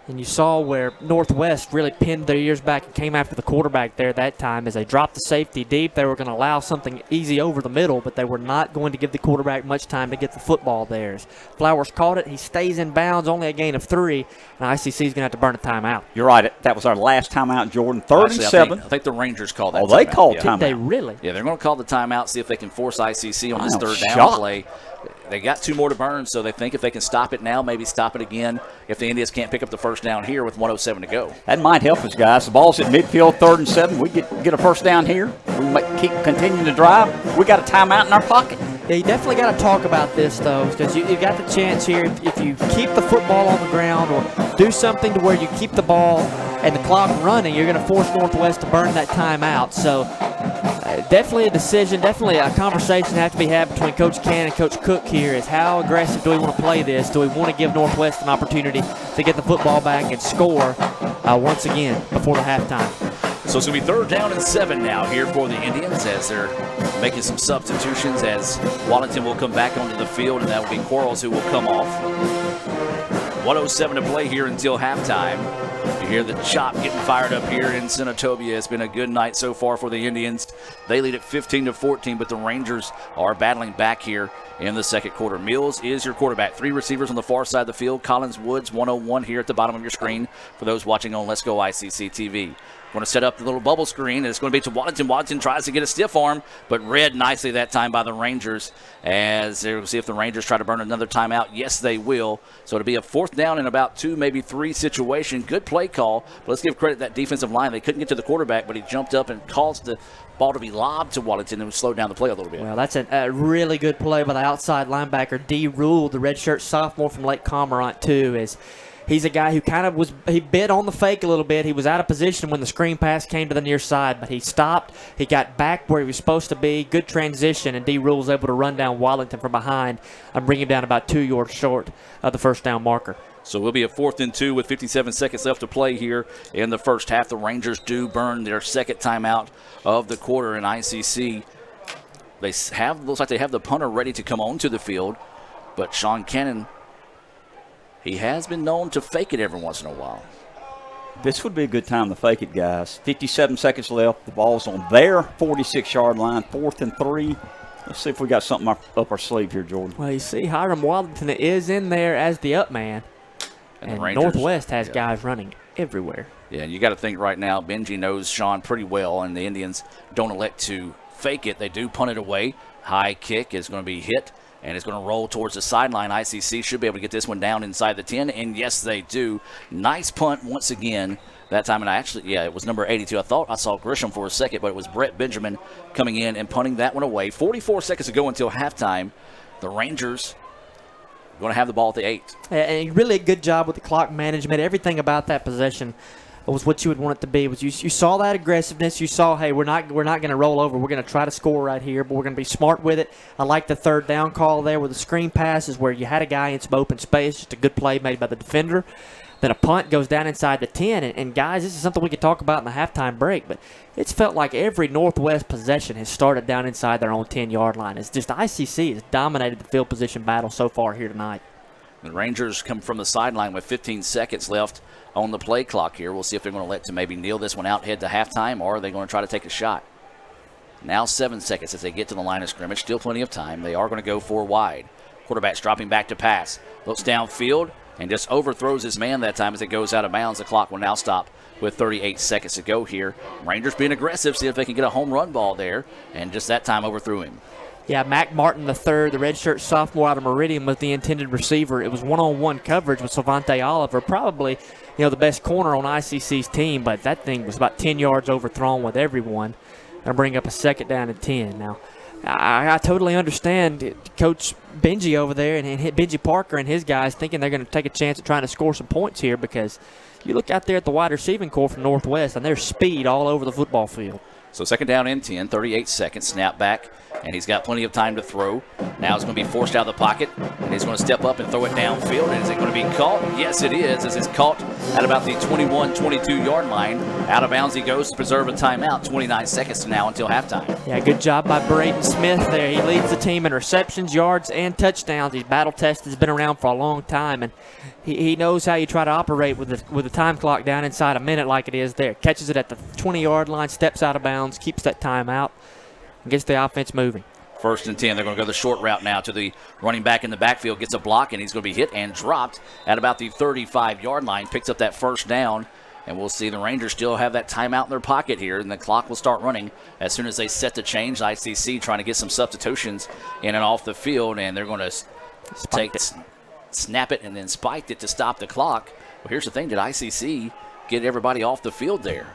And you saw where Northwest really pinned their ears back and came after the quarterback there that time as they dropped the safety deep. They were going to allow something easy over the middle, but they were not going to give the quarterback much time to get the football there. As Flowers caught it. He stays in bounds, only a gain of 3, and ICC is going to have to burn a timeout. You're right. That was our last timeout, Jordan. 3rd and 7. I think the Rangers called that. Oh, they called timeout. Did they really? Yeah, they're going to call the timeout, see if they can force ICC on this third down shocked. play. They got 2 more to burn, so they think if they can stop it now, maybe stop it again if the Indians can't pick up the first down here with 1:07 to go. That might help us, guys. The ball's at midfield, 3rd and 7. We get a first down here. We might keep continuing to drive. We got a timeout in our pocket. Yeah, you definitely got to talk about this, though, because you got the chance here. If you keep the football on the ground or do something to where you keep the ball and the clock running, you're going to force Northwest to burn that timeout. So definitely a decision, definitely a conversation have to be had between Coach Cannon and Coach Cook here is how aggressive do we want to play this? Do we want to give Northwest an opportunity to get the football back and score once again before the halftime? So it's going to be 3rd down and 7 now here for the Indians as they're making some substitutions as Wallington will come back onto the field, and that will be Quarles who will come off. 1:07 to play here until halftime. You hear the chop getting fired up here in Senatobia. It's been a good night so far for the Indians. They lead at 15-14, but the Rangers are battling back here in the second quarter. Mills is your quarterback. 3 receivers on the far side of the field. Collins Woods, 101 here at the bottom of your screen for those watching on Let's Go ICC TV. Going to set up the little bubble screen, and it's going to be to Wallington. Wallington tries to get a stiff arm, but read nicely that time by the Rangers as they'll see if the Rangers try to burn another timeout. Yes, they will. So it'll be a 4th down and about 2, maybe 3 situation. Good play call, but let's give credit to that defensive line. They couldn't get to the quarterback, but he jumped up and caused the ball to be lobbed to Wallington and slowed down the play a little bit. Well, that's a really good play by the outside linebacker, D. Rule, the redshirt sophomore from Lake Cormorant, too, as he's a guy who he bit on the fake a little bit. He was out of position when the screen pass came to the near side, but he stopped. He got back where he was supposed to be. Good transition, and D. Rule was able to run down Wallington from behind and bring him down about 2 yards short of the first down marker. So we'll be a 4th and 2 with 57 seconds left to play here in the first half. The Rangers do burn their second timeout of the quarter in ICC. Looks like they have the punter ready to come onto the field, but Sean Cannon, he has been known to fake it every once in a while. This would be a good time to fake it, guys. 57 seconds left. The ball's on their 46-yard line, 4th and 3. Let's see if we got something up our sleeve here, Jordan. Well, you see Hiram Wallington is in there as the up man. And Northwest has guys running everywhere. Yeah, and you got to think right now, Benji knows Sean pretty well, and the Indians don't elect to fake it. They do punt it away. High kick is going to be hit, and it's going to roll towards the sideline. ICC should be able to get this one down inside the 10, and yes, they do. Nice punt once again that time, and it was number 82. I thought I saw Grisham for a second, but it was Brett Benjamin coming in and punting that one away. 44 seconds to go until halftime. The Rangers going to have the ball at the 8. And really a good job with the clock management. Everything about that possession was what you would want it to be. Was you saw that aggressiveness. You saw, hey, we're not going to roll over. We're going to try to score right here, but we're going to be smart with it. I like the 3rd down call there with the screen passes where you had a guy in some open space. Just a good play made by the defender. Then a punt goes down inside the 10. And guys, this is something we could talk about in the halftime break, but it's felt like every Northwest possession has started down inside their own 10-yard line. It's just ICC has dominated the field position battle so far here tonight. The Rangers come from the sideline with 15 seconds left on the play clock here. We'll see if they're going to let to maybe kneel this one out, head to halftime, or are they going to try to take a shot? Now 7 seconds as they get to the line of scrimmage. Still plenty of time. They are going to go 4 wide. Quarterback's dropping back to pass. Looks downfield and just overthrows his man that time as it goes out of bounds. The clock will now stop with 38 seconds to go here. Rangers being aggressive, see if they can get a home run ball there, and just that time overthrew him. Yeah, Mac Martin III, the redshirt sophomore out of Meridian, was the intended receiver. It was one-on-one coverage with Savante Oliver, probably the best corner on ICC's team, but that thing was about 10 yards overthrown with everyone. Going to bring up a 2nd down and 10. Now, I totally understand Coach Benji over there and Benji Parker and his guys thinking they're going to take a chance at trying to score some points here, because you look out there at the wide receiving core from Northwest, and there's speed all over the football field. So 2nd down and 10, 38 seconds, snap back, and he's got plenty of time to throw. Now it's going to be forced out of the pocket, and he's going to step up and throw it downfield. And is it going to be caught? Yes, it is, as it's caught at about the 21, 22-yard line. Out of bounds he goes to preserve a timeout. 29 seconds now until halftime. Yeah, good job by Braden Smith there. He leads the team in receptions, yards, and touchdowns. He's battle tested, has been around for a long time, and he knows how you try to operate with the time clock down inside a minute like it is there. Catches it at the 20-yard line, steps out of bounds, keeps that time out, and gets the offense moving. 1st and 10. They're going to go the short route now to the running back in the backfield. Gets a block, and he's going to be hit and dropped at about the 35-yard line. Picks up that 1st down, and we'll see the Rangers still have that timeout in their pocket here, and the clock will start running as soon as they set the change. ICC trying to get some substitutions in and off the field, and they're going to snap it and then spiked it to stop the clock. Well, here's the thing. Did ICC get everybody off the field there?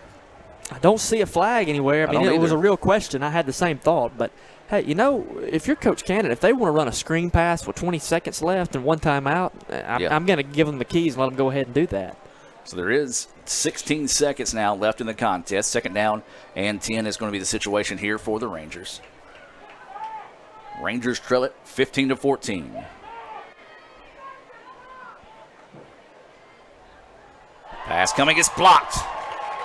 I don't see a flag anywhere. I mean, it was a real question. I had the same thought. But, hey, you know, if you're Coach Cannon, if they want to run a screen pass with 20 seconds left and one timeout, I'm going to give them the keys and let them go ahead and do that. So there is 16 seconds now left in the contest. 2nd down and 10 is going to be the situation here for the Rangers. Rangers trail it 15-14. Pass coming, it's blocked.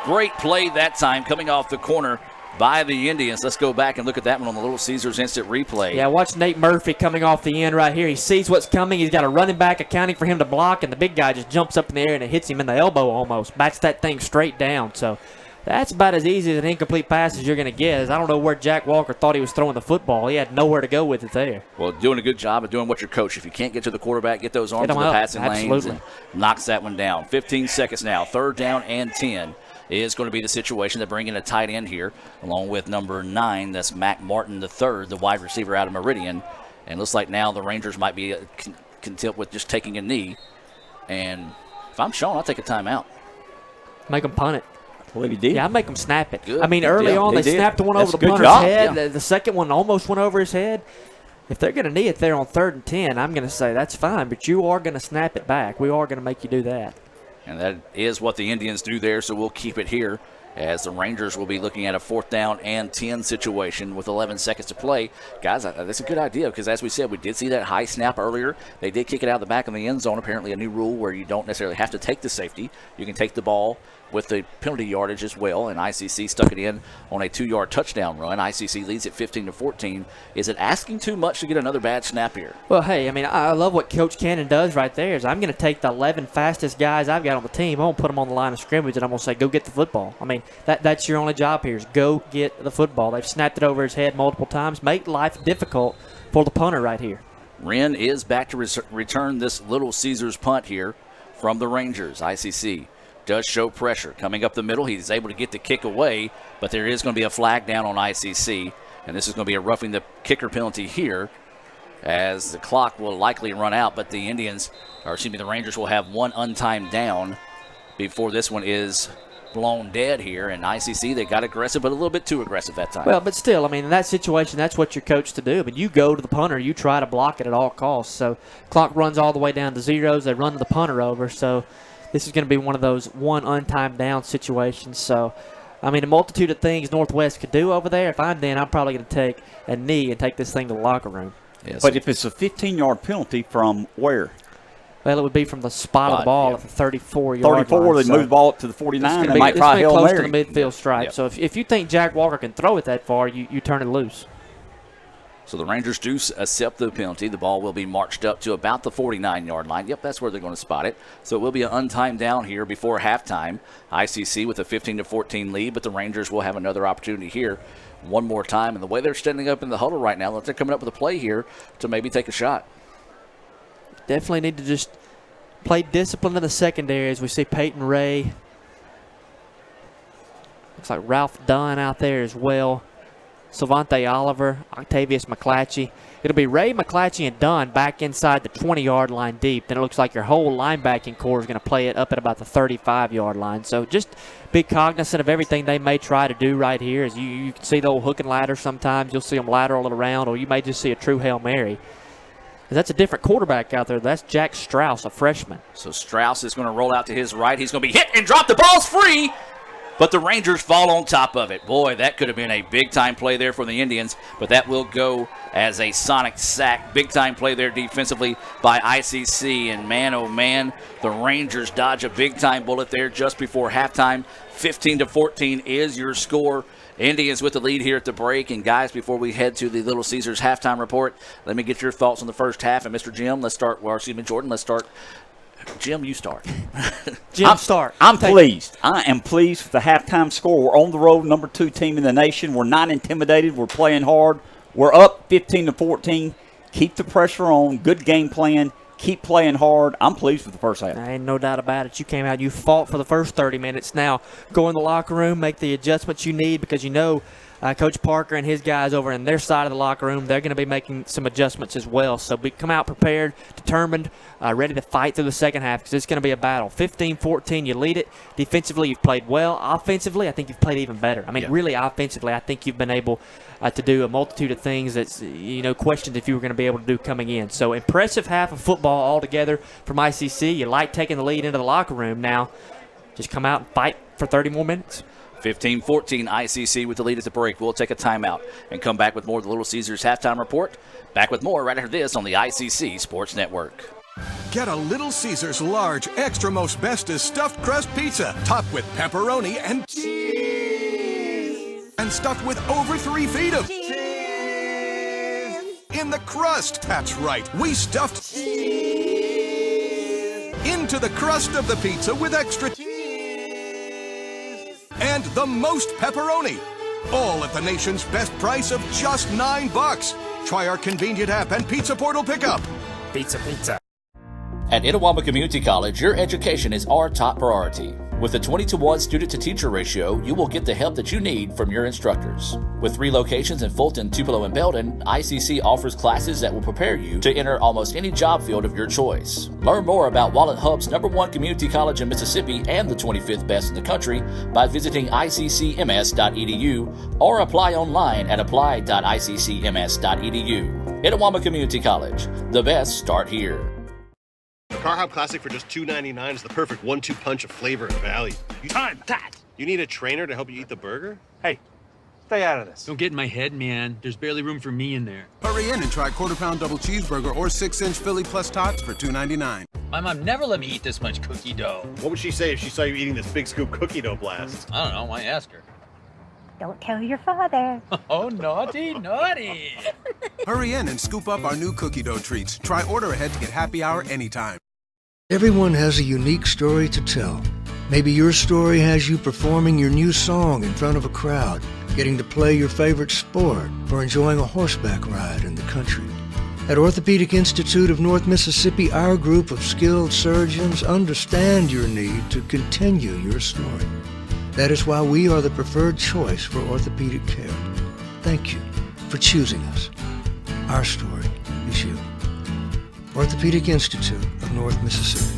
Great play that time, coming off the corner by the Indians. Let's go back and look at that one on the Little Caesars instant replay. Yeah, watch Nate Murphy coming off the end right here. He sees what's coming. He's got a running back accounting for him to block, and the big guy just jumps up in the air and it hits him in the elbow almost. Bats that thing straight down. So that's about as easy as an incomplete pass as you're going to get. I don't know where Jack Walker thought he was throwing the football. He had nowhere to go with it there. Well, doing a good job of doing what your coach. If you can't get to the quarterback, get those arms in the passing lanes and knocks that one down. 15 seconds now. 3rd down and 10 is going to be the situation. They bring in a tight end here along with number 9. That's Mac Martin III, the wide receiver out of Meridian. And looks like now the Rangers might be content with just taking a knee. And if I'm Sean, I'll take a timeout. Make them punt it. Well, he did. Yeah, I'd make them snap it. Good. I mean, early on, they snapped one over the punter's head. Yeah. The second one almost went over his head. If they're going to knee it there on 3rd and 10, I'm going to say that's fine, but you are going to snap it back. We are going to make you do that. And that is what the Indians do there, so we'll keep it here as the Rangers will be looking at a 4th down and 10 situation with 11 seconds to play. Guys, that's a good idea because, as we said, we did see that high snap earlier. They did kick it out of the back of the end zone. Apparently a new rule where you don't necessarily have to take the safety. You can take the ball with the penalty yardage as well, and ICC stuck it in on a 2-yard touchdown run. ICC leads at 15-14. Is it asking too much to get another bad snap here? Well, hey, I mean, I love what Coach Cannon does right there is I'm going to take the 11 fastest guys I've got on the team. I'm going to put them on the line of scrimmage, and I'm going to say, go get the football. I mean, that's your only job here is go get the football. They've snapped it over his head multiple times. Make life difficult for the punter right here. Wren is back to return this Little Caesars punt here from the Rangers. ICC does show pressure. Coming up the middle, he's able to get the kick away, but there is going to be a flag down on ICC, and this is going to be a roughing the kicker penalty here as the clock will likely run out, but the the Rangers will have one untimed down before this one is blown dead here, and ICC, they got aggressive, but a little bit too aggressive that time. Well, but still, I mean, in that situation, that's what you're coached to do. I mean, you go to the punter, you try to block it at all costs. So clock runs all the way down to zeros. They run the punter over, so this is going to be one of those one untimed down situations. So, I mean, a multitude of things Northwest could do over there. If I'm Dan, I'm probably going to take a knee and take this thing to the locker room. Yes. But if it's a 15-yard penalty from where? Well, it would be from the spot of the ball at the 34-yard line. 34, they move the ball up to the 49. They might try Hail Mary. It's close to the midfield stripe. Yep. So if you think Jack Walker can throw it that far, you turn it loose. So the Rangers do accept the penalty. The ball will be marched up to about the 49-yard line. Yep, that's where they're going to spot it. So it will be an untimed down here before halftime. ICC with a 15-14 lead, but the Rangers will have another opportunity here one more time. And the way they're standing up in the huddle right now, they're coming up with a play here to maybe take a shot. Definitely need to just play discipline in the secondary as we see Peyton Ray. Looks like Ralph Dunn out there as well. Savante Oliver, Octavius McClatchy. It'll be Ray, McClatchy, and Dunn back inside the 20-yard line deep. Then it looks like your whole linebacking core is going to play it up at about the 35-yard line. So just be cognizant of everything they may try to do right here. As you can see the old hook and ladder sometimes. You'll see them lateral it around, or you may just see a true Hail Mary. That's a different quarterback out there. That's Jack Strauss, a freshman. So Strauss is going to roll out to his right. He's going to be hit and drop. The ball's free, but the Rangers fall on top of it. Boy, that could have been a big-time play there for the Indians, but that will go as a Sonic sack. Big-time play there defensively by ICC, and man, oh man, the Rangers dodge a big-time bullet there just before halftime. 15-14 is your score. Indians with the lead here at the break. And, guys, before we head to the Little Caesars halftime report, let me get your thoughts on the first half. And, Mr. Jim, let's start. Well, excuse me, Jordan, let's start. Jim, you start. Jim, start. I'm pleased. I am pleased with the halftime score. We're on the road, number 2 team in the nation. We're not intimidated. We're playing hard. We're up 15-14. Keep the pressure on. Good game plan. Keep playing hard. I'm pleased with the first half. Ain't no doubt about it. You came out, you fought for the first 30 minutes. Now go in the locker room, make the adjustments you need, because you know Coach Parker and his guys over in their side of the locker room, they're going to be making some adjustments as well. So come out prepared, determined, ready to fight through the second half, because it's going to be a battle. 15-14, you lead it. Defensively, you've played well. Offensively, I think you've played even better. I mean, really offensively, I think you've been able to do a multitude of things that's, questioned if you were going to be able to do coming in. So impressive half of football altogether from ICC. You like taking the lead into the locker room. Now just come out and fight for 30 more minutes. 15-14 ICC with the lead at the break. We'll take a timeout and come back with more of the Little Caesars halftime report. Back with more right after this on the ICC Sports Network. Get a Little Caesars large, extra most bestest stuffed crust pizza, topped with pepperoni and cheese, and stuffed with over 3 feet of cheese in the crust. That's right, we stuffed cheese into the crust of the pizza with extra cheese and the most pepperoni, all at the nation's best price of just $9. Try our convenient app and Pizza Portal pickup. Pizza. At Itawamba Community College, your education is our top priority. With a 20-to-1 student-to-teacher ratio, you will get the help that you need from your instructors. With 3 locations in Fulton, Tupelo, and Belden, ICC offers classes that will prepare you to enter almost any job field of your choice. Learn more about Wallet Hub's #1 community college in Mississippi and the 25th best in the country by visiting iccms.edu or apply online at apply.iccms.edu. Itawamba Community College. The best start here. The Car Hop Classic for just $2.99 is the perfect 1-2 punch of flavor and value. Time, that. You need a trainer to help you eat the burger? Hey, stay out of this. Don't get in my head, man. There's barely room for me in there. Hurry in and try quarter-pound double cheeseburger or 6-inch Philly plus tots for $2.99. My mom never let me eat this much cookie dough. What would she say if she saw you eating this big scoop cookie dough blast? I don't know. Why ask her? Don't tell your father. Oh, naughty. Hurry in and scoop up our new cookie dough treats. Try order ahead to get happy hour anytime. Everyone has a unique story to tell. Maybe your story has you performing your new song in front of a crowd, getting to play your favorite sport, or enjoying a horseback ride in the country. At Orthopedic Institute of North Mississippi, our group of skilled surgeons understand your need to continue your story. That is why we are the preferred choice for orthopedic care. Thank you for choosing us. Our story is you. Orthopedic Institute of North Mississippi.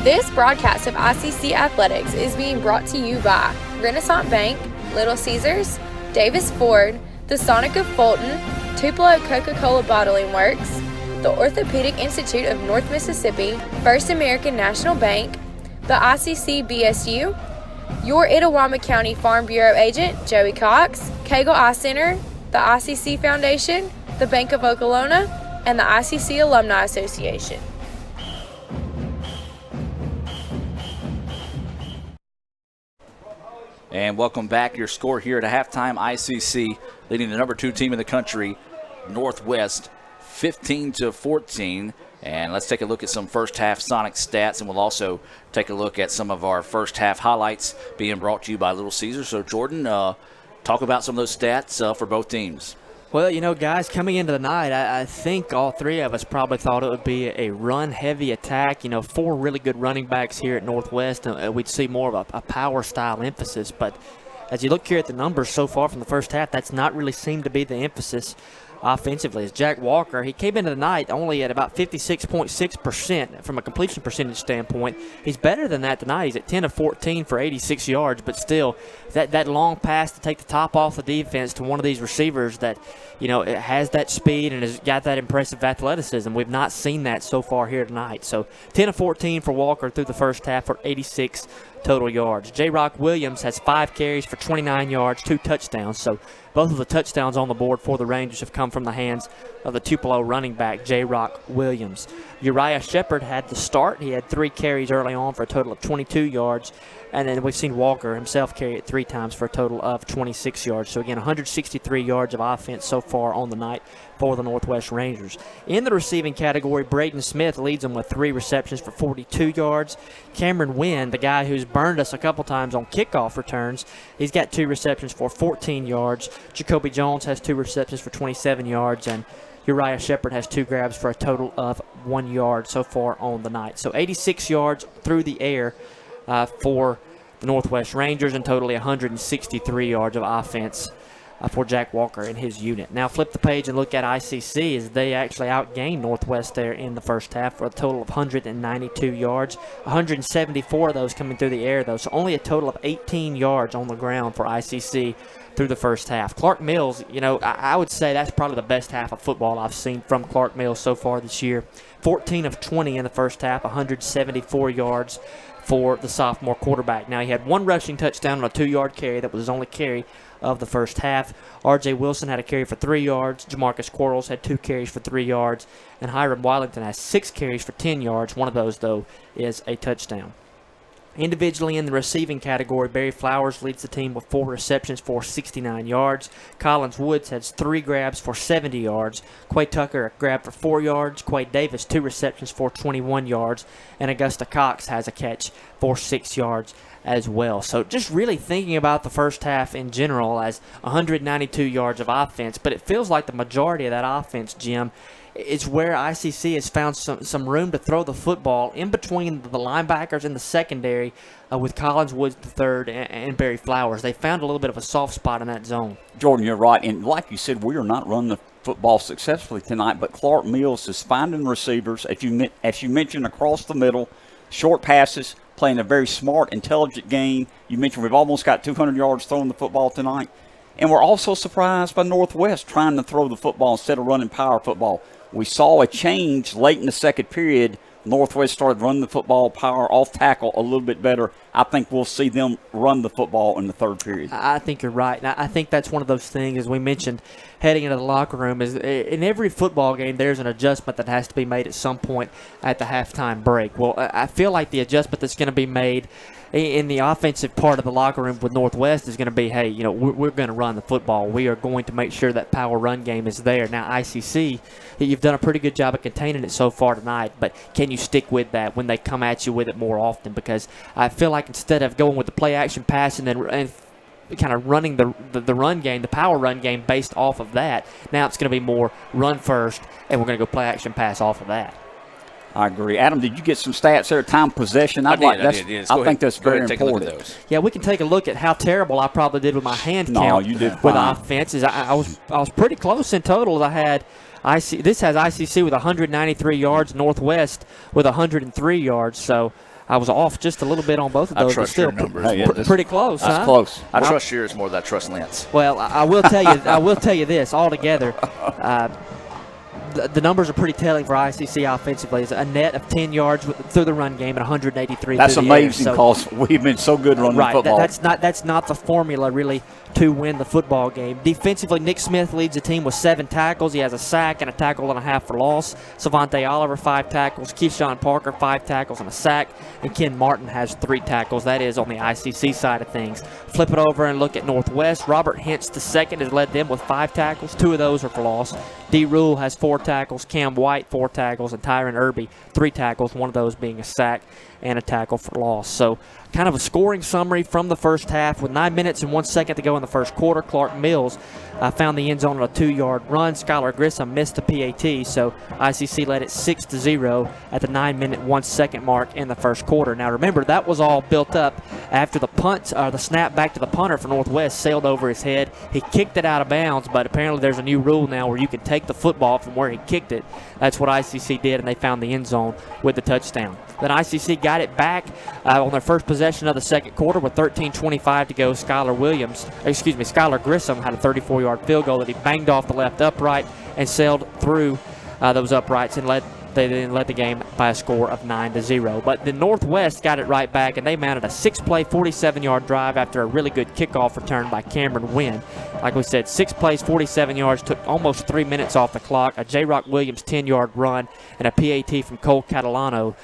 This broadcast of ICC Athletics is being brought to you by Renaissance Bank, Little Caesars, Davis Ford, the Sonic of Fulton, Tupelo Coca-Cola Bottling Works, the Orthopedic Institute of North Mississippi, First American National Bank, the ICC BSU, your Itawamba County Farm Bureau agent, Joey Cox, Cagle Eye Center, the ICC Foundation, the Bank of Okolona, and the ICC Alumni Association. And welcome back. Your score here at halftime, ICC leading the #2 team in the country, Northwest, 15-14. And let's take a look at some first half Sonic stats, and we'll also take a look at some of our first half highlights being brought to you by Little Caesars. So Jordan, talk about some of those stats for both teams. Well, guys, coming into the night, I think all 3 of us probably thought it would be a run-heavy attack. 4 really good running backs here at Northwest, and we'd see more of a power-style emphasis. But as you look here at the numbers so far from the first half, that's not really seemed to be the emphasis offensively. As Jack Walker, he came into the night only at about 56.6% from a completion percentage standpoint. He's better than that tonight. He's at 10 of 14 for 86 yards, but still, that long pass to take the top off the defense to one of these receivers that, it has that speed and has got that impressive athleticism. We've not seen that so far here tonight. So 10 of 14 for Walker through the first half for 86 total yards. J-Rock Williams has 5 carries for 29 yards, 2 touchdowns. So both of the touchdowns on the board for the Rangers have come from the hands of the Tupelo running back, J-Rock Williams. Uriah Shepard had the start. He had 3 carries early on for a total of 22 yards. And then we've seen Walker himself carry it 3 times for a total of 26 yards. So, again, 163 yards of offense so far on the night for the Northwest Rangers. In the receiving category, Braden Smith leads them with 3 receptions for 42 yards. Cameron Wynn, the guy who's burned us a couple times on kickoff returns, he's got 2 receptions for 14 yards. Jacoby Jones has 2 receptions for 27 yards. And Uriah Shepard has 2 grabs for a total of 1 yard so far on the night. So 86 yards through the air for the Northwest Rangers, and totally 163 yards of offense for Jack Walker and his unit. Now flip the page and look at ICC as they actually outgained Northwest there in the first half for a total of 192 yards. 174 of those coming through the air, though, so only a total of 18 yards on the ground for ICC through the first half. Clark Mills, I would say that's probably the best half of football I've seen from Clark Mills so far this year. 14 of 20 in the first half, 174 yards for the sophomore quarterback. Now, he had 1 rushing touchdown on a 2-yard carry. That was his only carry of the first half. R.J. Wilson had a carry for 3 yards. Jamarcus Quarles had 2 carries for 3 yards. And Hiram Wellington has 6 carries for 10 yards. One of those, though, is a touchdown. Individually in the receiving category, Barry Flowers leads the team with 4 receptions for 69 yards. Collins Woods has 3 grabs for 70 yards. Quay Tucker a grab for 4 yards. Quay Davis 2 receptions for 21 yards. And Augusta Cox has a catch for 6 yards as well. So just really thinking about the first half in general as 192 yards of offense, but it feels like the majority of that offense, Jim, is where ICC has found some room to throw the football in between the linebackers in the secondary with Collins Woods III and Barry Flowers. They found a little bit of a soft spot in that zone. Jordan, you're right. And like you said, we are not running the football successfully tonight, but Clark Mills is finding receivers, as you mentioned, across the middle, short passes, playing a very smart, intelligent game. You mentioned we've almost got 200 yards throwing the football tonight. And we're also surprised by Northwest trying to throw the football instead of running power football. We saw a change late in the second period. Northwest started running the football, power off tackle a little bit better. I think we'll see them run the football in the third period. I think you're right. And I think that's one of those things, as we mentioned, heading into the locker room, is in every football game there's an adjustment that has to be made at some point at the halftime break. Well, I feel like the adjustment that's going to be made in the offensive part of the locker room with Northwest is going to be, hey, we're going to run the football. We are going to make sure that power run game is there. Now, ICC, you've done a pretty good job of containing it so far tonight, but can you stick with that when they come at you with it more often? Because I feel like instead of going with the play-action pass and kind of running the run game, the power run game based off of that, now it's going to be more run first, and we're going to go play-action pass off of that. I agree. Adam, did you get some stats there? Time possession? I did. Yes. I think that's very important. Yeah, we can take a look at how terrible I probably did with my hand count. You did with fine. offenses. I was pretty close in total. I had this has ICC with 193 yards, Northwest with 103 yards. So I was off just a little bit on both of those. I trust but still your numbers. Pretty close. That's huh? close. I trust yours more than I trust Lance. Well, I will tell you. I will tell you this altogether. The numbers are pretty telling for ICC offensively. It's a net of 10 yards through the run game and 183 That's through the amazing air. because we've been so good running right, football. That's not the formula really to win the football game. Defensively, Nick Smith leads the team with 7 tackles. He has a sack and a tackle and a half for loss. Savante Oliver, 5 tackles. Keyshawn Parker, 5 tackles and a sack. And Ken Martin has 3 tackles. That is on the ICC side of things. Flip it over and look at Northwest. Robert Hintz II has led them with 5 tackles. 2 of those are for loss. D. Rule has 4 tackles. Cam White, 4 tackles. And Tyron Irby, 3 tackles, one of those being a sack. and a tackle for loss. So kind of a scoring summary from the first half. With 9 minutes and 1 second to go in the first quarter, Clark Mills found the end zone on a 2-yard run. Skylar Grissom missed the PAT, so ICC led it 6-0 at the 9-minute 1 second mark in the first quarter. Now remember, that was all built up after the snap back to the punter for Northwest sailed over his head. He kicked it out of bounds, but apparently there's a new rule now where you can take the football from where he kicked it. That's what ICC did, and they found the end zone with the touchdown. Then ICC got it back on their first possession of the second quarter with 13:25 to go. Skylar Grissom had a 34-yard field goal that he banged off the left upright and sailed through those uprights and they then led the game by a score of 9-0. But the Northwest got it right back, and they mounted a 6-play, 47-yard drive after a really good kickoff return by Cameron Wynn. Like we said, 6 plays, 47 yards, took almost 3 minutes off the clock. A J-Rock Williams 10-yard run and a PAT from Cole Catalano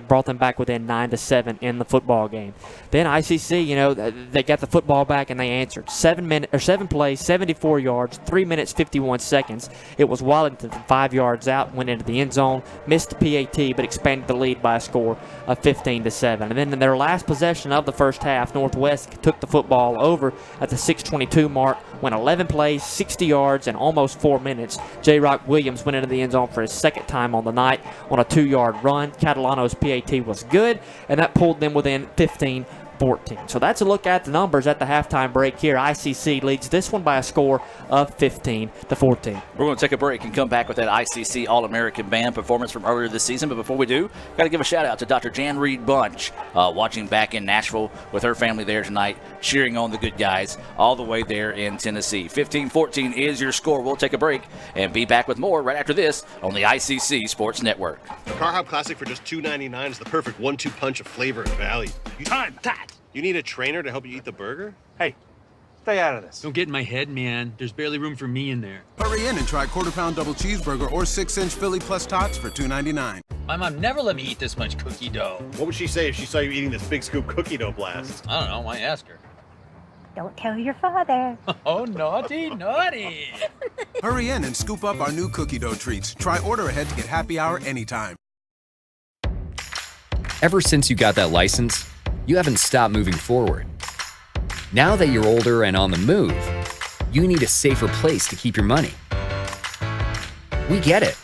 brought them back within 9-7 in the football game. Then ICC, they got the football back and they answered. 7 plays, 74 yards, 3 minutes, 51 seconds. It was Wallington from 5 yards out, went into the end zone, missed the PAT, but expanded the lead by a score of 15-7. And then in their last possession of the first half, Northwest took the football over at the 6:22 mark, went 11 plays, 60 yards, and almost 4 minutes. J-Rock Williams went into the end zone for his second time on the night on a 2-yard run. Catalano's PAT was good, and that pulled them within 15-14. So that's a look at the numbers at the halftime break here. ICC leads this one by a score of 15-14. We're going to take a break and come back with that ICC All-American Band performance from earlier this season. But before we do, got to give a shout-out to Dr. Jan Reed Bunch, watching back in Nashville with her family there tonight, cheering on the good guys all the way there in Tennessee. 15-14 is your score. We'll take a break and be back with more right after this on the ICC Sports Network. The Car Hop Classic for just $2.99 is the perfect 1-2 punch of flavor and value. Time, that. You need a trainer to help you eat the burger? Hey, stay out of this. Don't get in my head, man. There's barely room for me in there. Hurry in and try quarter-pound double cheeseburger or 6-inch Philly plus tots for $2.99. My mom never let me eat this much cookie dough. What would she say if she saw you eating this big scoop cookie dough blast? I don't know. Why ask her? Don't tell your father. Oh, naughty, naughty. Hurry in and scoop up our new cookie dough treats. Try order ahead to get happy hour anytime. Ever since you got that license, you haven't stopped moving forward. Now that you're older and on the move, you need a safer place to keep your money. We get it.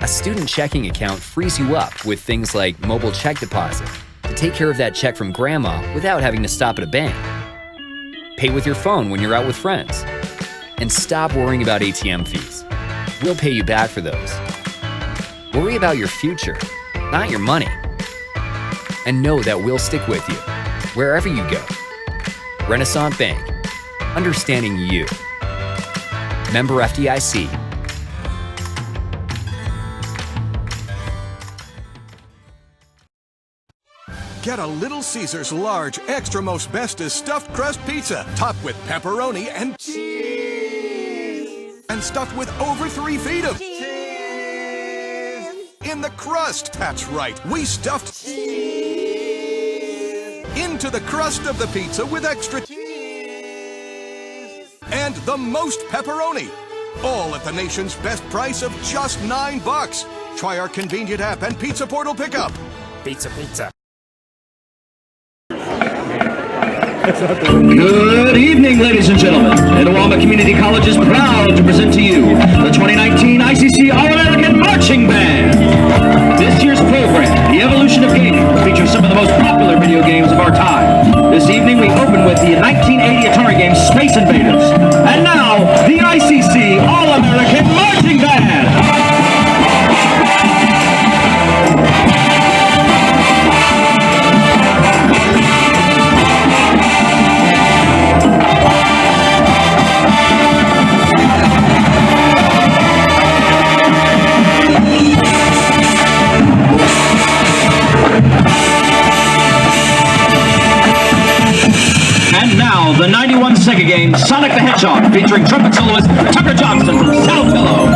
A student checking account frees you up with things like mobile check deposit to take care of that check from grandma without having to stop at a bank. Pay with your phone when you're out with friends. And stop worrying about ATM fees. We'll pay you back for those. Worry about your future, not your money. And know that we'll stick with you, wherever you go. Renaissance Bank, understanding you. Member FDIC. Get a Little Caesars large, extra most bestest stuffed crust pizza, topped with pepperoni and cheese, and stuffed with over 3 feet of cheese in the crust. That's right, we stuffed cheese into the crust of the pizza with extra cheese and the most pepperoni. All at the nation's best price of just $9. Try our convenient app and Pizza Portal pickup. Pizza. Good evening, ladies and gentlemen. Itawamba Community College is proud to present to you the 2019 ICC All-American Marching Band. This year's program, The Evolution of Gaming, features some of the most popular video games of our time. This evening, we open with the 1980 Atari game Space Invaders. And now, the ICC All-American Marching Band. And now, the 91 Sega game, Sonic the Hedgehog, featuring trumpet soloist Tucker Johnson from Saltillo.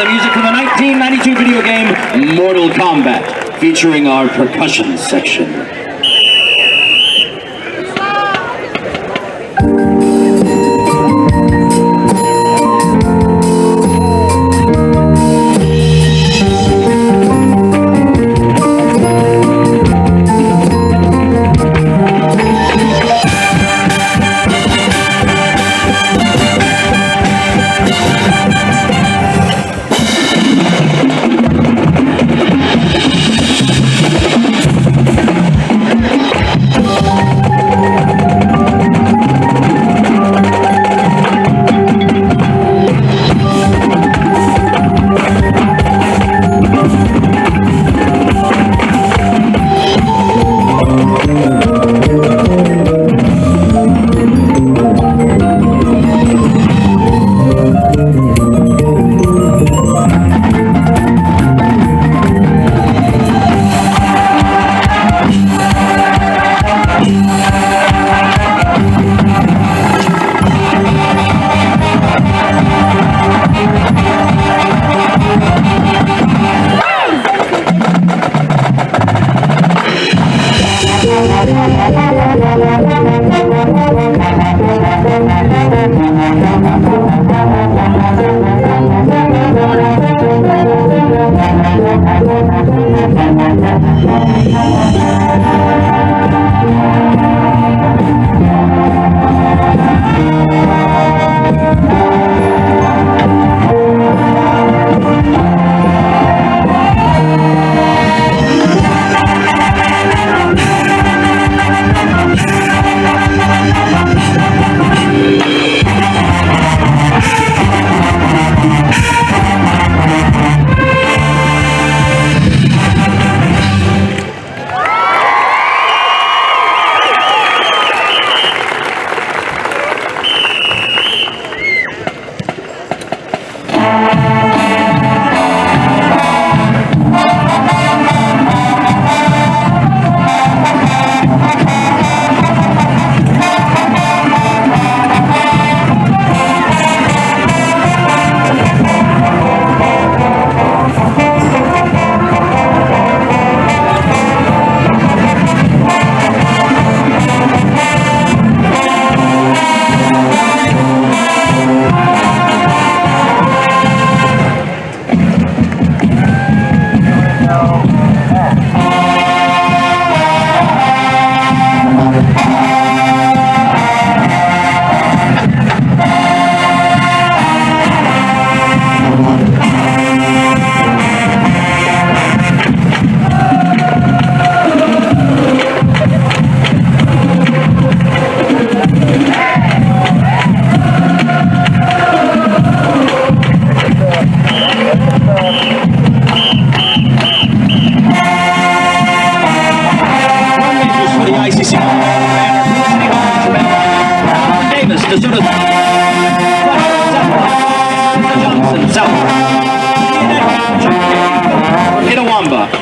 the music from the 1992 video game Mortal Kombat, featuring our percussion section.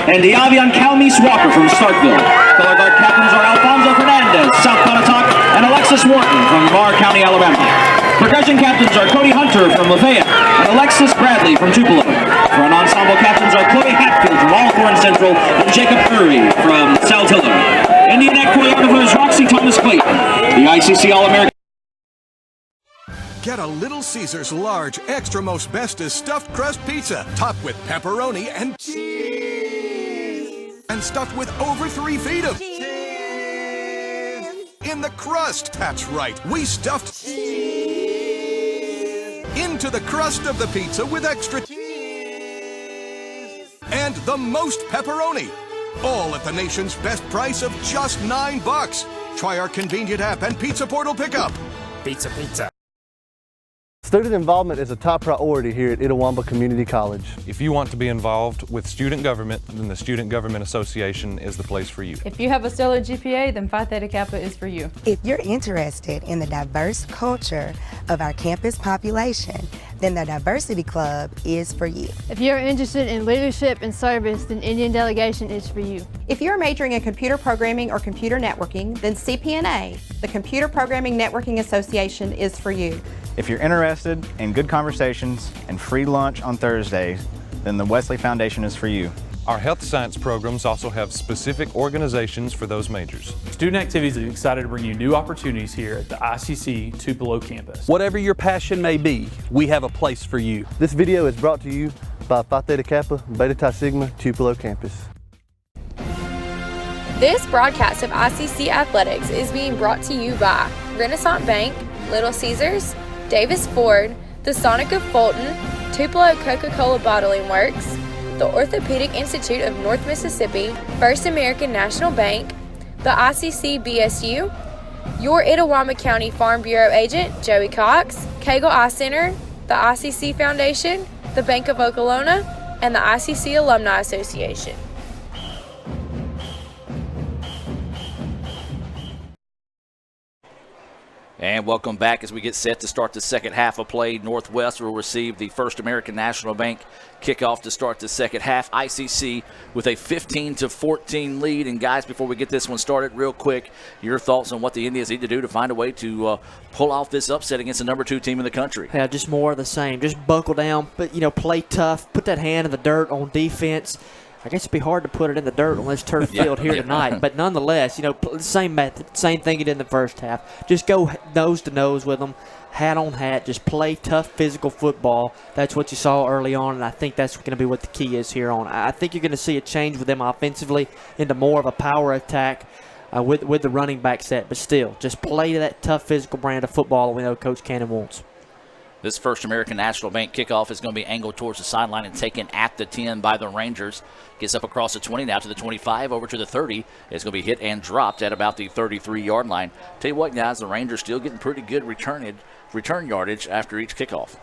And Diavion Calmise Walker from Starkville. Color guard captains are Alfonso Fernandez, South Pontotoc, and Alexis Wharton from Barr County, Alabama. Percussion captains are Cody Hunter from Lafayette and Alexis Bradley from Tupelo. Front ensemble captains are Chloe Hatfield from Alcorn Central and Jacob Curry from Saltillo. Indian choreographer is Roxy Thomas Clayton. The ICC All-American. Get a Little Caesars large, extra most bestest stuffed crust pizza, topped with pepperoni and cheese, and stuffed with over 3 feet of cheese in the crust. That's right, we stuffed cheese into the crust of the pizza with extra cheese and the most pepperoni, all at the nation's best price of just $9. Try our convenient app and Pizza Portal pickup. Pizza, pizza. Student involvement is a top priority here at Itawamba Community College. If you want to be involved with student government, then the Student Government Association is the place for you. If you have a stellar GPA, then Phi Theta Kappa is for you. If you're interested in the diverse culture of our campus population, then the Diversity Club is for you. If you're interested in leadership and service, then Indian Delegation is for you. If you're majoring in computer programming or computer networking, then CPNA, the Computer Programming Networking Association, is for you. If you're interested in good conversations and free lunch on Thursdays, then the Wesley Foundation is for you. Our health science programs also have specific organizations for those majors. Student Activities is excited to bring you new opportunities here at the ICC Tupelo campus. Whatever your passion may be, we have a place for you. This video is brought to you by Phi Theta Kappa, Beta Chi Sigma, Tupelo campus. This broadcast of ICC Athletics is being brought to you by Renaissance Bank, Little Caesars, Davis Ford, the Sonic of Fulton, Tupelo Coca-Cola Bottling Works, the Orthopedic Institute of North Mississippi, First American National Bank, the ICC BSU, your Itawamba County Farm Bureau agent, Joey Cox, Cagle Eye Center, the ICC Foundation, the Bank of Okolona, and the ICC Alumni Association. And welcome back as we get set to start the second half of play. Northwest will receive the First American National Bank kickoff to start the second half. ICC with a 15-14 lead. And guys, before we get this one started, real quick, your thoughts on what the Indians need to do to find a way to pull off this upset against the number 2 team in the country. Yeah, just more of the same. Just buckle down, but play tough. Put that hand in the dirt on defense. I guess it'd be hard to put it in the dirt on this turf field here tonight. But nonetheless, same method, same thing you did in the first half. Just go nose to nose with them, hat on hat. Just play tough physical football. That's what you saw early on, and I think that's going to be what the key is here on. I think you're going to see a change with them offensively into more of a power attack with the running back set. But still, just play that tough physical brand of football that we know Coach Cannon wants. This First American National Bank kickoff is going to be angled towards the sideline and taken at the 10 by the Rangers. Gets up across the 20, now to the 25, over to the 30. It's going to be hit and dropped at about the 33-yard line. Tell you what, guys, the Rangers still getting pretty good return yardage after each kickoff.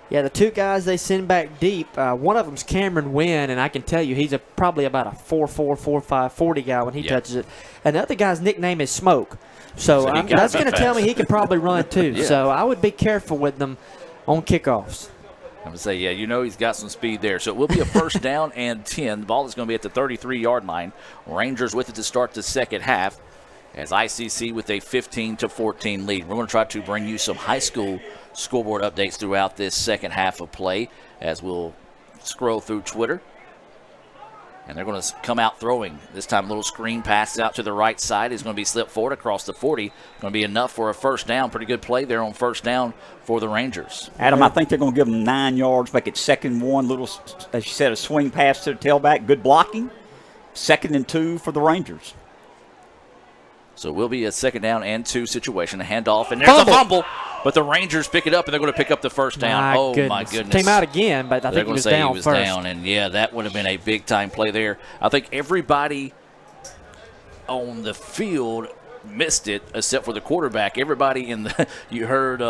Yeah, the 2 guys they send back deep, one of them's Cameron Wynn, and I can tell you he's probably about a 4'4", 4'5", 40 guy when he touches it. And the other guy's nickname is Smoke. So that's going to tell me he can probably run too. Yeah. So I would be careful with them on kickoffs. I'm going to say, he's got some speed there. So it will be a first down and 10. The ball is going to be at the 33-yard line. Rangers with it to start the second half as ICC with a 15-14 lead. We're going to try to bring you some high school scoreboard updates throughout this second half of play as we'll scroll through Twitter. And they're going to come out throwing. This time a little screen pass out to the right side. Is going to be slipped forward across the 40. Going to be enough for a first down. Pretty good play there on first down for the Rangers. Adam, I think they're going to give them 9 yards, make it 2nd and 1. Little, as you said, a swing pass to the tailback. Good blocking. 2nd and 2 for the Rangers. So it will be a 2nd down and 2 situation. A handoff, and there's a fumble. But the Rangers pick it up, and they're going to pick up the first down. My goodness. Came out again, but I think he was down first. Down, and, that would have been a big-time play there. I think everybody on the field missed it except for the quarterback. Everybody in the you heard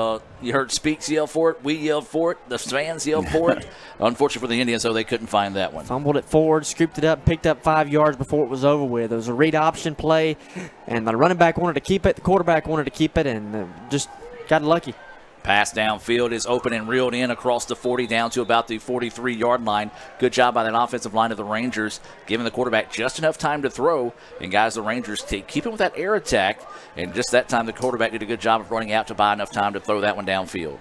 Speaks yell for it. We yelled for it. The fans yelled for it. Unfortunately for the Indians, though, they couldn't find that one. Fumbled it forward, scooped it up, picked up 5 yards before it was over with. It was a read option play, and the running back wanted to keep it. The quarterback wanted to keep it, and just got lucky. Pass downfield is open and reeled in across the 40 down to about the 43-yard line. Good job by that offensive line of the Rangers, giving the quarterback just enough time to throw. And, guys, the Rangers keep him with that air attack. And just that time, the quarterback did a good job of running out to buy enough time to throw that one downfield.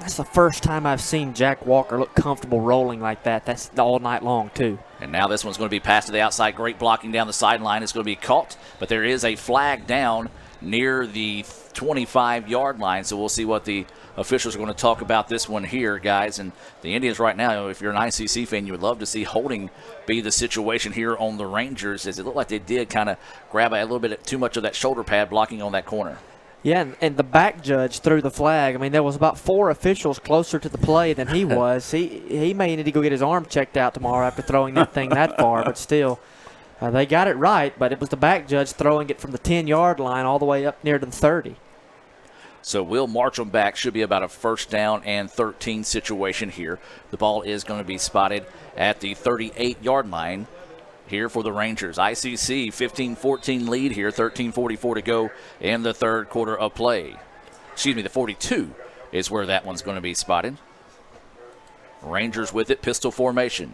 That's the first time I've seen Jack Walker look comfortable rolling like that. That's all night long, too. And now this one's going to be passed to the outside. Great blocking down the sideline. It's going to be caught, but there is a flag down near the 25-yard line. So we'll see what the officials are going to talk about this one here, guys. And the Indians right now, if you're an ICC fan, you would love to see holding be the situation here on the Rangers, as it looked like they did kind of grab a little bit too much of that shoulder pad blocking on that corner. Yeah, and the back judge threw the flag. I mean, there was about 4 officials closer to the play than he was. He may need to go get his arm checked out tomorrow after throwing that thing that far, but still. They got it right, but it was the back judge throwing it from the 10-yard line all the way up near to the 30. So we'll march them back. Should be about a first down and 13 situation here. The ball is going to be spotted at the 38-yard line here for the Rangers. ICC 15-14 lead here, 13:44 to go in the third quarter of play. Excuse me, the 42 is where that one's going to be spotted. Rangers with it, pistol formation.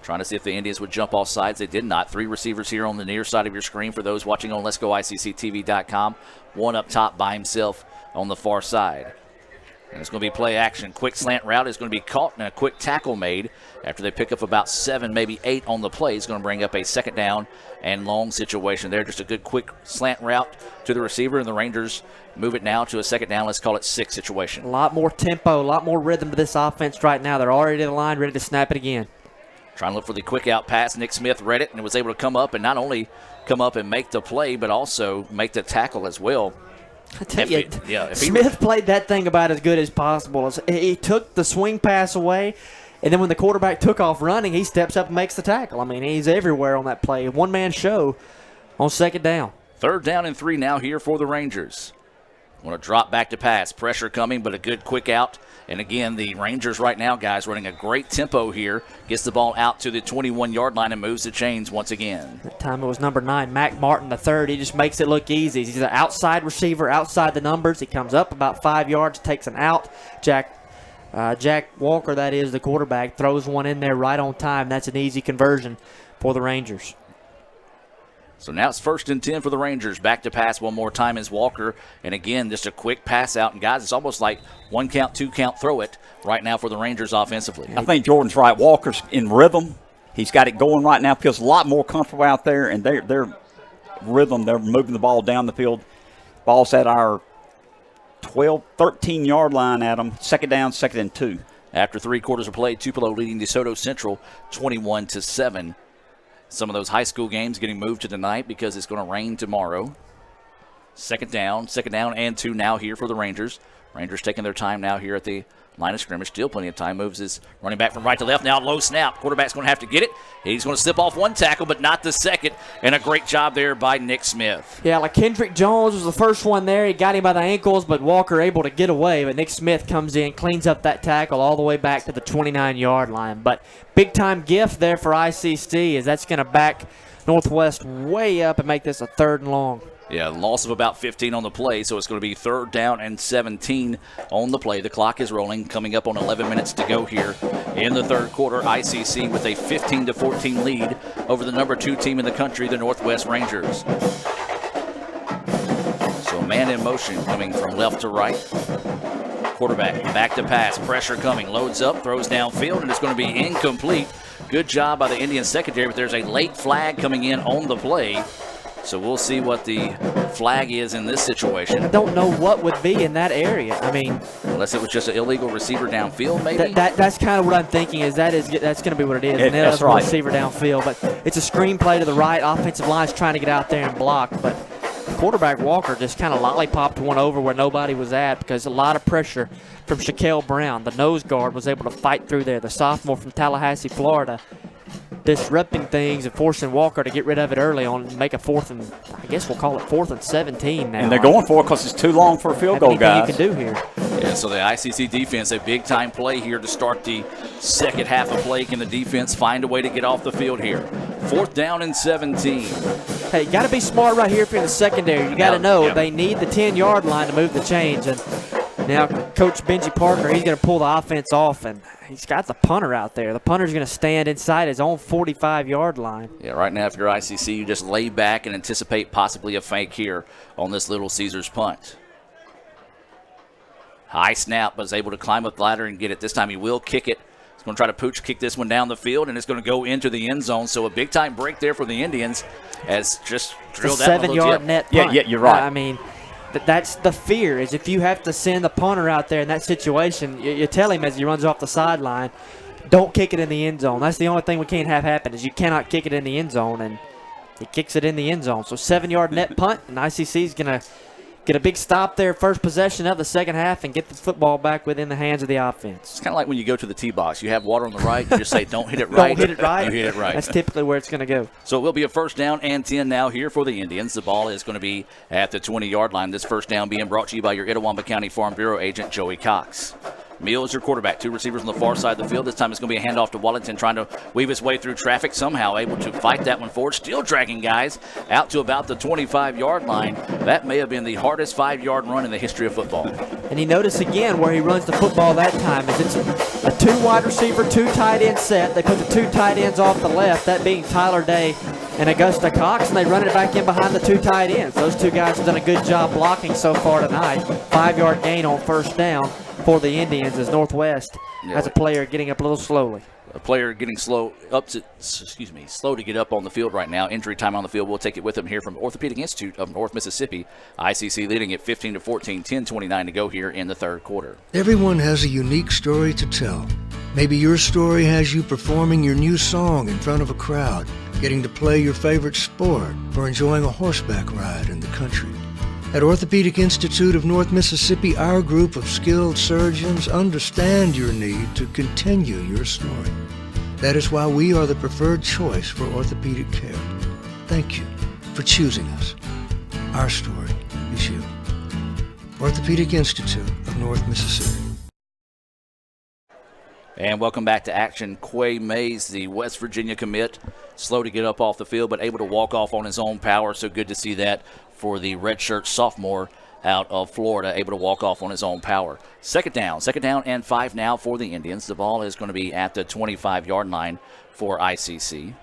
Trying to see if the Indians would jump off sides. They did not. 3 receivers here on the near side of your screen for those watching on Let'sGoICCTV.com. One up top by himself on the far side. And it's going to be play action. Quick slant route is going to be caught and a quick tackle made after they pick up about 7, maybe 8 on the play. It's going to bring up a second down and long situation there. Just a good quick slant route to the receiver, and the Rangers move it now to a second down. Let's call it 6 situation. A lot more tempo, a lot more rhythm to this offense right now. They're already in the line, ready to snap it again. Trying to look for the quick out pass. Nick Smith read it and was able to come up and not only come up and make the play, but also make the tackle as well. I tell you, if Smith played that thing about as good as possible. He took the swing pass away, and then when the quarterback took off running, he steps up and makes the tackle. I mean, he's everywhere on that play. One-man show on second down. 3rd down and 3 now here for the Rangers. Want to drop back to pass. Pressure coming, but a good quick out. And again, the Rangers right now, guys, running a great tempo here. Gets the ball out to the 21-yard line and moves the chains once again. That time it was number 9, Mac Martin III. He just makes it look easy. He's an outside receiver, outside the numbers. He comes up about 5 yards, takes an out. Jack Walker, that is, the quarterback, throws one in there right on time. That's an easy conversion for the Rangers. So now it's 1st and 10 for the Rangers. Back to pass one more time is Walker. And again, just a quick pass out. And guys, it's almost like 1 count, 2 count, throw it right now for the Rangers offensively. I think Jordan's right. Walker's in rhythm. He's got it going right now. Feels a lot more comfortable out there. And they're rhythm. They're moving the ball down the field. Ball's at our 13-yard line, Adam. Second down, 2nd and 2. After 3 quarters of play, Tupelo leading DeSoto Central 21-7. Some of those high school games getting moved to tonight because it's going to rain tomorrow. Second down and 2 now here for the Rangers. Rangers taking their time now here at the line of scrimmage. Still plenty of time. Moves his running back from right to left. Now low snap. Quarterback's going to have to get it. He's going to slip off 1 tackle, but not the second. And a great job there by Nick Smith. Yeah, like Kendrick Jones was the first one there. He got him by the ankles, but Walker able to get away. But Nick Smith comes in, cleans up that tackle all the way back to the 29-yard line. But big-time gift there for ICC as that's going to back Northwest way up and make this a 3rd and long. Yeah, loss of about 15 on the play, so it's going to be 3rd down and 17 on the play. The clock is rolling, coming up on 11 minutes to go here in the 3rd quarter. ICC with a 15-14 lead over the number 2 team in the country, the Northwest Rangers. So man in motion coming from left to right. Quarterback back to pass, pressure coming, loads up, throws downfield, and it's going to be incomplete. Good job by the Indian secondary, but there's a late flag coming in on the play. So we'll see what the flag is in this situation. I don't know what would be in that area. I mean, unless it was just an illegal receiver downfield, maybe. That's kind of what I'm thinking. That's going to be what it is. That's right. Receiver downfield, but it's a screen play to the right. Offensive line's trying to get out there and block, but quarterback Walker just kind of lollipopped one over where nobody was at because a lot of pressure from Shaquille Brown. The nose guard was able to fight through there. The sophomore from Tallahassee, Florida, disrupting things and forcing Walker to get rid of it early on and make a 4th and, I guess we'll call it 4th and 17 now. And they're going for it because it's too long for a field goal, guys. You can do here. Yeah, so the ICC defense, a big-time play here to start the second half of play. Can the defense find a way to get off the field here? 4th down and 17. Hey, you got to be smart right here for the secondary. You got to know they need the 10-yard line to move the chains. And now Coach Benji Parker, he's going to pull the offense off, and he's got the punter out there. The punter's going to stand inside his own 45-yard line. Yeah, right now if you're ICC, you just lay back and anticipate possibly a fake here on this Little Caesars punt. High snap, but is able to climb up the ladder and get it. This time he will kick it. He's going to try to pooch kick this one down the field, and it's going to go into the end zone. So a big-time break there for the Indians as just drilled that 7-yard net punt. Yeah, you're right. I mean, that's the fear is if you have to send the punter out there in that situation, you tell him as he runs off the sideline, don't kick it in the end zone. That's the only thing we can't have happen is you cannot kick it in the end zone, and he kicks it in the end zone. So 7-yard net punt, and ICC is going to get a big stop there, first possession of the second half, and get the football back within the hands of the offense. It's kind of like when you go to the tee box. You have water on the right. You just say, don't hit it right. Don't hit it right. You hit it right. That's typically where it's going to go. So it will be a 1st down and 10 now here for the Indians. The ball is going to be at the 20-yard line. This 1st down being brought to you by your Itawamba County Farm Bureau agent, Joey Cox. Meal is your quarterback. 2 receivers on the far side of the field. This time it's going to be a handoff to Wellington, trying to weave his way through traffic. Somehow able to fight that one forward. Still dragging guys out to about the 25-yard line. That may have been the hardest 5-yard run in the history of football. And you notice again where he runs the football that time is it's a 2 wide receiver, 2 tight end set. They put the 2 tight ends off the left, that being Tyler Day and Augusta Cox, and they run it back in behind the two tight ends. Those two guys have done a good job blocking so far tonight. 5-yard gain on first down for the Indians as Northwest has a player getting up a little slowly. A player getting slow to get up on the field right now. Injury time on the field. We'll take it with him here from Orthopedic Institute of North Mississippi. ICC leading at 15-14, 10:29 to go here in the third quarter. Everyone has a unique story to tell. Maybe your story has you performing your new song in front of a crowd, getting to play your favorite sport, or enjoying a horseback ride in the country. At Orthopedic Institute of North Mississippi, our group of skilled surgeons understand your need to continue your story. That is why we are the preferred choice for orthopedic care. Thank you for choosing us. Our story is you. Orthopedic Institute of North Mississippi. And welcome back to action. Quay Mays, the West Virginia commit, slow to get up off the field, but able to walk off on his own power. So good to see that for the redshirt sophomore out of Florida, able to walk off on his own power. Second down and 5 now for the Indians. The ball is going to be at the 25-yard line for ICC.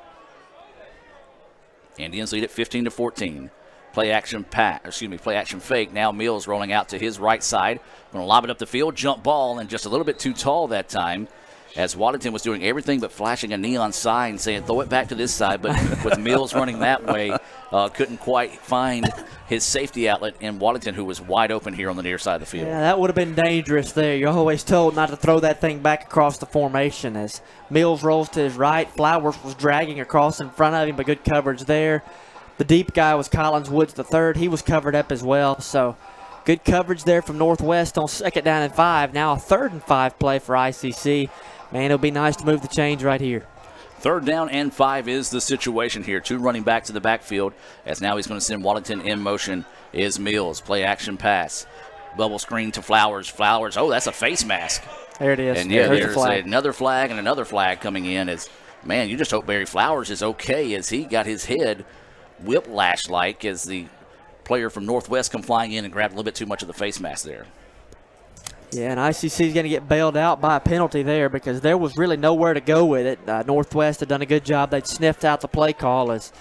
Indians lead at 15-14. Play action fake. Now Mills rolling out to his right side. Going to lob it up the field, jump ball, and just a little bit too tall that time, as Waddington was doing everything but flashing a neon sign saying throw it back to this side, but with Mills running that way, couldn't quite find his safety outlet in Waddington, who was wide open here on the near side of the field. Yeah, that would have been dangerous there. You're always told not to throw that thing back across the formation as Mills rolls to his right. Flowers was dragging across in front of him, but good coverage there. The deep guy was Collins Woods III. He was covered up as well, so good coverage there from Northwest on second down and 5. Now a 3rd and 5 play for ICC. Man, it'll be nice to move the chains right here. 3rd down and 5 is the situation here. 2 running backs to the backfield, as now he's going to send Waddington in motion is Mills. Play action pass. Bubble screen to Flowers. Flowers, oh, that's a face mask. There it is. And yeah, there's another flag and another flag coming in. As man, you just hope Barry Flowers is okay, as he got his head whiplash-like as the player from Northwest come flying in and grabbed a little bit too much of the face mask there. Yeah, and ICC is going to get bailed out by a penalty there because there was really nowhere to go with it. Northwest had done a good job. They'd sniffed out the play call as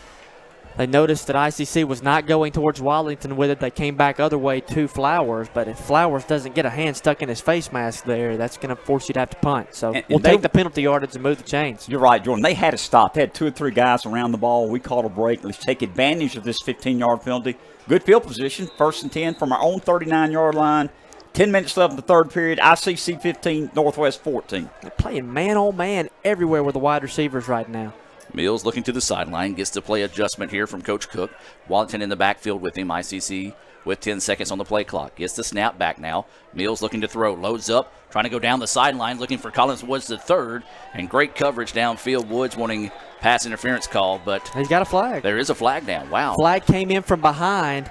they noticed that ICC was not going towards Wallington with it. They came back other way to Flowers, but if Flowers doesn't get a hand stuck in his face mask there, that's going to force you to have to punt. So we'll take the penalty yardage and move the chains. You're right, Jordan. They had to stop. They had 2 or 3 guys around the ball. We called a break. Let's take advantage of this 15-yard penalty. Good field position, 1st and 10 from our own 39-yard line. 10 minutes left in the third period. ICC 15, Northwest 14. They're playing man-on-man everywhere with the wide receivers right now. Mills looking to the sideline, gets the play adjustment here from Coach Cook. Waddington in the backfield with him. ICC with 10 seconds on the play clock. Gets the snap back now. Mills looking to throw. Loads up, trying to go down the sideline, looking for Collins Woods III. And great coverage downfield. Woods wanting pass interference call, but he's got a flag. There is a flag down. Wow. Flag came in from behind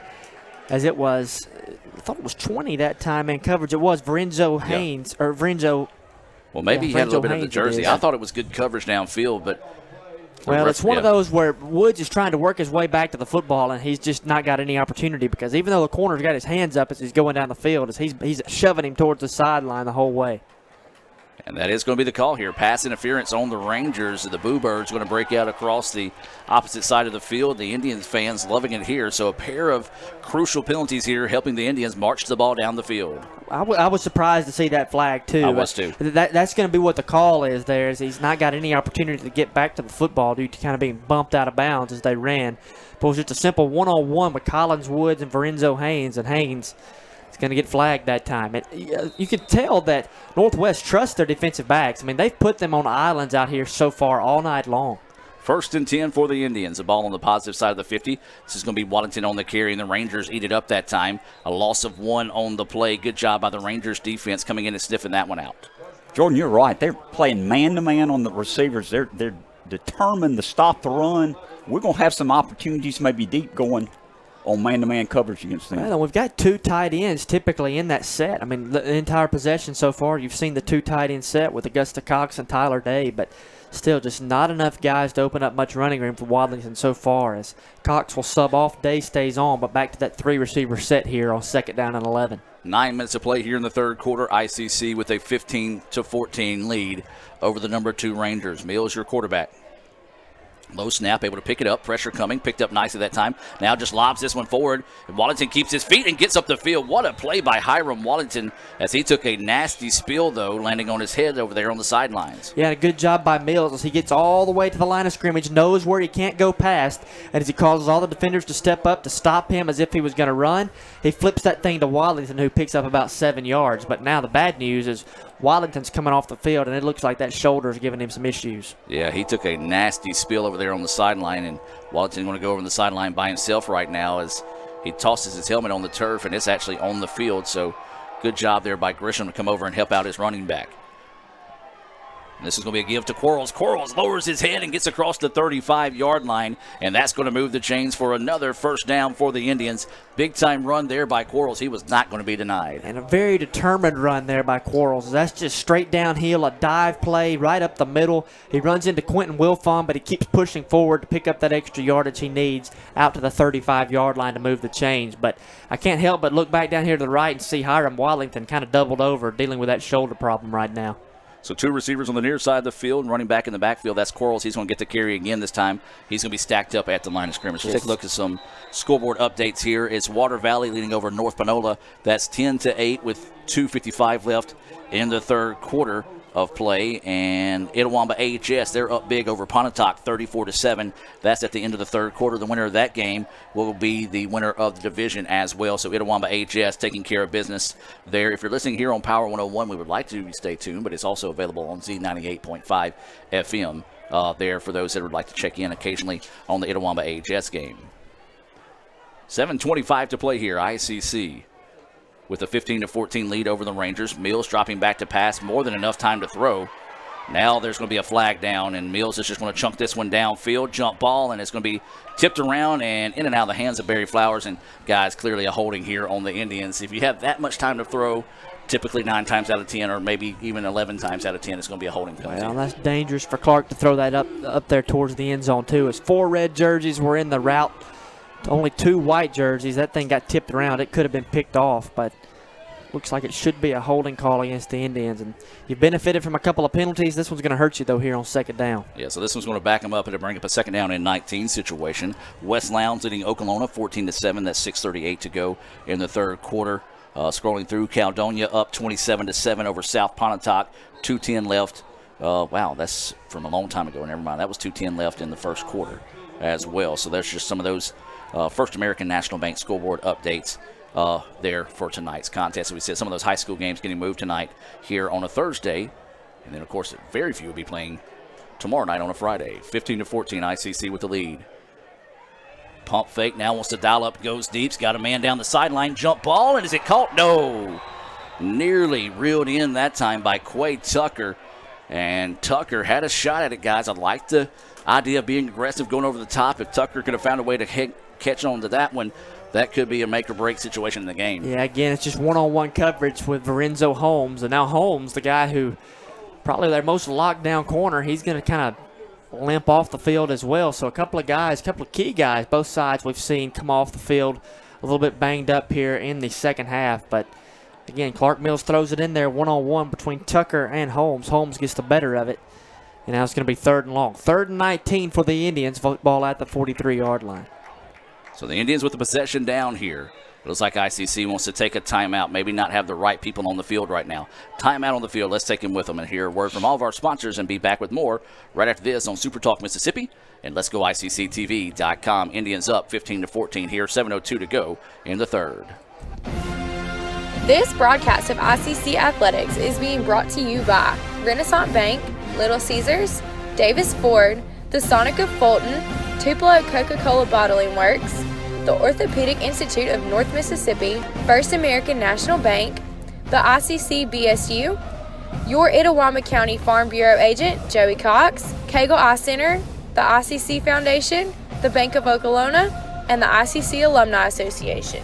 as it was, I thought it was 20 that time in coverage. It was Varenzo Haynes, or Varenzo. Well, maybe he had a little bit of the jersey. I thought it was good coverage downfield, but. Well, it's one of those where Woods is trying to work his way back to the football, and he's just not got any opportunity because even though the corner's got his hands up as he's going down the field, as he's shoving him towards the sideline the whole way. And that is going to be the call here. Pass interference on the Rangers. The Boo Birds going to break out across the opposite side of the field. The Indians fans loving it here. So a pair of crucial penalties here helping the Indians march the ball down the field. I was surprised to see that flag, too. I was, too. That's going to be what the call is there, is he's not got any opportunity to get back to the football due to kind of being bumped out of bounds as they ran. But it was just a simple one-on-one with Collins Woods and Varenzo Haynes, and Haynes is going to get flagged that time. You can tell that Northwest trusts their defensive backs. I mean, they've put them on islands out here so far all night long. 1st and 10 for the Indians. The ball on the positive side of the 50. This is going to be Waddington on the carry, and the Rangers eat it up that time. A loss of 1 on the play. Good job by the Rangers defense coming in and sniffing that one out. Jordan, you're right. They're playing man-to-man on the receivers. They're determined to stop the run. We're going to have some opportunities maybe deep going on man-to-man coverage against them. Well, we've got 2 tight ends typically in that set. I mean, the entire possession so far, you've seen the 2 tight end set with Augusta Cox and Tyler Day, but still just not enough guys to open up much running room for Waddington so far, as Cox will sub off, Day stays on, but back to that 3 receiver set here on second down and 11. 9 minutes to play here in the third quarter. ICC with a 15-14 lead over the number 2 Rangers. Mills, your quarterback. Low snap, able to pick it up. Pressure coming. Picked up nicely that time. Now just lobs this one forward. And Wallington keeps his feet and gets up the field. What a play by Hiram Wallington as he took a nasty spill, though, landing on his head over there on the sidelines. Yeah, a good job by Mills as he gets all the way to the line of scrimmage, knows where he can't go past, and as he causes all the defenders to step up to stop him as if he was going to run, he flips that thing to Wallington, who picks up about 7 yards. But now the bad news is Wallington's coming off the field, and it looks like that shoulder is giving him some issues. Yeah, he took a nasty spill over there on the sideline, and Wallington going to go over the sideline by himself right now as he tosses his helmet on the turf, and it's actually on the field. So good job there by Grisham to come over and help out his running back. And this is going to be a give to Quarles. Quarles lowers his head and gets across the 35-yard line, and that's going to move the chains for another first down for the Indians. Big-time run there by Quarles. He was not going to be denied. And a very determined run there by Quarles. That's just straight downhill, a dive play right up the middle. He runs into Quentin Wilfon, but he keeps pushing forward to pick up that extra yardage he needs out to the 35-yard line to move the chains. But I can't help but look back down here to the right and see Hiram Wallington kind of doubled over, dealing with that shoulder problem right now. So two receivers on the near side of the field and running back in the backfield. That's Quarles. He's going to get the carry again this time. He's going to be stacked up at the line of scrimmage. Let's take a look at some scoreboard updates here. It's Water Valley leading over North Panola. That's 10-8 with 2:55 left in the third quarter of play. And Itawamba AHS, they're up big over Pontotoc, 34-7. That's at the end of the third quarter. The winner of that game will be the winner of the division as well. So Itawamba AHS taking care of business there. If you're listening here on Power 101, we would like to stay tuned, but it's also available on Z98.5 FM there for those that would like to check in occasionally on the Itawamba AHS game. 7:25 to play here. ICC with a 15-14 lead over the Rangers. Mills dropping back to pass, more than enough time to throw. Now there's going to be a flag down, and Mills is just going to chunk this one downfield, jump ball, and it's going to be tipped around and in and out of the hands of Barry Flowers. And, guys, clearly a holding here on the Indians. If you have that much time to throw, typically 9 times out of 10 or maybe even 11 times out of 10, it's going to be a holding penalty. Well, that's dangerous for Clark to throw that up there towards the end zone, too. As 4 red jerseys were in the route, only 2 white jerseys. That thing got tipped around. It could have been picked off, but looks like it should be a holding call against the Indians. And you've benefited from a couple of penalties. This one's going to hurt you, though, here on second down. Yeah, so this one's going to back them up and to bring up a second down and 19 situation. West Lowndes leading Okolona 14-7. That's 6:38 to go in the third quarter. Scrolling through, Caledonia up 27-7 over South Pontotoc. 2:10 left. Wow, that's from a long time ago. Never mind. That was 2:10 left in the first quarter as well. So there's just some of those First American National Bank scoreboard updates there for tonight's contest. So we said some of those high school games getting moved tonight here on a Thursday. And then, of course, very few will be playing tomorrow night on a Friday. 15-14, ICC with the lead. Pump fake, now wants to dial up, goes deep. Got a man down the sideline, jump ball, and is it caught? No. Nearly reeled in that time by Quay Tucker. And Tucker had a shot at it, guys. I like the idea of being aggressive, going over the top. If Tucker could have found a way to catch on to that one, that could be a make-or-break situation in the game. Yeah, again, it's just one-on-one coverage with Lorenzo Holmes. And now Holmes, the guy who probably their most locked-down corner, he's going to kind of limp off the field as well. So a couple of key guys, both sides we've seen come off the field a little bit banged up here in the second half. But, again, Clark Mills throws it in there one-on-one between Tucker and Holmes. Holmes gets the better of it. And now it's going to be 3rd and long. 3rd and 19 for the Indians. Ball at the 43-yard line. So the Indians with the possession down here. It looks like ICC wants to take a timeout, maybe not have the right people on the field right now. Timeout on the field. Let's take him with them and hear a word from all of our sponsors and be back with more right after this on Super Talk Mississippi. And let's go ICCTV.com. Indians up 15-14 here, 7:02 to go in the third. This broadcast of ICC Athletics is being brought to you by Renaissance Bank, Little Caesars, Davis Ford, the Sonic of Fulton, Tupelo Coca-Cola Bottling Works, the Orthopedic Institute of North Mississippi, First American National Bank, the ICC BSU, your Itawamba County Farm Bureau agent, Joey Cox, Cagle Eye Center, the ICC Foundation, the Bank of Okolona, and the ICC Alumni Association.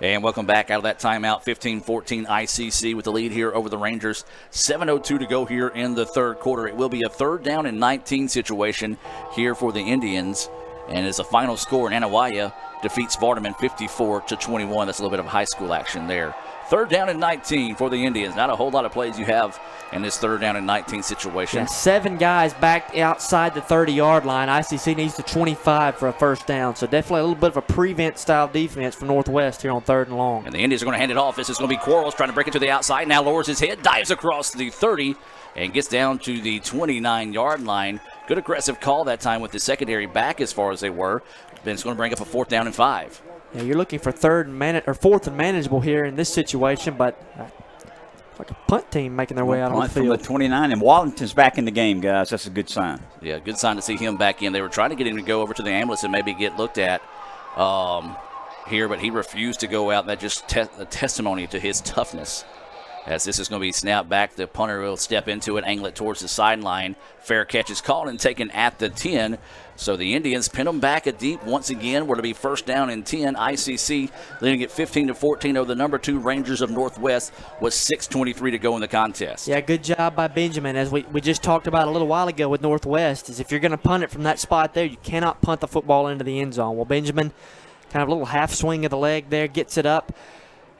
And welcome back out of that timeout. 15-14 ICC with the lead here over the Rangers. 7:02 to go here in the third quarter. It will be a 3rd down and 19 situation here for the Indians. And as a final score, Anawaya defeats Vardaman 54-21. That's a little bit of high school action there. 3rd down and 19 for the Indians. Not a whole lot of plays you have in this 3rd down and 19 situation. Yeah, 7 guys back outside the 30-yard line. ICC needs the 25 for a first down. So definitely a little bit of a prevent style defense from Northwest here on 3rd and long. And the Indians are going to hand it off. This is going to be Quarles trying to break it to the outside. Now lowers his head, dives across the 30, and gets down to the 29-yard line. Good aggressive call that time with the secondary back as far as they were. Then it's going to bring up a 4th down and 5. Yeah, you're looking for 4th and manageable here in this situation, but like a punt team making their way out on the field. From the 29, and Wallington's back in the game, guys. That's a good sign. Yeah, good sign to see him back in. They were trying to get him to go over to the ambulance and maybe get looked at here, but he refused to go out. That just a testimony to his toughness. As this is going to be snapped back, the punter will step into it, angle it towards the sideline. Fair catch is called and taken at the 10. So the Indians pin them back a deep once again. We're to be 1st down and 10. ICC leading it 15-14 over the number 2 Rangers of Northwest with 6:23 to go in the contest. Yeah, good job by Benjamin. As we just talked about a little while ago with Northwest, is if you're going to punt it from that spot there, you cannot punt the football into the end zone. Well, Benjamin, kind of a little half swing of the leg there, gets it up.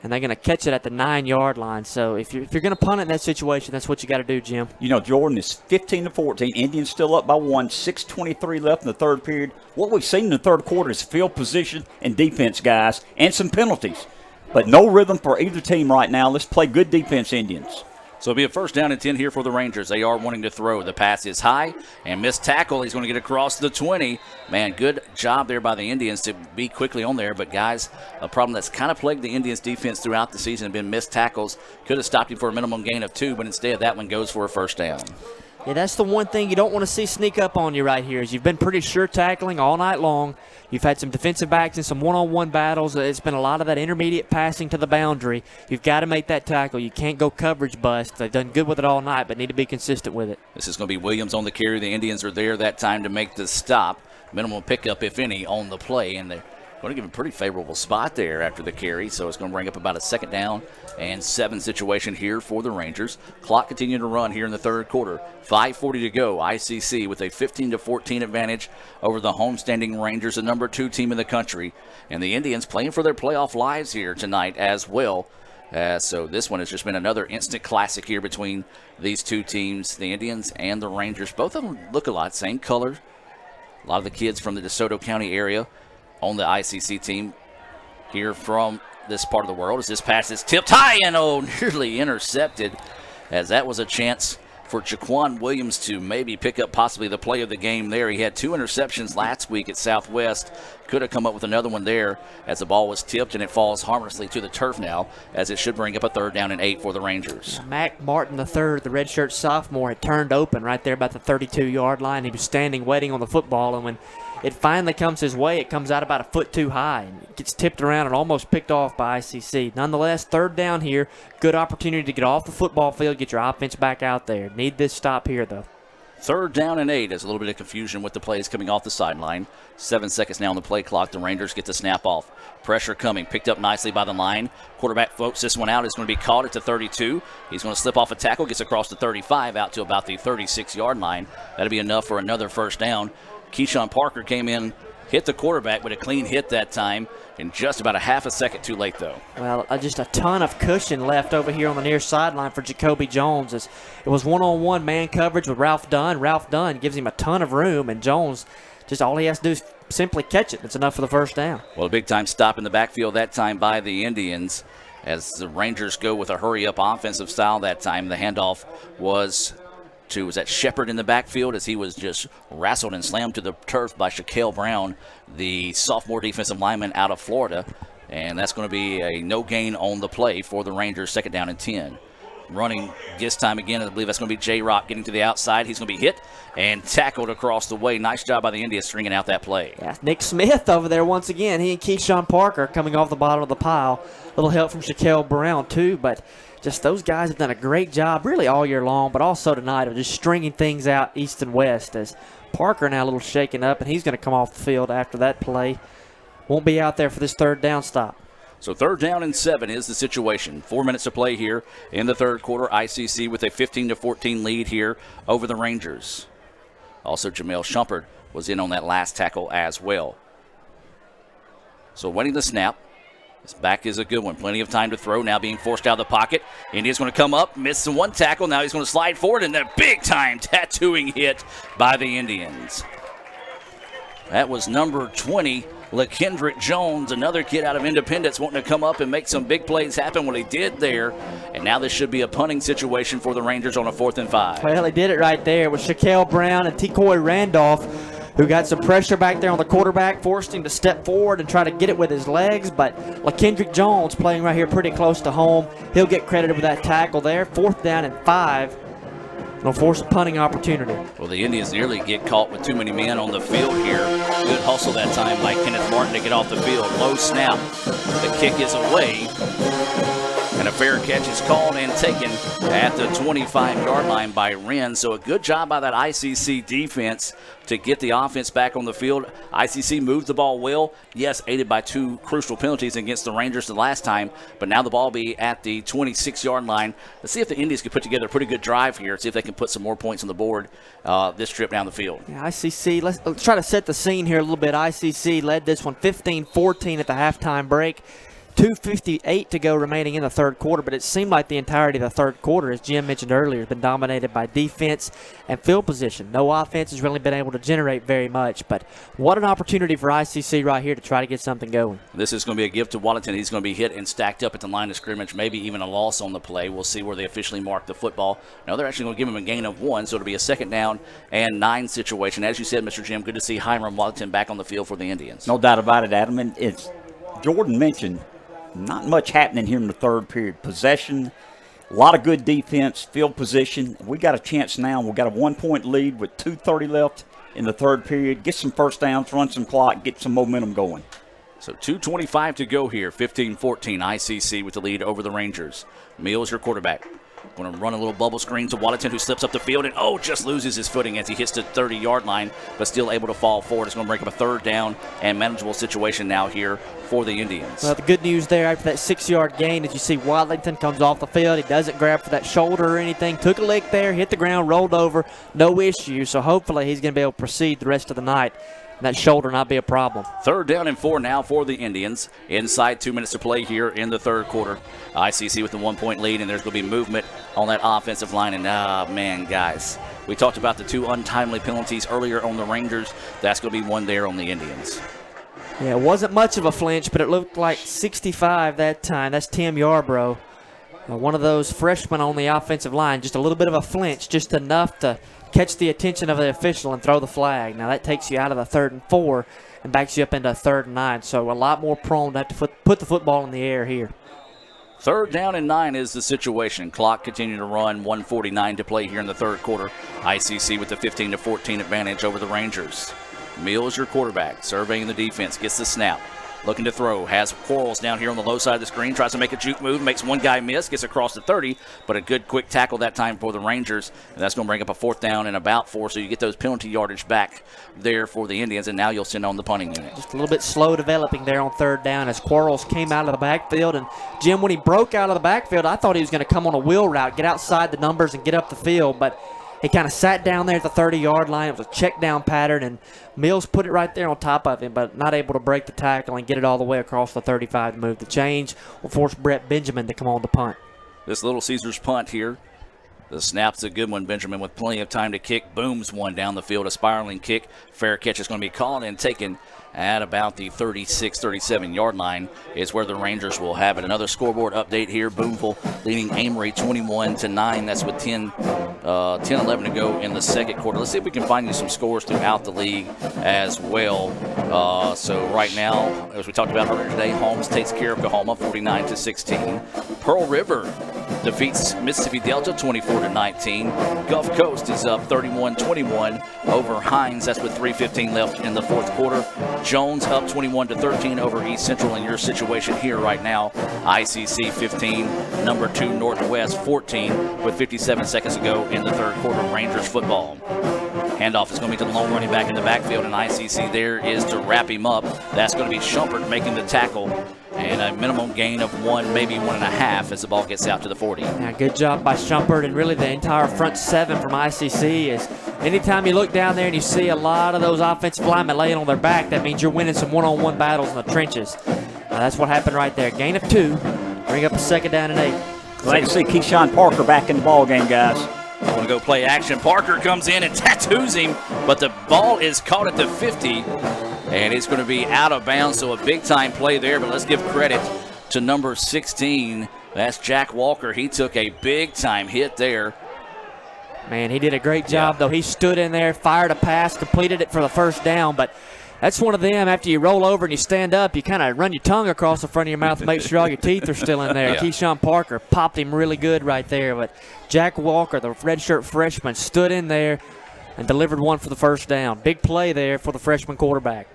And they're going to catch it at the 9-yard line. So if you're going to punt it in that situation, that's what you got to do, Jim. You know, Jordan, is 15-14. Indians still up by 1. 6:23 left in the 3rd period. What we've seen in the 3rd quarter is field position and defense, guys, and some penalties. But no rhythm for either team right now. Let's play good defense, Indians. So it'll be a 1st down and 10 here for the Rangers. They are wanting to throw. The pass is high and missed tackle. He's going to get across the 20. Man, good job there by the Indians to be quickly on there. But, guys, a problem that's kind of plagued the Indians' defense throughout the season has been missed tackles. Could have stopped him for a minimum gain of 2, but instead that one goes for a 1st down. Yeah, that's the one thing you don't want to see sneak up on you right here is you've been pretty sure tackling all night long. You've had some defensive backs and some one-on-one battles. It's been a lot of that intermediate passing to the boundary. You've got to make that tackle. You can't go coverage bust. They've done good with it all night, but need to be consistent with it. This is going to be Williams on the carry. The Indians are there that time to make the stop. Minimum pickup, if any, on the play, and they're going to give a pretty favorable spot there after the carry, so it's going to bring up about a 2nd down and 7 situation here for the Rangers. Clock continuing to run here in the 3rd quarter. 5:40 to go. ICC with a 15-14 advantage over the homestanding Rangers, the number 2 team in the country. And the Indians playing for their playoff lives here tonight as well. So this one has just been another instant classic here between these 2 teams, the Indians and the Rangers. Both of them look a lot, same color. A lot of the kids from the DeSoto County area on the ICC team here from this part of the world. As this pass is tipped high and nearly intercepted, as that was a chance for Jaquan Williams to maybe pick up possibly the play of the game there. He had 2 interceptions last week at Southwest. Could have come up with another one there as the ball was tipped, and it falls harmlessly to the turf now, as it should bring up a 3rd down and 8 for the Rangers. Mac Martin III, the redshirt sophomore, had turned open right there about the 32-yard line. He was standing waiting on the football, and when it finally comes his way, it comes out about a foot too high and it gets tipped around and almost picked off by ICC. Nonetheless, 3rd down here, good opportunity to get off the football field, get your offense back out there. Need this stop here, though. 3rd down and 8. There's a little bit of confusion with the plays coming off the sideline. 7 seconds now on the play clock. The Rangers get the snap off. Pressure coming, picked up nicely by the line. Quarterback floats this one out. It's going to be caught at the 32. He's going to slip off a tackle, gets across the 35 out to about the 36-yard line. That'll be enough for another 1st down. Keyshawn Parker came in, hit the quarterback with a clean hit that time, and just about a half a second too late, though. Well, just a ton of cushion left over here on the near sideline for Jacoby Jones. It was one-on-one man coverage with Ralph Dunn. Ralph Dunn gives him a ton of room, and Jones, just all he has to do is simply catch it. It's enough for the 1st down. Well, a big-time stop in the backfield that time by the Indians as the Rangers go with a hurry-up offensive style that time. The handoff was that Shepard in the backfield as he was just wrestled and slammed to the turf by Shaquille Brown, the sophomore defensive lineman out of Florida. And that's going to be a no gain on the play for the Rangers, 2nd down and 10. Running this time again, I believe that's going to be J-Rock getting to the outside. He's going to be hit and tackled across the way. Nice job by the Indians stringing out that play. Yeah, Nick Smith over there once again. He and Keyshawn Parker coming off the bottom of the pile. A little help from Shaquille Brown too, but just those guys have done a great job really all year long, but also tonight of just stringing things out east and west as Parker now a little shaken up, and he's going to come off the field after that play. Won't be out there for this 3rd down stop. So 3rd down and 7 is the situation. 4 minutes to play here in the 3rd quarter. ICC with a 15-14 lead here over the Rangers. Also, Jamel Shumpert was in on that last tackle as well. So winning the snap. This back is a good one. Plenty of time to throw. Now being forced out of the pocket. India's going to come up, miss one tackle. Now he's going to slide forward, and a big-time tattooing hit by the Indians. That was number 20, LaKendrick Jones, another kid out of Independence wanting to come up and make some big plays happen. What he did there, and now this should be a punting situation for the Rangers on a 4th and 5. Well, he did it right there with Shaquille Brown and Tecoy Randolph, who got some pressure back there on the quarterback, forced him to step forward and try to get it with his legs. But LaKendrick Jones playing right here pretty close to home. He'll get credited with that tackle there. 4th down and 5. It'll force a punting opportunity. Well, the Indians nearly get caught with too many men on the field here. Good hustle that time by Kenneth Martin to get off the field. Low snap. The kick is away. And a fair catch is called and taken at the 25-yard line by Wren. So a good job by that ICC defense to get the offense back on the field. ICC moved the ball well. Yes, aided by 2 crucial penalties against the Rangers the last time. But now the ball be at the 26-yard line. Let's see if the Indians can put together a pretty good drive here. See if they can put some more points on the board this trip down the field. Yeah, ICC, let's try to set the scene here a little bit. ICC led this one 15-14 at the halftime break. 2:58 to go remaining in the third quarter, but it seemed like the entirety of the third quarter, as Jim mentioned earlier, has been dominated by defense and field position. No offense has really been able to generate very much, but what an opportunity for ICC right here to try to get something going. This is going to be a gift to Waddington. He's going to be hit and stacked up at the line of scrimmage, maybe even a loss on the play. We'll see where they officially mark the football. Now they're actually going to give him a gain of 1, so it'll be a 2nd down and 9 situation. As you said, Mr. Jim, good to see Hiram Waddington back on the field for the Indians. No doubt about it, Adam. And it's Jordan mentioned, not much happening here in the third period. Possession, a lot of good defense, field position. We got a chance now. We've got a 1-point lead with 2:30 left in the third period. Get some first downs, run some clock, get some momentum going. So 2:25 to go here. 15-14 ICC with the lead over the Rangers. Mills, your quarterback. Going to run a little bubble screen to Waddington, who slips up the field and, just loses his footing as he hits the 30-yard line, but still able to fall forward. It's going to break up a 3rd down and manageable situation now here for the Indians. Well, the good news there after that 6-yard gain is you see Waddington comes off the field. He doesn't grab for that shoulder or anything. Took a lick there, hit the ground, rolled over, no issue. So hopefully he's going to be able to proceed the rest of the night. That shoulder not be a problem. 3rd down and 4 now for the Indians. Inside 2 minutes to play here in the third quarter. ICC with the 1-point lead, and there's going to be movement on that offensive line. And, man, guys, we talked about the 2 untimely penalties earlier on the Rangers. That's going to be one there on the Indians. Yeah, it wasn't much of a flinch, but it looked like 65 that time. That's Tim Yarbrough. One of those freshmen on the offensive line. Just a little bit of a flinch, just enough to catch the attention of the official and throw the flag. Now that takes you out of the 3rd and 4 and backs you up into a 3rd and 9. So a lot more prone to have to put the football in the air here. 3rd down and 9 is the situation. Clock continuing to run. 1:49 to play here in the third quarter. ICC with the 15-14 advantage over the Rangers. Mills, your quarterback, surveying the defense, gets the snap. Looking to throw, has Quarles down here on the low side of the screen, tries to make a juke move, makes one guy miss, gets across the 30, but a good quick tackle that time for the Rangers, and that's going to bring up a 4th down and about 4, so you get those penalty yardage back there for the Indians, and now you'll send on the punting unit. Just a little bit slow developing there on 3rd down as Quarles came out of the backfield, and Jim, when he broke out of the backfield, I thought he was going to come on a wheel route, get outside the numbers and get up the field, but he kind of sat down there at the 30-yard line. It was a check down pattern, and Mills put it right there on top of him, but not able to break the tackle and get it all the way across the 35 to move the change. Will force Brett Benjamin to come on the punt. This Little Caesars punt here. The snap's a good one. Benjamin with plenty of time to kick. Booms one down the field. A spiraling kick. Fair catch is going to be called and taken at about the 36, 37-yard line is where the Rangers will have it. Another scoreboard update here. Boonville leading Amory 21-9. That's with 10-11 to go in the second quarter. Let's see if we can find you some scores throughout the league as well. So right now, as we talked about earlier today, Holmes takes care of Coahoma 49-16. Pearl River defeats Mississippi Delta 24-19. Gulf Coast is up 31-21 over Hines. That's with 3:15 left in the fourth quarter. Jones up 21-13 over East Central in your situation here right now. ICC 15, number 2 Northwest 14 with 57 seconds to go in the third quarter. Rangers football. Handoff is going to be to the lone running back in the backfield, and ICC there is to wrap him up. That's going to be Shumpert making the tackle, and a minimum gain of 1, maybe 1.5 as the ball gets out to the 40. Now, good job by Shumpert, and really the entire front 7 from ICC is anytime you look down there and you see a lot of those offensive linemen laying on their back, that means you're winning some one-on-one battles in the trenches. That's what happened right there. Gain of 2, bring up a 2nd down and 8. Glad to see Keyshawn Parker back in the ball game, guys. Want to go play action. Parker comes in and tattoos him, but the ball is caught at the 50, and it's going to be out of bounds, so a big-time play there, but let's give credit to number 16. That's Jack Walker. He took a big-time hit there. Man, he did a great job, though. He stood in there, fired a pass, completed it for the first down, but that's one of them. After you roll over and you stand up, you kind of run your tongue across the front of your mouth to make sure all your teeth are still in there. Yeah. Keyshawn Parker popped him really good right there, but Jack Walker, the redshirt freshman, stood in there and delivered one for the first down. Big play there for the freshman quarterback.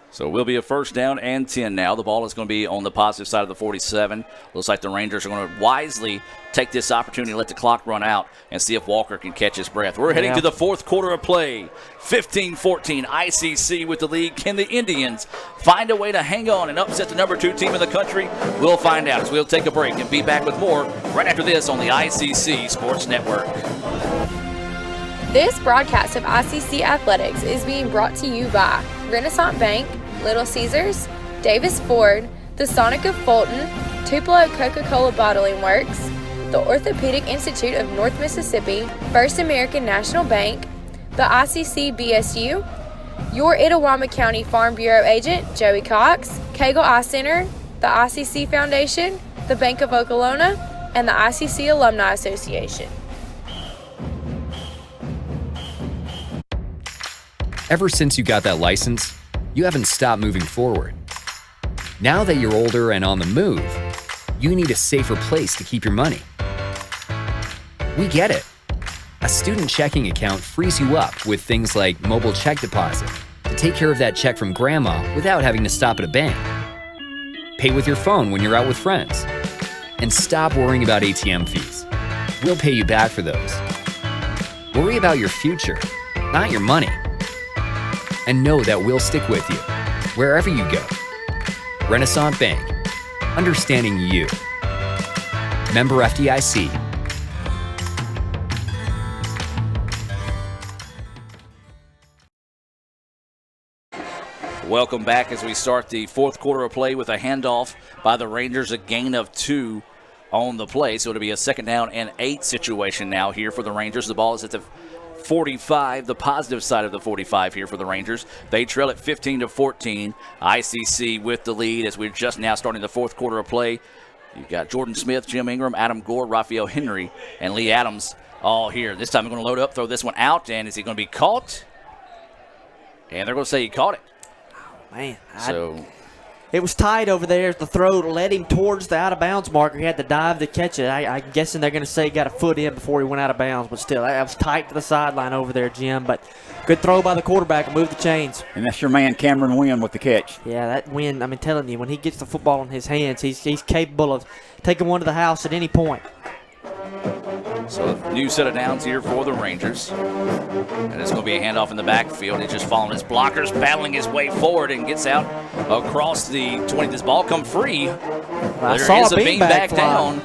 So it will be a 1st down and 10 now. The ball is going to be on the positive side of the 47. Looks like the Rangers are going to wisely take this opportunity to let the clock run out and see if Walker can catch his breath. We're heading to the 4th quarter of play. 15-14, ICC with the lead. Can the Indians find a way to hang on and upset the number 2 team in the country? We'll find out as we'll take a break and be back with more right after this on the ICC Sports Network. This broadcast of ICC Athletics is being brought to you by Renaissance Bank, Little Caesars, Davis Ford, the Sonic of Fulton, Tupelo Coca-Cola Bottling Works, the Orthopedic Institute of North Mississippi, First American National Bank, the ICC BSU, your Itawamba County Farm Bureau agent, Joey Cox, Cagle Eye Center, the ICC Foundation, the Bank of Okolona, and the ICC Alumni Association. Ever since you got that license, you haven't stopped moving forward. Now that you're older and on the move, you need a safer place to keep your money. We get it. A student checking account frees you up with things like mobile check deposit to take care of that check from grandma without having to stop at a bank. Pay with your phone when you're out with friends. And stop worrying about ATM fees. We'll pay you back for those. Worry about your future, not your money. And know that we'll stick with you, wherever you go. Renaissance Bank, understanding you. Member FDIC. Welcome back as we start the 4th quarter of play with a handoff by the Rangers, a gain of 2 on the play. So it'll be a 2nd down and 8 situation now here for the Rangers. The ball is at the 45, the positive side of the 45 here for the Rangers. They trail at 15-14. ICC with the lead as we're just now starting the 4th quarter of play. You've got Jordan Smith, Jim Ingram, Adam Gore, Raphael Henry, and Lee Adams all here. This time they're going to load up, throw this one out, and is he going to be caught? And they're going to say he caught it. Oh, man. It was tight over there. The throw led him towards the out-of-bounds marker. He had to dive to catch it. I'm guessing they're going to say he got a foot in before he went out of bounds, but still, that was tight to the sideline over there, Jim. But good throw by the quarterback and moved the chains. And that's your man, Cameron Wynn, with the catch. Yeah, that Wynn, I'm telling you, when he gets the football in his hands, he's capable of taking one to the house at any point. So a new set of downs here for the Rangers. And it's going to be a handoff in the backfield. He's just following his blockers, battling his way forward, and gets out across the 20. This ball come free. There is a beanbag down.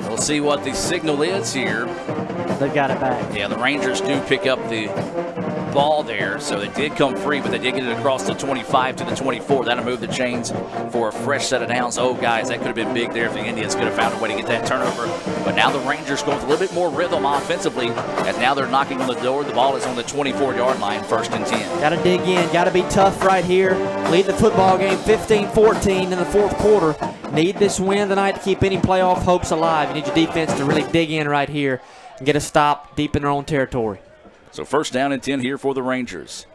We'll see what the signal is here. They've got it back. Yeah, the Rangers do pick up the ball there, so they did come free, but they did get it across the 25 to the 24. That'll move the chains for a fresh set of downs. Oh, guys, that could have been big there if the Indians could have found a way to get that turnover. But now the Rangers go with a little bit more rhythm offensively, as now they're knocking on the door. The ball is on the 24-yard line, 1st and 10. Got to dig in, got to be tough right here. Lead the football game 15-14 in the 4th quarter. Need this win tonight to keep any playoff hopes alive. You need your defense to really dig in right here and get a stop deep in their own territory. So 1st down and 10 here for the Rangers.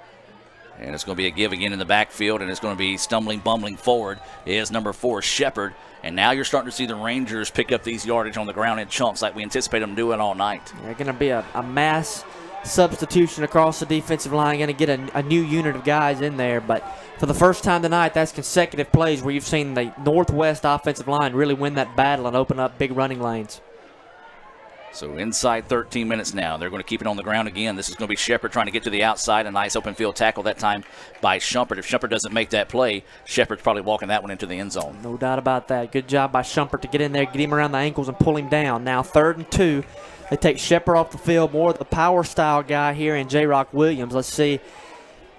And it's going to be a give again in the backfield, and it's going to be stumbling, bumbling forward is number 4, Shepard. And now you're starting to see the Rangers pick up these yardage on the ground in chunks like we anticipate them doing all night. They're going to be a mass substitution across the defensive line, going to get a new unit of guys in there. But for the first time tonight, that's consecutive plays where you've seen the Northwest offensive line really win that battle and open up big running lanes. So inside 13 minutes now. They're going to keep it on the ground again. This is going to be Shepard trying to get to the outside. A nice open field tackle that time by Shumpert. If Shumpert doesn't make that play, Shepard's probably walking that one into the end zone. No doubt about that. Good job by Shumpert to get in there, get him around the ankles, and pull him down. Now 3rd and 2. They take Shepard off the field, more of the power style guy here in J-Rock Williams. Let's see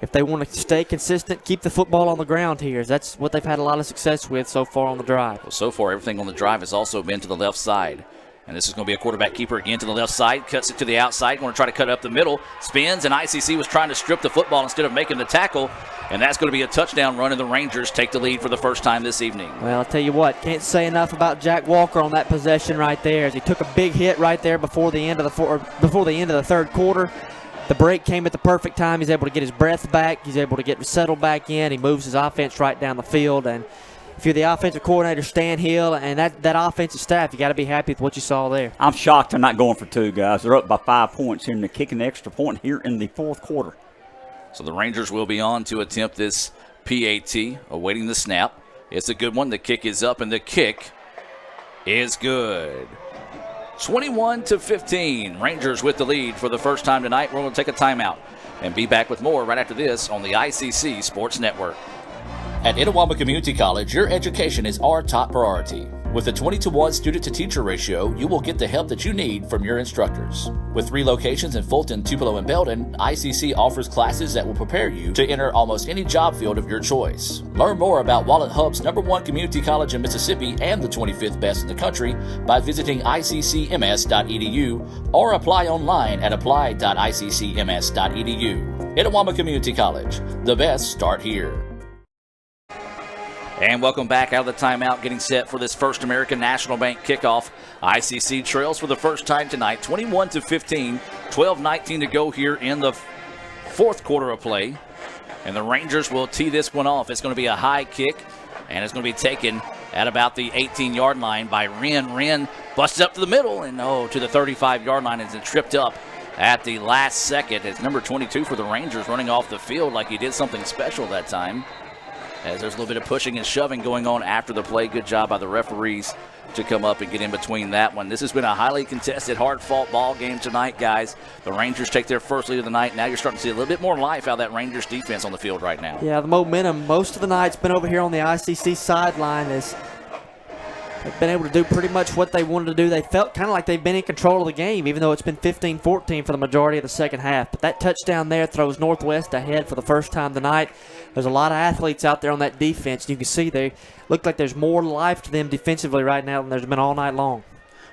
if they want to stay consistent, keep the football on the ground here. That's what they've had a lot of success with so far on the drive. Well, so far, everything on the drive has also been to the left side. And this is going to be a quarterback keeper again to the left side. Cuts it to the outside. Going to try to cut it up the middle. Spins, and ICC was trying to strip the football instead of making the tackle. And that's going to be a touchdown run, and the Rangers take the lead for the first time this evening. Well, I'll tell you what, can't say enough about Jack Walker on that possession right there, as he took a big hit right there before the end of the third quarter. The break came at the perfect time. He's able to get his breath back. He's able to get settled back in. He moves his offense right down the field. And if you're the offensive coordinator, Stan Hill, and that offensive staff, you got to be happy with what you saw there. I'm shocked they're not going for 2, guys. They're up by 5 points here, and they're kicking the extra point here in the fourth quarter. So the Rangers will be on to attempt this PAT, awaiting the snap. It's a good one. The kick is up, and the kick is good. 21-15. Rangers with the lead for the first time tonight. We're going to take a timeout and be back with more right after this on the ICC Sports Network. At Itawamba Community College, your education is our top priority. With a 20-to-1 student-to-teacher ratio, you will get the help that you need from your instructors. With 3 locations in Fulton, Tupelo, and Belden, ICC offers classes that will prepare you to enter almost any job field of your choice. Learn more about Wallet Hub's #1 community college in Mississippi and the 25th best in the country by visiting iccms.edu or apply online at apply.iccms.edu. Itawamba Community College, the best start here. And welcome back out of the timeout, getting set for this First American National Bank kickoff. ICC trails for the first time tonight, 21-15, 12-19 to go here in the fourth quarter of play. And the Rangers will tee this one off. It's going to be a high kick, and it's going to be taken at about the 18-yard line by Wren. Wren busts up to the middle and to the 35-yard line, and is tripped up at the last second. It's number 22 for the Rangers running off the field like he did something special that time. As there's a little bit of pushing and shoving going on after the play. Good job by the referees to come up and get in between that one. This has been a highly contested, hard-fought ball game tonight, guys. The Rangers take their first lead of the night. Now you're starting to see a little bit more life out of that Rangers defense on the field right now. Yeah, the momentum most of the night's been over here on the ICC sideline. They've been able to do pretty much what they wanted to do. They felt kind of like they've been in control of the game, even though it's been 15-14 for the majority of the second half. But that touchdown there throws Northwest ahead for the first time tonight. There's a lot of athletes out there on that defense. You can see they look like there's more life to them defensively right now than there's been all night long.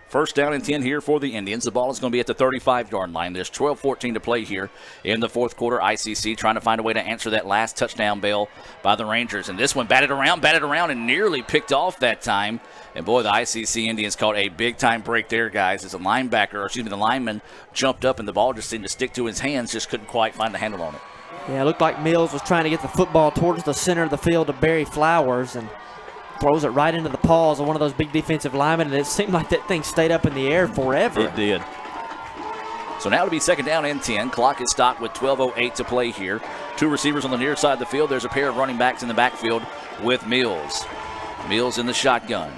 First down and 10 here for the Indians. The ball is going to be at the 35-yard line. There's 12-14 to play here in the fourth quarter. ICC trying to find a way to answer that last touchdown bell by the Rangers. And this one batted around, and nearly picked off that time. And boy, the ICC Indians caught a big-time break there, guys, as the lineman jumped up and the ball just seemed to stick to his hands, just couldn't quite find the handle on it. Yeah, it looked like Mills was trying to get the football towards the center of the field to Barry Flowers, and throws it right into the paws of one of those big defensive linemen, and it seemed like that thing stayed up in the air forever. It did. So now it'll be second down and 10. Clock is stopped with 12:08 to play here. 2 receivers on the near side of the field. There's a pair of running backs in the backfield with Mills. Mills in the shotgun.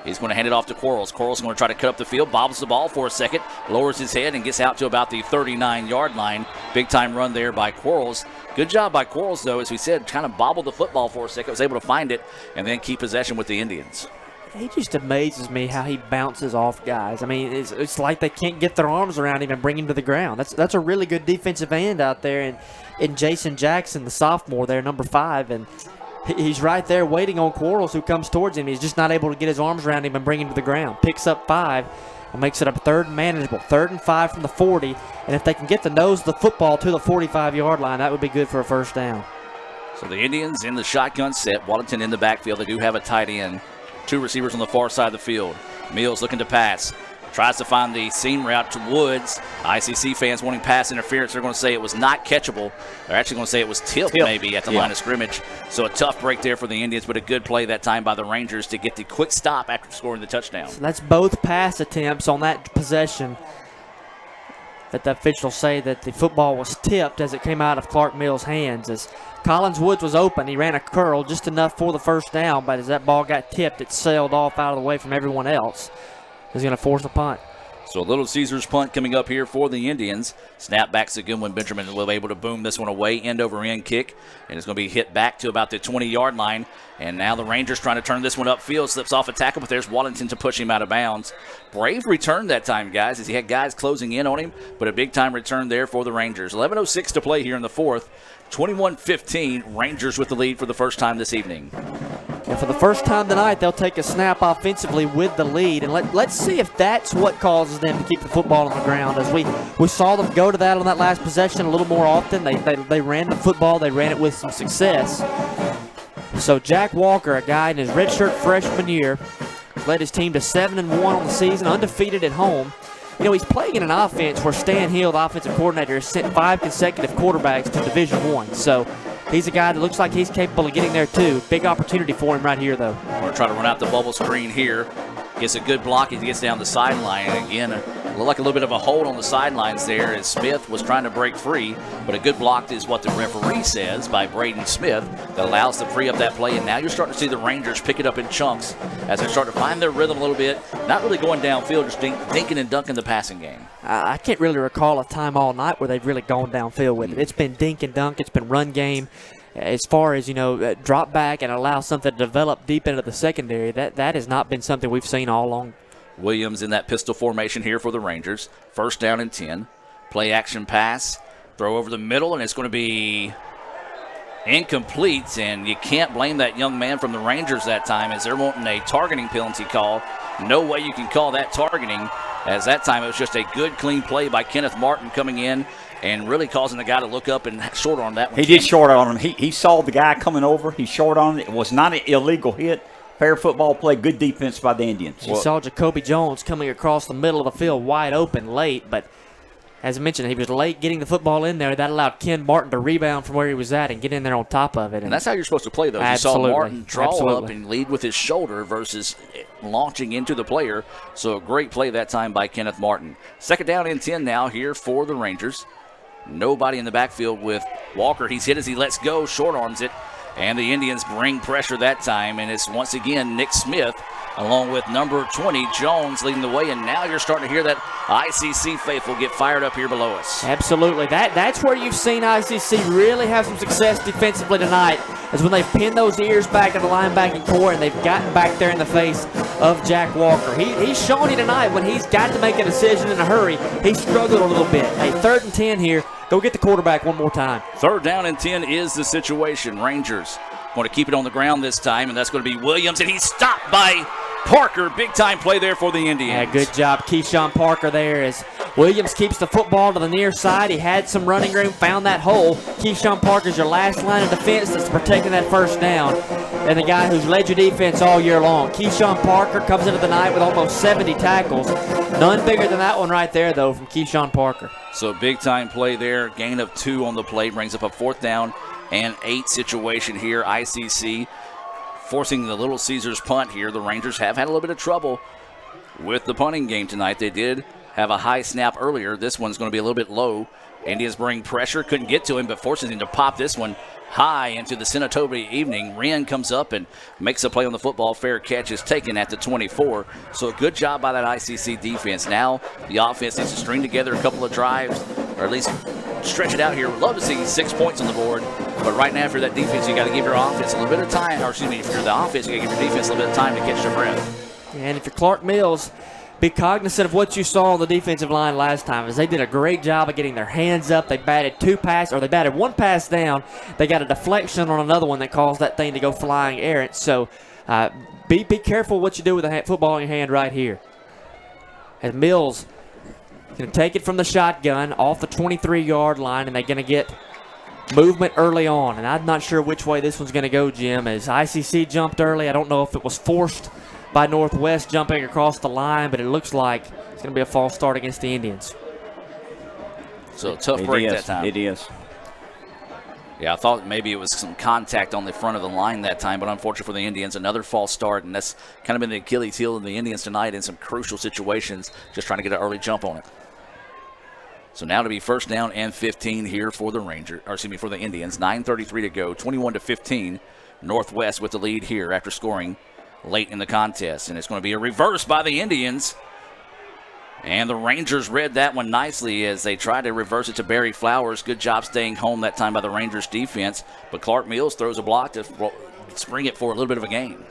He's going to hand it off to Quarles. Quarles is going to try to cut up the field, bobbles the ball for a second, lowers his head, and gets out to about the 39-yard line. Big-time run there by Quarles. Good job by Quarles, though, as we said, kind of bobbled the football for a second, was able to find it, and then keep possession with the Indians. He just amazes me how he bounces off guys. I mean, it's like they can't get their arms around him and bring him to the ground. That's a really good defensive end out there, and Jason Jackson, the sophomore there, number 5, and he's right there waiting on Quarles, who comes towards him. He's just not able to get his arms around him and bring him to the ground. Picks up 5 and makes it a third and manageable. 3rd and 5 from the 40. And if they can get the nose of the football to the 45-yard line, that would be good for a first down. So the Indians in the shotgun set. Wallington in the backfield. They do have a tight end. 2 receivers on the far side of the field. Mills looking to pass. Tries to find the seam route to Woods. ICC fans wanting pass interference. They're going to say it was not catchable. They're actually going to say it was tipped maybe at the line of scrimmage. So a tough break there for the Indians, but a good play that time by the Rangers to get the quick stop after scoring the touchdown. So that's both pass attempts on that possession that the officials say that the football was tipped as it came out of Clark Mills' hands. As Collins Woods was open, he ran a curl just enough for the first down, but as that ball got tipped, it sailed off out of the way from everyone else. He's going to force a punt. So Little Caesars punt coming up here for the Indians. Snapback's a good one. Benjamin will be able to boom this one away, end over end kick, and it's going to be hit back to about the 20-yard line. And now the Rangers trying to turn this one upfield, slips off a tackle, but there's Wallington to push him out of bounds. Brave return that time, guys, as he had guys closing in on him, but a big-time return there for the Rangers. 11:06 to play here in the fourth. 21-15, Rangers with the lead for the first time this evening. And for the first time tonight, they'll take a snap offensively with the lead. And let's see if that's what causes them to keep the football on the ground. As we saw them go to that on that last possession a little more often. They ran the football. They ran it with some success. So Jack Walker, a guy in his redshirt freshman year, led his team to 7-1 on the season, undefeated at home. You know, he's playing in an offense where Stan Hill, the offensive coordinator, has sent 5 consecutive quarterbacks to Division I. So he's a guy that looks like he's capable of getting there, too. Big opportunity for him right here, though. We're going to try to run out the bubble screen here. Gets a good block as he gets down the sideline. And again, looked like a little bit of a hold on the sidelines there as Smith was trying to break free. But a good block is what the referee says by Braden Smith that allows to free up that play. And now you're starting to see the Rangers pick it up in chunks as they start to find their rhythm a little bit. Not really going downfield, just dinking and dunking the passing game. I can't really recall a time all night where they've really gone downfield with it. It's been dink and dunk. It's been run game. As far as, drop back and allow something to develop deep into the secondary, that has not been something we've seen all along. Williams in that pistol formation here for the Rangers. First down and 10. Play action pass. Throw over the middle, and it's going to be incomplete. And you can't blame that young man from the Rangers that time as they're wanting a targeting penalty call. No way you can call that targeting, as that time it was just a good, clean play by Kenneth Martin coming in and really causing the guy to look up and short arm that one. He did short arm him. He saw the guy coming over. He short armed it. It was not an illegal hit. Fair football play. Good defense by the Indians. You saw Jacoby Jones coming across the middle of the field wide open late, but as I mentioned, he was late getting the football in there. That allowed Ken Martin to rebound from where he was at and get in there on top of it. And that's how you're supposed to play, though. Absolutely. You saw Martin draw up and lead with his shoulder versus launching into the player. So a great play that time by Kenneth Martin. Second down and 10 now here for the Rangers. Nobody in the backfield with Walker. He's hit as he lets go, short arms it. And the Indians bring pressure that time. And it's once again Nick Smith along with number 20, Jones, leading the way. And now you're starting to hear that ICC faithful get fired up here below us. Absolutely. That's where you've seen ICC really have some success defensively tonight, is when they've pinned those ears back in the linebacking core and they've gotten back there in the face of Jack Walker. He's shown you tonight when he's got to make a decision in a hurry. He struggled a little bit. Hey, 3rd and 10 here. Go get the quarterback one more time. 3rd down and 10 is the situation. Rangers want to keep it on the ground this time, and that's going to be Williams, and he's stopped by Parker. Big-time play there for the Indians. Yeah, good job, Keyshawn Parker there, as Williams keeps the football to the near side. He had some running room, found that hole. Keyshawn Parker's your last line of defense that's protecting that first down, and the guy who's led your defense all year long. Keyshawn Parker comes into the night with almost 70 tackles. None bigger than that one right there, though, from Keyshawn Parker. So big-time play there. Gain of 2 on the play brings up a 4th down and 8 situation here. ICC forcing the Little Caesars punt here. The Rangers have had a little bit of trouble with the punting game tonight. They did have a high snap earlier. This one's going to be a little bit low. Indians bring pressure. Couldn't get to him, but forces him to pop this one high into the Senatobia evening. Wren comes up and makes a play on the football. Fair catch is taken at the 24. So a good job by that ICC defense. Now the offense needs to string together a couple of drives, or at least stretch it out here. We'd love to see 6 points on the board, but right now for that defense, you got to give your offense a little bit of time, or excuse me, if you're the offense, you got to give your defense a little bit of time to catch their breath. And if you're Clark Mills, be cognizant of what you saw on the defensive line last time, as they did a great job of getting their hands up. They batted 1 pass down. They got a deflection on another one that caused that thing to go flying errant. So be careful what you do with the football in your hand right here. As Mills going to take it from the shotgun off the 23-yard line, and they're going to get movement early on. And I'm not sure which way this one's going to go, Jim, as ICC jumped early. I don't know if it was forced by Northwest jumping across the line, but it looks like it's going to be a false start against the Indians. So tough break that time. It is. Yeah, I thought maybe it was some contact on the front of the line that time, but unfortunately for the Indians, another false start, and that's kind of been the Achilles heel of the Indians tonight in some crucial situations, just trying to get an early jump on it. So now to be 1st down and 15 here for the for the Indians. 9:33 to go, 21-15. Northwest with the lead here after scoring late in the contest, and it's going to be a reverse by the Indians. And the Rangers read that one nicely as they tried to reverse it to Barry Flowers. Good job staying home that time by the Rangers defense. But Clark Mills throws a block to spring it for a little bit of a gain.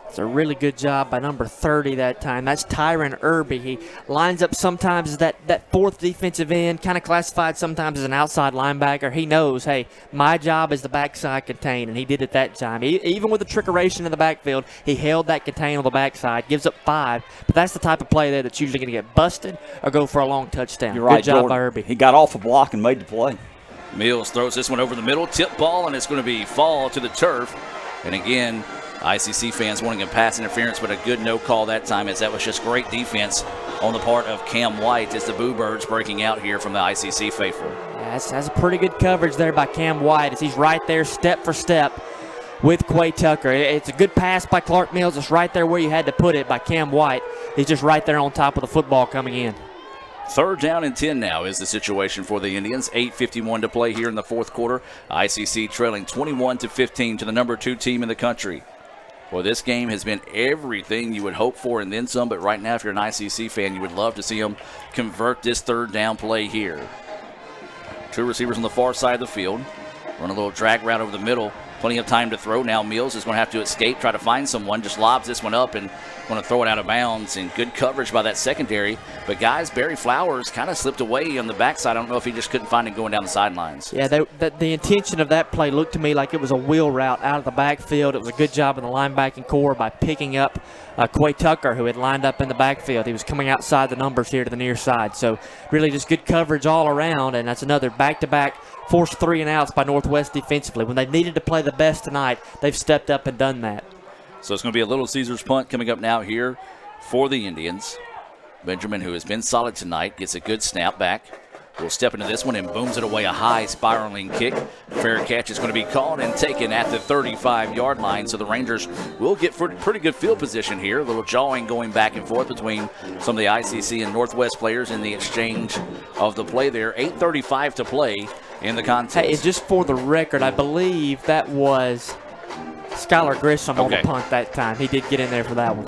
It's a really good job by number 30 that time. That's Tyron Irby. He lines up sometimes as that fourth defensive end, kind of classified sometimes as an outside linebacker. He knows, hey, my job is the backside contain, and he did it that time. Even with the trickeration in the backfield, he held that contain on the backside, gives up 5. But that's the type of play there that's usually going to get busted or go for a long touchdown. You're right, good job Jordan. by Irby. He got off a block and made the play. Mills throws this one over the middle, tip ball, and it's going to be fall to the turf. And again, ICC fans wanting a pass interference, but a good no call that time, as that was just great defense on the part of Cam White as the Boo Birds breaking out here from the ICC faithful. Yeah, that's a pretty good coverage there by Cam White as he's right there step for step with Quay Tucker. It's a good pass by Clark Mills. It's right there where you had to put it by Cam White. He's just right there on top of the football coming in. 3rd down and 10 now is the situation for the Indians. 8:51 to play here in the 4th quarter. ICC trailing 21-15 to the number 2 team in the country. Well, this game has been everything you would hope for and then some, but right now if you're an ICC fan, you would love to see them convert this 3rd down play here. 2 receivers on the far side of the field. Run a little drag route over the middle. Plenty of time to throw. Now Mills is going to have to escape, try to find someone. Just lobs this one up and going to throw it out of bounds. And good coverage by that secondary. But guys, Barry Flowers kind of slipped away on the backside. I don't know if he just couldn't find it going down the sidelines. Yeah, the intention of that play looked to me like it was a wheel route out of the backfield. It was a good job in the linebacking core by picking up Quay Tucker, who had lined up in the backfield. He was coming outside the numbers here to the near side. So really just good coverage all around. And that's another back-to-back forced 3 and outs by Northwest defensively. When they needed to play the best tonight, they've stepped up and done that. So it's going to be a Little Caesars punt coming up now here for the Indians. Benjamin, who has been solid tonight, gets a good snap back. Will step into this one and booms it away, a high spiraling kick. Fair catch is going to be called and taken at the 35-yard line. So the Rangers will get pretty good field position here. A little jawing going back and forth between some of the ICC and Northwest players in the exchange of the play there. 8:35 to play in the contest. Hey, just for the record, I believe that was Skylar Grisham on the punt that time. He did get in there for that one.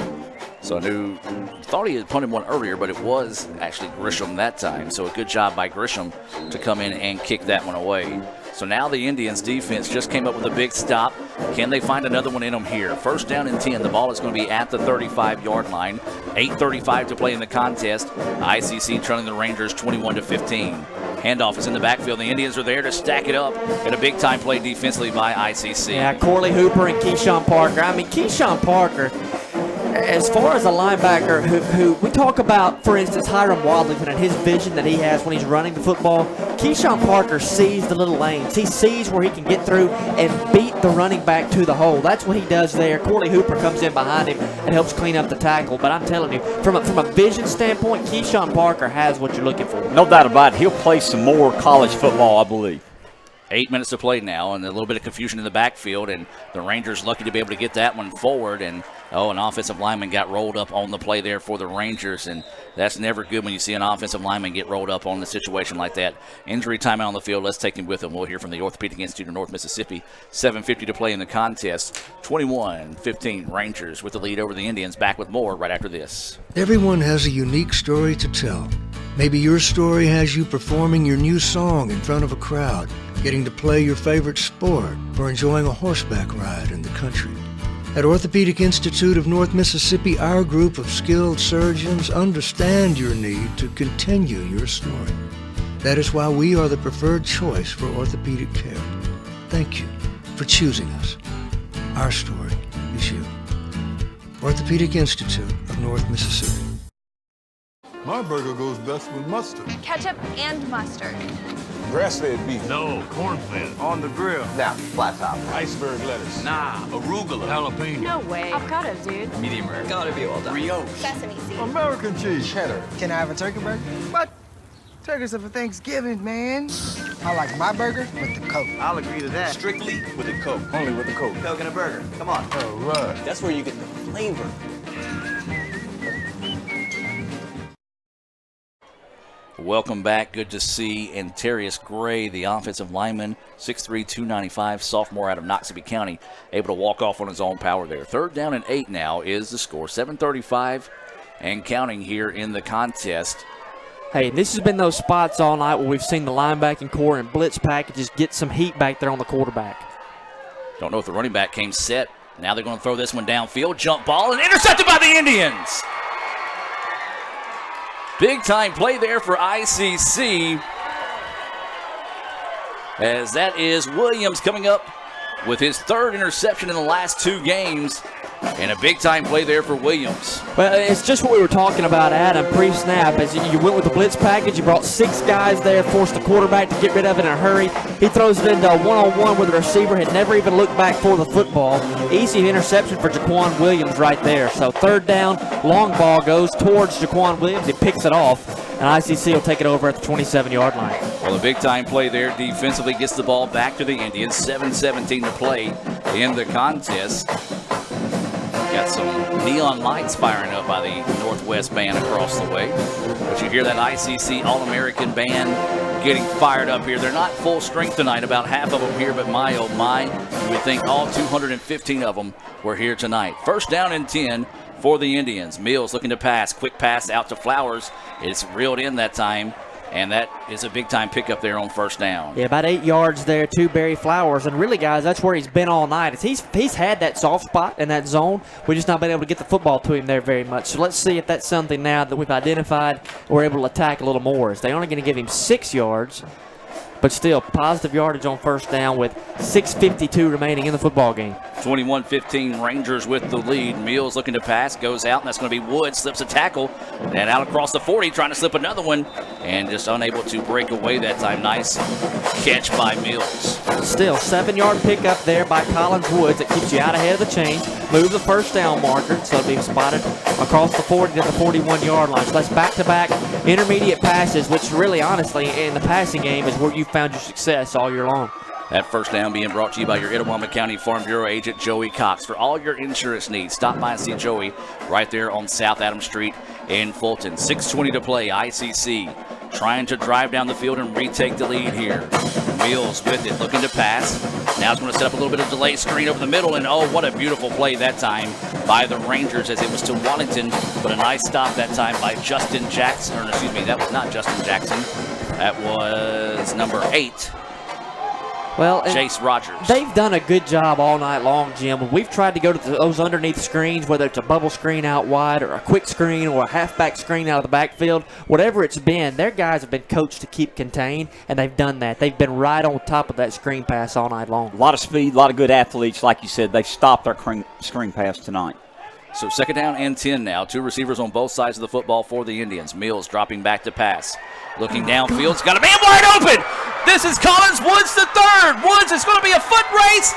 So I thought he had punted one earlier, but it was actually Grisham that time. So a good job by Grisham to come in and kick that one away. So now the Indians defense just came up with a big stop. Can they find another one in them here? 1st down and 10. The ball is going to be at the 35-yard line. 8:35 to play in the contest. ICC trailing the Rangers 21-15. Handoff is in the backfield. The Indians are there to stack it up in a big-time play defensively by ICC. Yeah, Corley Hooper and Keyshawn Parker. I mean, Keyshawn Parker, as far as a linebacker who we talk about, for instance, Hiram Wadlington and his vision that he has when he's running the football, Keyshawn Parker sees the little lanes. He sees where he can get through and beat the running back to the hole. That's what he does there. Corley Hooper comes in behind him and helps clean up the tackle. But I'm telling you, from a vision standpoint, Keyshawn Parker has what you're looking for. No doubt about it. He'll play some more college football, I believe. 8 minutes to play now, and a little bit of confusion in the backfield, and the Rangers lucky to be able to get that one forward. And an offensive lineman got rolled up on the play there for the Rangers, and that's never good when you see an offensive lineman get rolled up on a situation like that. Injury timeout on the field. Let's take him with him. We'll hear from the Orthopedic Institute of North Mississippi. 7:50 to play in the contest. 21-15 Rangers with the lead over the Indians. Back with more right after this. Everyone has a unique story to tell. Maybe your story has you performing your new song in front of a crowd, getting to play your favorite sport, or enjoying a horseback ride in the country. At Orthopedic Institute of North Mississippi, our group of skilled surgeons understand your need to continue your story. That is why we are the preferred choice for orthopedic care. Thank you for choosing us. Our story is you. Orthopedic Institute of North Mississippi. My burger goes best with mustard. Ketchup and mustard. Grass-fed beef. No, corn-fed. On the grill. Now, flat top. Iceberg lettuce. Nah, arugula. Jalapeno. No way. Avocado, dude. Medium rare. Gotta be well done. Brioche. Sesame seeds. American cheese. Cheddar. Can I have a turkey burger? What? Turkeys are for Thanksgiving, man. I like my burger with the Coke. I'll agree to that. Strictly with a Coke. Only with a Coke. Coke and a burger. Come on. All right. That's where you get the flavor. Welcome back. Good to see Antarius Gray, the offensive lineman, 6'3", 295, sophomore out of Noxubee County, able to walk off on his own power there. 3rd down and 8 now is the score. 7:35 and counting here in the contest. Hey, this has been those spots all night where we've seen the linebacking core and blitz packages get some heat back there on the quarterback. Don't know if the running back came set. Now they're going to throw this one downfield. Jump ball and intercepted by the Indians. Big time play there for ICC. As that is Williams coming up with his 3rd interception in the last 2 games. And a big-time play there for Williams. Well, it's just what we were talking about, Adam, pre-snap. As you went with the blitz package, you brought 6 guys there, forced the quarterback to get rid of it in a hurry. He throws it into a one-on-one where the receiver had never even looked back for the football. Easy interception for Jaquan Williams right there. So 3rd down, long ball goes towards Jaquan Williams. He picks it off, and ICC will take it over at the 27-yard line. Well, a big-time play there defensively gets the ball back to the Indians. 7:17 to play in the contest. Got some neon lights firing up by the Northwest band across the way. But you hear that ICC All-American band getting fired up here. They're not full strength tonight, about half of them here, but my, oh my, you would think all 215 of them were here tonight. 1st down and 10 for the Indians. Mills looking to pass. Quick pass out to Flowers. It's reeled in that time. And that is a big-time pickup there on 1st down. Yeah, about 8 yards there to Barry Flowers. And really, guys, that's where he's been all night. He's had that soft spot in that zone. We've just not been able to get the football to him there very much. So let's see if that's something now that we've identified we're able to attack a little more. They're only going to give him 6 yards, but still positive yardage on 1st down with 6:52 remaining in the football game. 21-15 Rangers with the lead. Mills looking to pass, goes out, and that's going to be Woods. Slips a tackle, and out across the 40, trying to slip another one, and just unable to break away that time. Nice catch by Mills. Still, 7-yard pickup there by Collins Woods. That keeps you out ahead of the chains. Move the 1st down marker, so it'll be spotted across the 40 to the 41-yard line. So that's back-to-back intermediate passes, which really, honestly, in the passing game is where you found your success all year long. That 1st down being brought to you by your Itawamba County Farm Bureau agent, Joey Cox. For all your insurance needs, stop by and see Joey right there on South Adams Street in Fulton. 6:20 to play. ICC trying to drive down the field and retake the lead here. Mills with it, looking to pass. Now it's going to set up a little bit of delay screen over the middle, and oh, what a beautiful play that time by the Rangers as it was to Wallington, but a nice stop that time by Justin Jackson. Or excuse me, that was not Justin Jackson. That was number 8. Well, Chase Rogers. They've done a good job all night long, Jim. We've tried to go to those underneath screens, whether it's a bubble screen out wide or a quick screen or a halfback screen out of the backfield. Whatever it's been, their guys have been coached to keep contained, and they've done that. They've been right on top of that screen pass all night long. A lot of speed, a lot of good athletes. Like you said, they've stopped our screen pass tonight. So 2nd down and 10 now. 2 receivers on both sides of the football for the Indians. Mills dropping back to pass. Looking downfield. It's got a man wide open. This is Collins Woods the 3rd. Woods, it's going to be a foot race.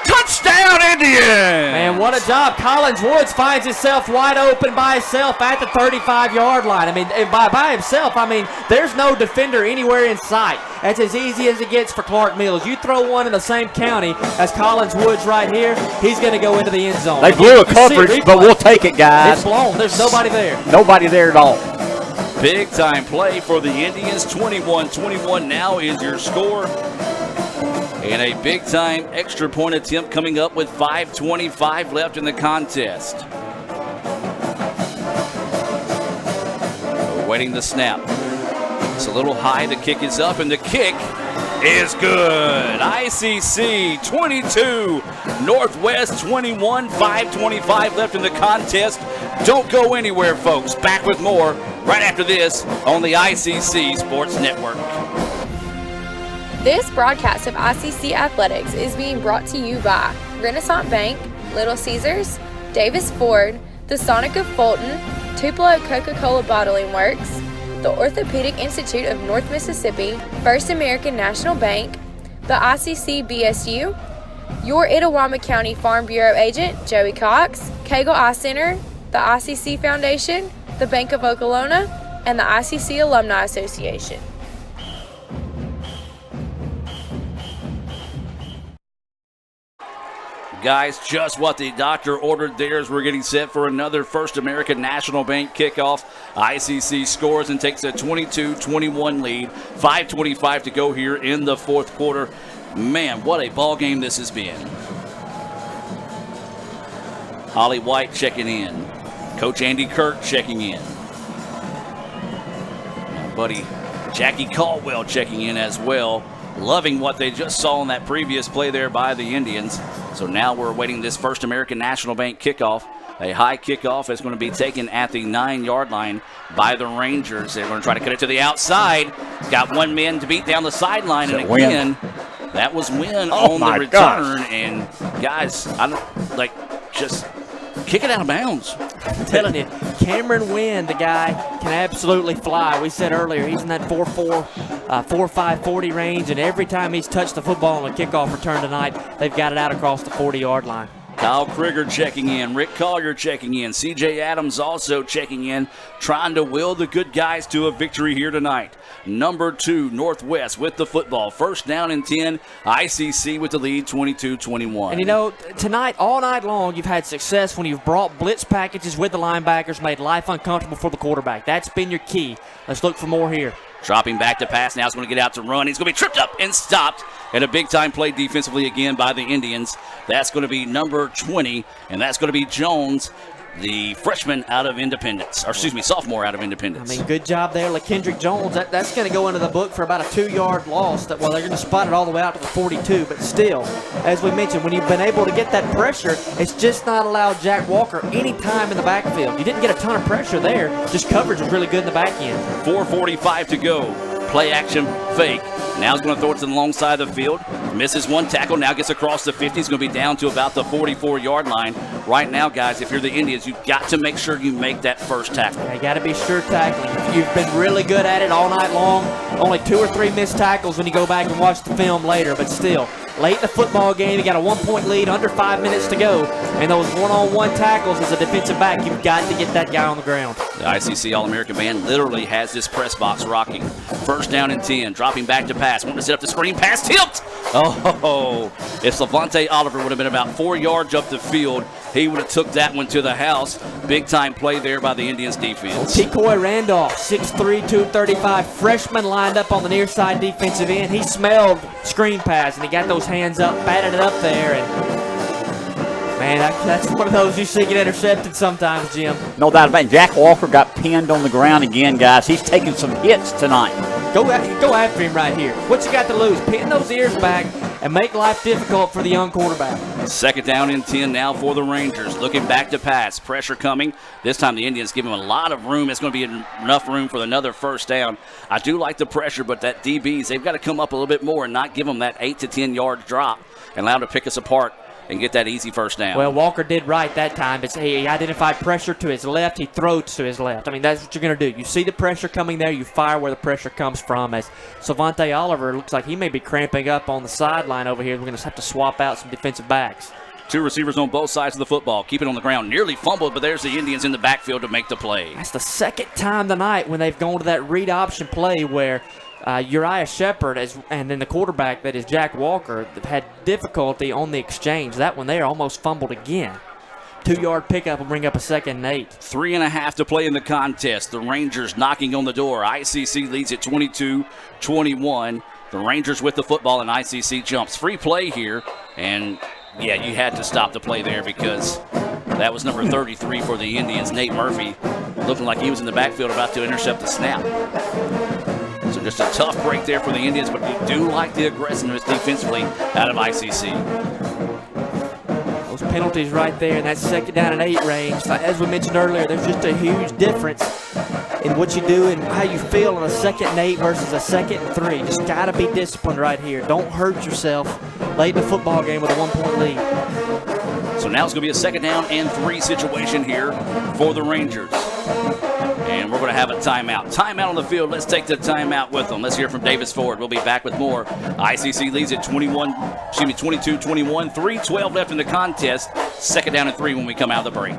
Touchdown, Indians! Man, what a job. Collins Woods finds himself wide open by himself at the 35-yard line. I mean, by himself, I mean, there's no defender anywhere in sight. That's as easy as it gets for Clark Mills. You throw one in the same county as Collins Woods right here, he's going to go into the end zone. They blew a coverage, but we'll take it, guys. It's blown. There's nobody there. Nobody there at all. Big time play for the Indians. 21-21 now is your score. And a big time extra point attempt coming up with 5:25 left in the contest. Awaiting the snap. It's a little high. The kick is up, and the kick is good. ICC 22, Northwest 21, 5:25 left in the contest. Don't go anywhere, folks. Back with more right after this on the ICC Sports Network. This broadcast of ICC Athletics is being brought to you by Renaissance Bank, Little Caesars, Davis Ford, the Sonic of Fulton, Tupelo Coca-Cola Bottling Works, the Orthopedic Institute of North Mississippi, First American National Bank, the ICC BSU, your Itawamba County Farm Bureau agent, Joey Cox, Cagle Eye Center, the ICC Foundation, the Bank of Okolona, and the ICC Alumni Association. Guys, just what the doctor ordered there as we're getting set for another First American National Bank kickoff. ICC scores and takes a 22-21 lead. 5:25 to go here in the 4th quarter. Man, what a ball game this has been. Holly White checking in. Coach Andy Kirk checking in. My buddy Jackie Caldwell checking in as well. Loving what they just saw in that previous play there by the Indians. So now we're awaiting this First American National Bank kickoff. A high kickoff is going to be taken at the 9-yard line by the Rangers. They're going to try to cut it to the outside. Got one man to beat down the sideline, and again, that was Wynn on the return. Gosh. And guys, I don't just kick it out of bounds. I'm telling you, Cameron Wynn, the guy, can absolutely fly. We said earlier, he's in that 4.4, 4.5 40 range, and every time he's touched the football on a kickoff return tonight, they've got it out across the 40-yard line. Kyle Krieger checking in. Rick Collier checking in. C.J. Adams also checking in, trying to will the good guys to a victory here tonight. Number 2, Northwest with the football. First down and 10. ICC with the lead, 22-21. And, you know, tonight, all night long, you've had success when you've brought blitz packages with the linebackers, made life uncomfortable for the quarterback. That's been your key. Let's look for more here. Dropping back to pass. Now he's going to get out to run. He's going to be tripped up and stopped. And a big-time play defensively again by the Indians. That's going to be number 20, and that's going to be Jones, the freshman out of Independence. Or, excuse me, sophomore out of Independence. I mean, good job there, LaKendrick Jones. That's going to go into the book for about a 2-yard loss. Well, they're going to spot it all the way out to the 42, but still, as we mentioned, when you've been able to get that pressure, it's just not allowed Jack Walker any time in the backfield. You didn't get a ton of pressure there. Just coverage was really good in the back end. 4:45 to go. Play action fake. Now he's going to throw it to the long side of the field. Misses one tackle. Now gets across the 50. He's going to be down to about the 44-yard line. Right now, guys, if you're the Indians, you've got to make sure you make that first tackle. You got to be sure tackling. You've been really good at it all night long. Only 2 or 3 missed tackles when you go back and watch the film later. But still, late in the football game, you got a 1-point lead, under 5 minutes to go. And those one-on-one tackles as a defensive back, you've got to get that guy on the ground. The ICC All-American band literally has this press box rocking. First down and 10, dropping back to pass. Want to set up the screen, pass tipped. Oh, if Levante Oliver would have been about 4 yards up the field, he would have took that one to the house. Big-time play there by the Indians defense. Decoy Randolph, 6'3", 235, freshman lined up on the near side defensive end. He smelled screen pass, and he got those hands up, batted it up there, and man, that's one of those you see get intercepted sometimes, Jim. No doubt about it. Jack Walker got pinned on the ground again, guys. He's taking some hits tonight. Go after him right here. What you got to lose? Pin those ears back and make life difficult for the young quarterback. Second down and 10 now for the Rangers. Looking back to pass. Pressure coming. This time the Indians give him a lot of room. It's going to be enough room for another first down. I do like the pressure, but that DBs, they've got to come up a little bit more and not give them that 8 to 10 yard drop and allow them to pick us apart and get that easy first down. Well, Walker did right that time. He identified pressure to his left. He throws to his left. I mean, that's what you're going to do. You see the pressure coming there, you fire where the pressure comes from. As Savante Oliver looks like he may be cramping up on the sideline over here. We're going to have to swap out some defensive backs. 2 receivers on both sides of the football. Keep it on the ground. Nearly fumbled, but there's the Indians in the backfield to make the play. That's the second time tonight when they've gone to that read option play where Uriah Shepard and then the quarterback that is Jack Walker had difficulty on the exchange. That one there almost fumbled again. 2-yard pickup will bring up a 2nd and 8. 3.5 to play in the contest. The Rangers knocking on the door. ICC leads at 22-21. The Rangers with the football and ICC jumps. Free play here. And, yeah, you had to stop the play there because that was number 33 for the Indians, Nate Murphy, looking like he was in the backfield about to intercept the snap. So just a tough break there for the Indians, but you do like the aggressiveness defensively out of ICC. Those penalties right there in that 2nd down and 8 range. As we mentioned earlier, there's just a huge difference in what you do and how you feel on a 2nd and 8 versus a 2nd and 3. Just got to be disciplined right here. Don't hurt yourself late in the football game with a 1-point lead. So now it's going to be a 2nd down and 3 situation here for the Rangers. And we're going to have a timeout. Timeout on the field. Let's take the timeout with them. Let's hear from Davis Ford. We'll be back with more. ICC leads at 22-21. 3:12 left in the contest. 2nd down and 3 when we come out of the break.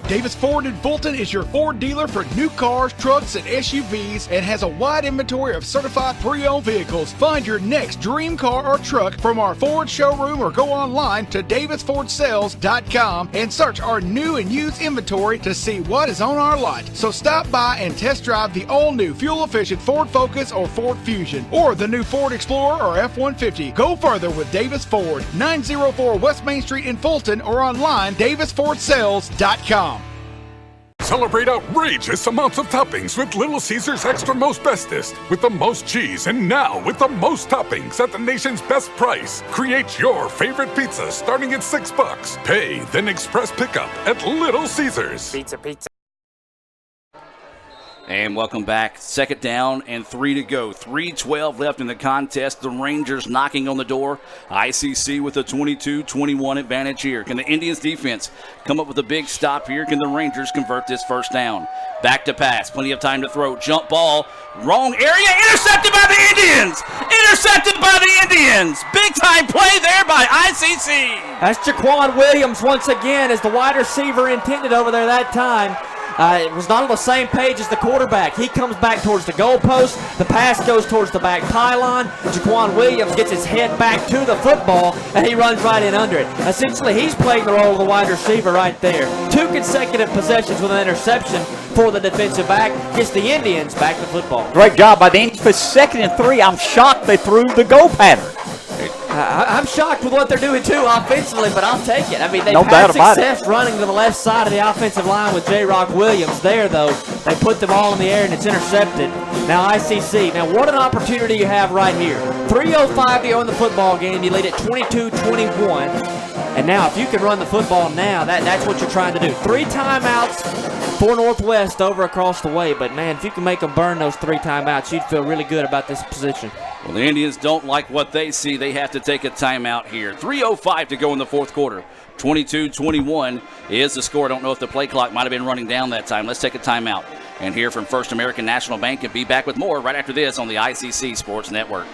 Davis Ford in Fulton is your Ford dealer for new cars, trucks, and SUVs and has a wide inventory of certified pre-owned vehicles. Find your next dream car or truck from our Ford showroom or go online to davisfordsales.com and search our new and used inventory to see what is on our lot. So stop by and test drive the all-new fuel-efficient Ford Focus or Ford Fusion or the new Ford Explorer or F-150. Go further with Davis Ford, 904 West Main Street in Fulton or online davisfordsales.com. Celebrate outrageous amounts of toppings with Little Caesars Extra Most Bestest. With the most cheese and now with the most toppings at the nation's best price. Create your favorite pizza starting at $6. Pay, then express pickup at Little Caesars. Pizza. And welcome back. Second down and 3 to go. 3:12 left in the contest. The Rangers knocking on the door. ICC with a 22-21 advantage here. Can the Indians defense come up with a big stop here? Can the Rangers convert this first down? Back to pass. Plenty of time to throw. Jump ball. Wrong area. Intercepted by the Indians. Intercepted by the Indians. Big time play there by ICC. That's Jaquan Williams once again as the wide receiver intended over there that time. It was not on the same page as the quarterback. He comes back towards the goalpost. The pass goes towards the back pylon. Jaquan Williams gets his head back to the football, and he runs right in under it. Essentially, he's playing the role of the wide receiver right there. 2 consecutive possessions with an interception for the defensive back. Gets the Indians back to football. Great job by the Indians for 2nd and 3. I'm shocked they threw the go pattern. I'm shocked with what they're doing, too, offensively, but I'll take it. I mean, they've No had doubt about success running to the left side of the offensive line with J-Rock Williams. There, though, they put the ball in the air, and it's intercepted. Now, ICC. Now, what an opportunity you have right here. 3:05 to go in the football game. You lead at 22-21. And now, if you can run the football now, that's what you're trying to do. 3 timeouts for Northwest over across the way. But, man, if you can make them burn those 3 timeouts, you'd feel really good about this position. Well, the Indians don't like what they see. They have to take a timeout here. 3:05 to go in the fourth quarter. 22-21 is the score. I don't know if the play clock might have been running down that time. Let's take a timeout and hear from First American National Bank and be back with more right after this on the ICC Sports Network.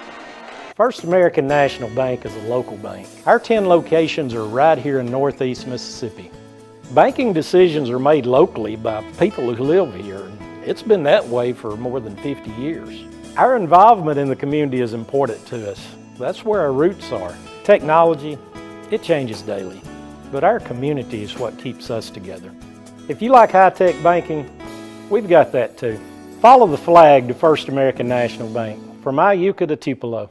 First American National Bank is a local bank. Our 10 locations are right here in Northeast Mississippi. Banking decisions are made locally by people who live here. It's been that way for more than 50 years. Our involvement in the community is important to us. That's where our roots are. Technology, it changes daily, but our community is what keeps us together. If you like high-tech banking, we've got that too. Follow the flag to First American National Bank, from Iuka to Tupelo.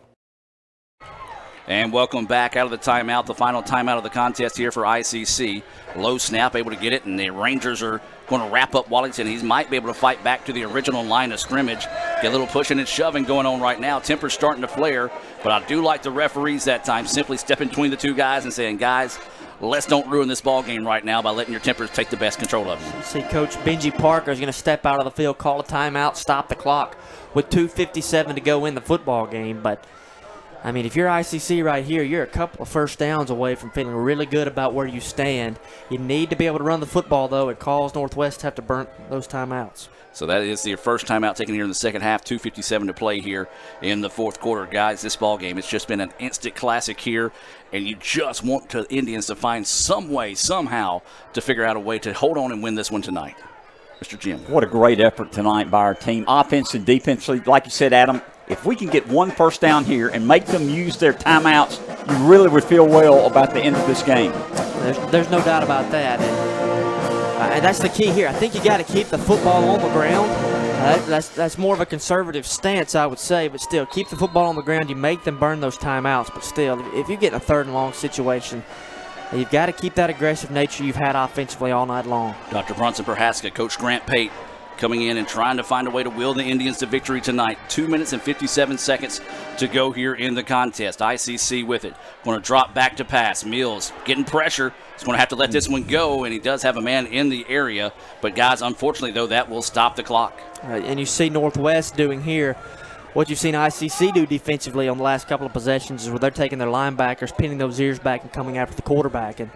And welcome back out of the timeout, the final timeout of the contest here for ICC. Low snap, able to get it, and the Rangers are going to wrap up Wallington. He might be able to fight back to the original line of scrimmage. Get a little pushing and shoving going on right now. Temper's starting to flare, but I do like the referees that time simply stepping between the two guys and saying, guys, let's don't ruin this ball game right now by letting your tempers take the best control of it. See, Coach Benji Parker is going to step out of the field, call a timeout, stop the clock with 2:57 to go in the football game, but I mean, if you're ICC right here, you're a couple of first downs away from feeling really good about where you stand. You need to be able to run the football, though. It calls Northwest to have to burn those timeouts. So that is the first timeout taken here in the second half. 2:57 to play here in the fourth quarter. Guys, this ball game, it's just been an instant classic here, and you just want the Indians to find some way, somehow, to figure out a way to hold on and win this one tonight. Mr. Jim. What a great effort tonight by our team. Offense and defensively, like you said, Adam, if we can get one first down here and make them use their timeouts, you really would feel well about the end of this game. There's no doubt about that. And that's the key here. I think you got to keep the football on the ground. That's more of a conservative stance, I would say, but still, keep the football on the ground. You make them burn those timeouts, but still, if you get in a 3rd and long situation, you've got to keep that aggressive nature you've had offensively all night long. Dr. Brunson Prohaska, Coach Grant Pate, coming in and trying to find a way to will the Indians to victory tonight. 2 minutes and 57 seconds to go here in the contest. ICC with it. Going to drop back to pass. Mills getting pressure. He's going to have to let this one go, and he does have a man in the area. But, guys, unfortunately, though, that will stop the clock. And you see Northwest doing here what you've seen ICC do defensively on the last couple of possessions is where they're taking their linebackers, pinning those ears back and coming after the quarterback and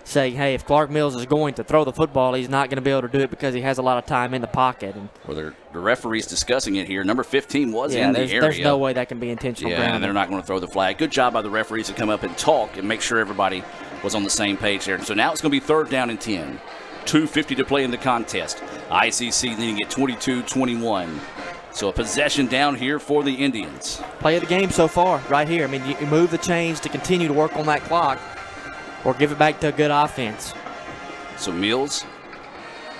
saying, hey, if Clark Mills is going to throw the football, he's not going to be able to do it because he has a lot of time in the pocket. And well, the referee's discussing it here. Number 15 was in the area. There's no way that can be intentional grounding. And they're not going to throw the flag. Good job by the referees to come up and talk and make sure everybody was on the same page there. So now it's going to be 3rd down and 10. 2:50 to play in the contest. ICC leading at 22-21. So a possession down here for the Indians. Play of the game so far, right here. I mean, you move the chains to continue to work on that clock or give it back to a good offense. So Mills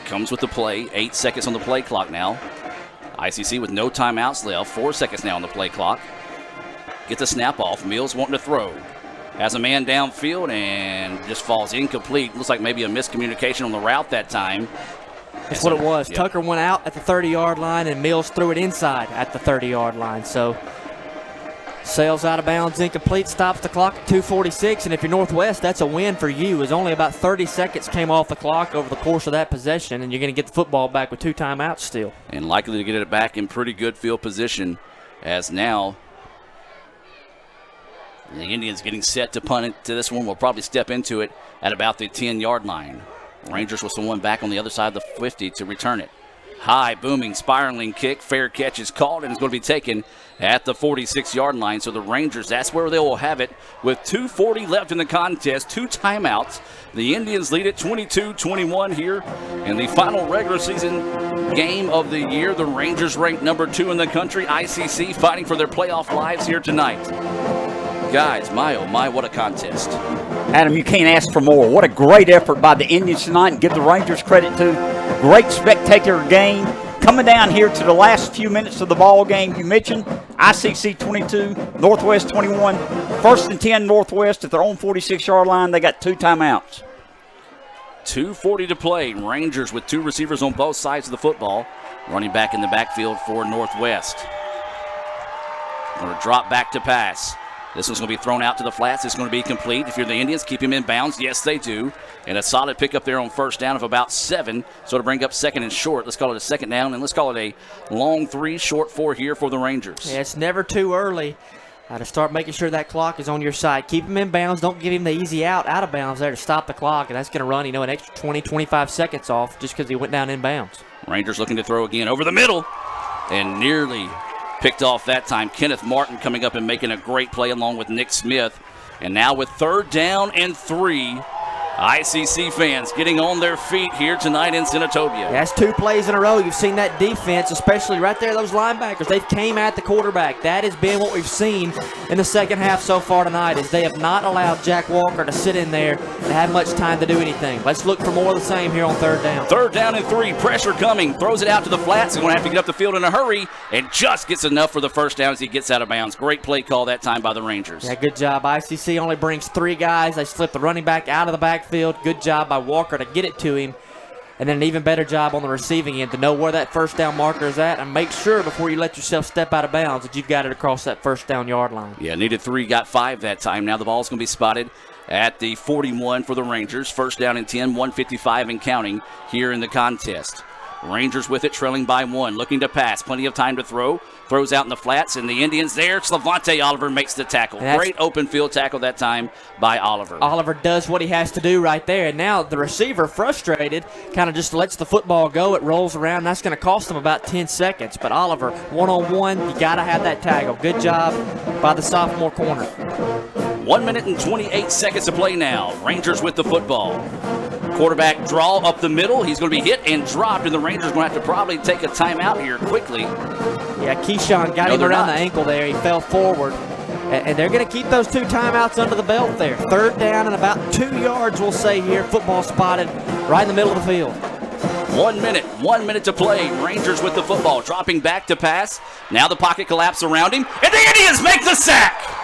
comes with the play. 8 seconds on the play clock now. ICC with no timeouts left. 4 seconds now on the play clock. Gets a snap off. Mills wanting to throw. Has a man downfield and just falls incomplete. Looks like maybe a miscommunication on the route that time. That's what it was. Yep. Tucker went out at the 30-yard line, and Mills threw it inside at the 30-yard line. So Sales out of bounds, incomplete, stops the clock at 2:46, and if you're Northwest, that's a win for you, as only about 30 seconds came off the clock over the course of that possession, and you're going to get the football back with 2 timeouts still. And likely to get it back in pretty good field position, as now the Indians getting set to punt it to this one. Will probably step into it at about the 10-yard line. Rangers with someone back on the other side of the 50 to return it. High, booming, spiraling kick. Fair catch is called, and it's going to be taken at the 46-yard line. So the Rangers, that's where they will have it with 2:40 left in the contest, 2 timeouts. The Indians lead it 22-21 here in the final regular season game of the year. The Rangers ranked number 2 in the country. ICC fighting for their playoff lives here tonight. Guys, my oh my, what a contest. Adam, you can't ask for more. What a great effort by the Indians tonight, and give the Rangers credit too. Great spectacular game. Coming down here to the last few minutes of the ball game, you mentioned ICC 22, Northwest 21. 1st and 10 Northwest at their own 46-yard line. They got 2 timeouts. 2:40 to play. Rangers with 2 receivers on both sides of the football. Running back in the backfield for Northwest. Going to drop back to pass. This one's going to be thrown out to the flats. It's going to be complete. If you're the Indians, keep him in bounds. Yes, they do. And a solid pickup there on 1st down of about 7. So to bring up 2nd and short, let's call it a 2nd down, and let's call it a long 3, short 4 here for the Rangers. Yeah, it's never too early to start making sure that clock is on your side. Keep him in bounds. Don't give him the easy out of bounds there to stop the clock, and that's going to run, an extra 20, 25 seconds off just because he went down in bounds. Rangers looking to throw again over the middle, and nearly picked off that time. Kenneth Martin coming up and making a great play along with Nick Smith. And now with 3rd down and 3, ICC fans getting on their feet here tonight in Senatobia. That's 2 plays in a row. You've seen that defense, especially right there, those linebackers. They've came at the quarterback. That has been what we've seen in the second half so far tonight, is they have not allowed Jack Walker to sit in there and have much time to do anything. Let's look for more of the same here on 3rd down. 3rd down and 3, pressure coming. Throws it out to the flats. He's going to have to get up the field in a hurry, and just gets enough for the 1st down as he gets out of bounds. Great play call that time by the Rangers. Yeah, good job. ICC only brings 3 guys. They slip the running back out of the backfield. Good job by Walker to get it to him. And then an even better job on the receiving end to know where that 1st down marker is at, and make sure before you let yourself step out of bounds that you've got it across that 1st down yard line. Yeah, needed 3, got 5 that time. Now the ball's going to be spotted at the 41 for the Rangers. 1st down and 10, 1:55 and counting here in the contest. Rangers with it, trailing by 1, looking to pass. Plenty of time to throw. Throws out in the flats, and the Indians there. Slavonte Oliver makes the tackle. Great open field tackle that time by Oliver. Oliver does what he has to do right there, and now the receiver, frustrated, kind of just lets the football go. It rolls around. That's going to cost him about 10 seconds. But Oliver, one-on-one, you got to have that tackle. Good job by the sophomore corner. 1 minute and 28 seconds to play now. Rangers with the football. Quarterback draw up the middle. He's going to be hit and dropped, and the Rangers are going to have to probably take a timeout here quickly. Yeah, Keyshawn got him around the ankle there. He fell forward. And they're going to keep those 2 timeouts under the belt there. 3rd down and about 2 yards, we'll say here. Football spotted right in the middle of the field. 1 minute to play. Rangers with the football, dropping back to pass. Now the pocket collapse around him, and the Indians make the sack.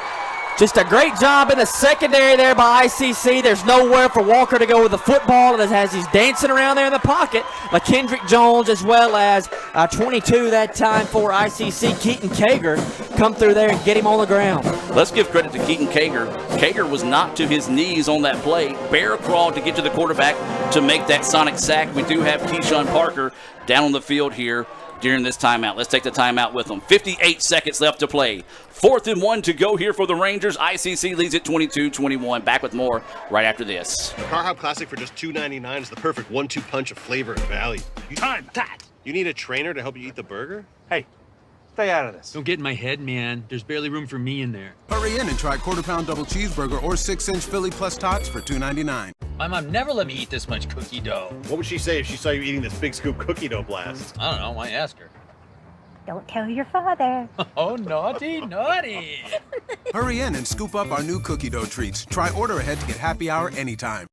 Just a great job in the secondary there by ICC. There's nowhere for Walker to go with the football, and as he's dancing around there in the pocket, McKendrick Jones as well as 22 that time for ICC, Keaton Kager, come through there and get him on the ground. Let's give credit to Keaton Kager. Kager was knocked to his knees on that play, bear crawled to get to the quarterback to make that sonic sack. We do have Keyshawn Parker down on the field here during this timeout. Let's take the timeout with them. 58 seconds left to play. 4th and 1 to go here for the Rangers. ICC leads at 22-21. Back with more right after this. Car Hop Classic for just $2.99 is the perfect 1-2 punch of flavor and value. Time that. You need a trainer to help you eat the burger? Hey, stay out of this. Don't get in my head, man. There's barely room for me in there. Hurry in and try quarter-pound double cheeseburger or 6-inch Philly plus tots for $2.99. My mom never let me eat this much cookie dough. What would she say if she saw you eating this big scoop cookie dough blast? I don't know. Why ask her? Don't tell your father. Oh, naughty, naughty. Hurry in and scoop up our new cookie dough treats. Try order ahead to get happy hour anytime.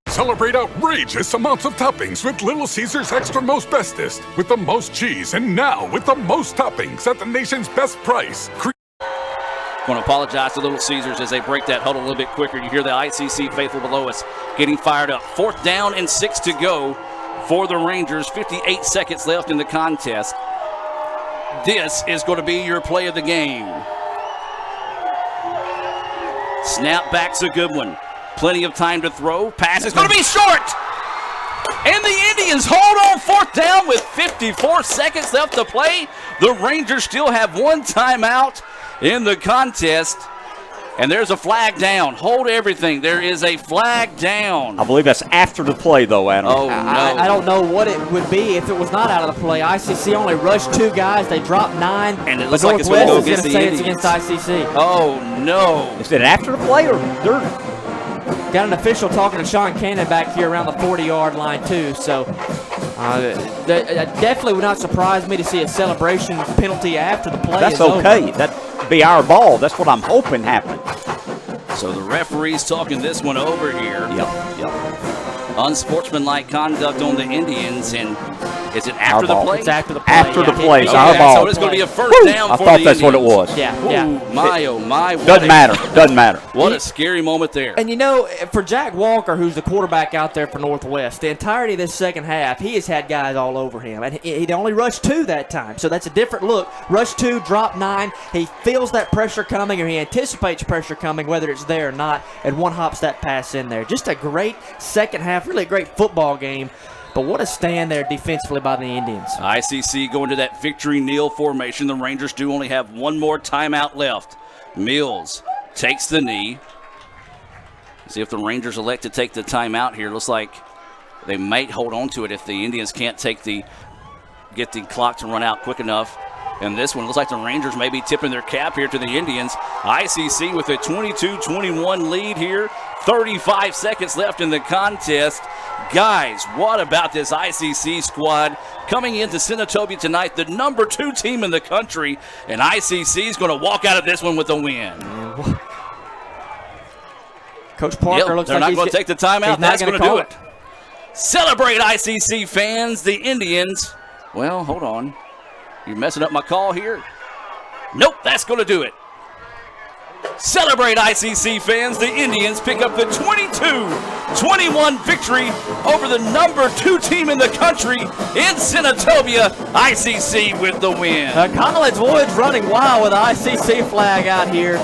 Celebrate outrageous amounts of toppings with Little Caesars Extra Most Bestest. With the most cheese, and now with the most toppings at the nation's best price. Going to apologize to Little Caesars as they break that huddle a little bit quicker. You hear the ICC faithful below us getting fired up. 4th down and 6 to go for the Rangers. 58 seconds left in the contest. This is going to be your play of the game. Snap back's a good one. Plenty of time to throw. Pass is going to be short. And the Indians hold on 4th down with 54 seconds left to play. The Rangers still have one timeout in the contest. And there's a flag down. Hold everything. There is a flag down. I believe that's after the play, though, Adam. Oh, no. I don't know what it would be if it was not out of the play. ICC only rushed 2 guys. They dropped 9. And it looks but like it's going to go Northwest is against going the to say Indians. it's against ICC. Oh, no. Is it after the play or during? Got an official talking to Sean Cannon back here around the 40-yard line, too. So definitely would not surprise me to see a celebration penalty after the play. That's okay. That'd be our ball. That's what I'm hoping happens. So the referee's talking this one over here. Yep. Unsportsmanlike conduct on the Indians, and is it after the play? It's after the play. After the play, Okay, our ball. so it's going to be a first down I for thought the that's what it Indians. was. Yeah. Ooh, my, oh, my. Doesn't matter. Doesn't matter. What a scary moment there. And, you know, for Jack Walker, who's the quarterback out there for Northwest, the entirety of this second half, he has had guys all over him. And he'd only rushed 2 that time, so that's a different look. Rush 2, drop 9. He feels that pressure coming, or he anticipates pressure coming, whether it's there or not, and one-hops that pass in there. Just a great second half, really a great football game. But what a stand there defensively by the Indians. ICC going to that victory kneel formation. The Rangers do only have one more timeout left. Mills takes the knee. See if the Rangers elect to take the timeout here. Looks like they might hold on to it if the Indians can't get the clock to run out quick enough. And this one looks like the Rangers may be tipping their cap here to the Indians. ICC with a 22-21 lead here. 35 seconds left in the contest. Guys, what about this ICC squad coming into Senatobia tonight, the number 2 team in the country, and ICC is going to walk out of this one with a win. Coach Parker looks they're like not going to take the timeout. That's going to do it. Celebrate, ICC fans. The Indians. Well, hold on. You're messing up my call here. Nope, that's going to do it. Celebrate, ICC fans. The Indians pick up the 22-21 victory over the number 2 team in the country in Senatobia. ICC with the win. College Woods running wild with the ICC flag out here.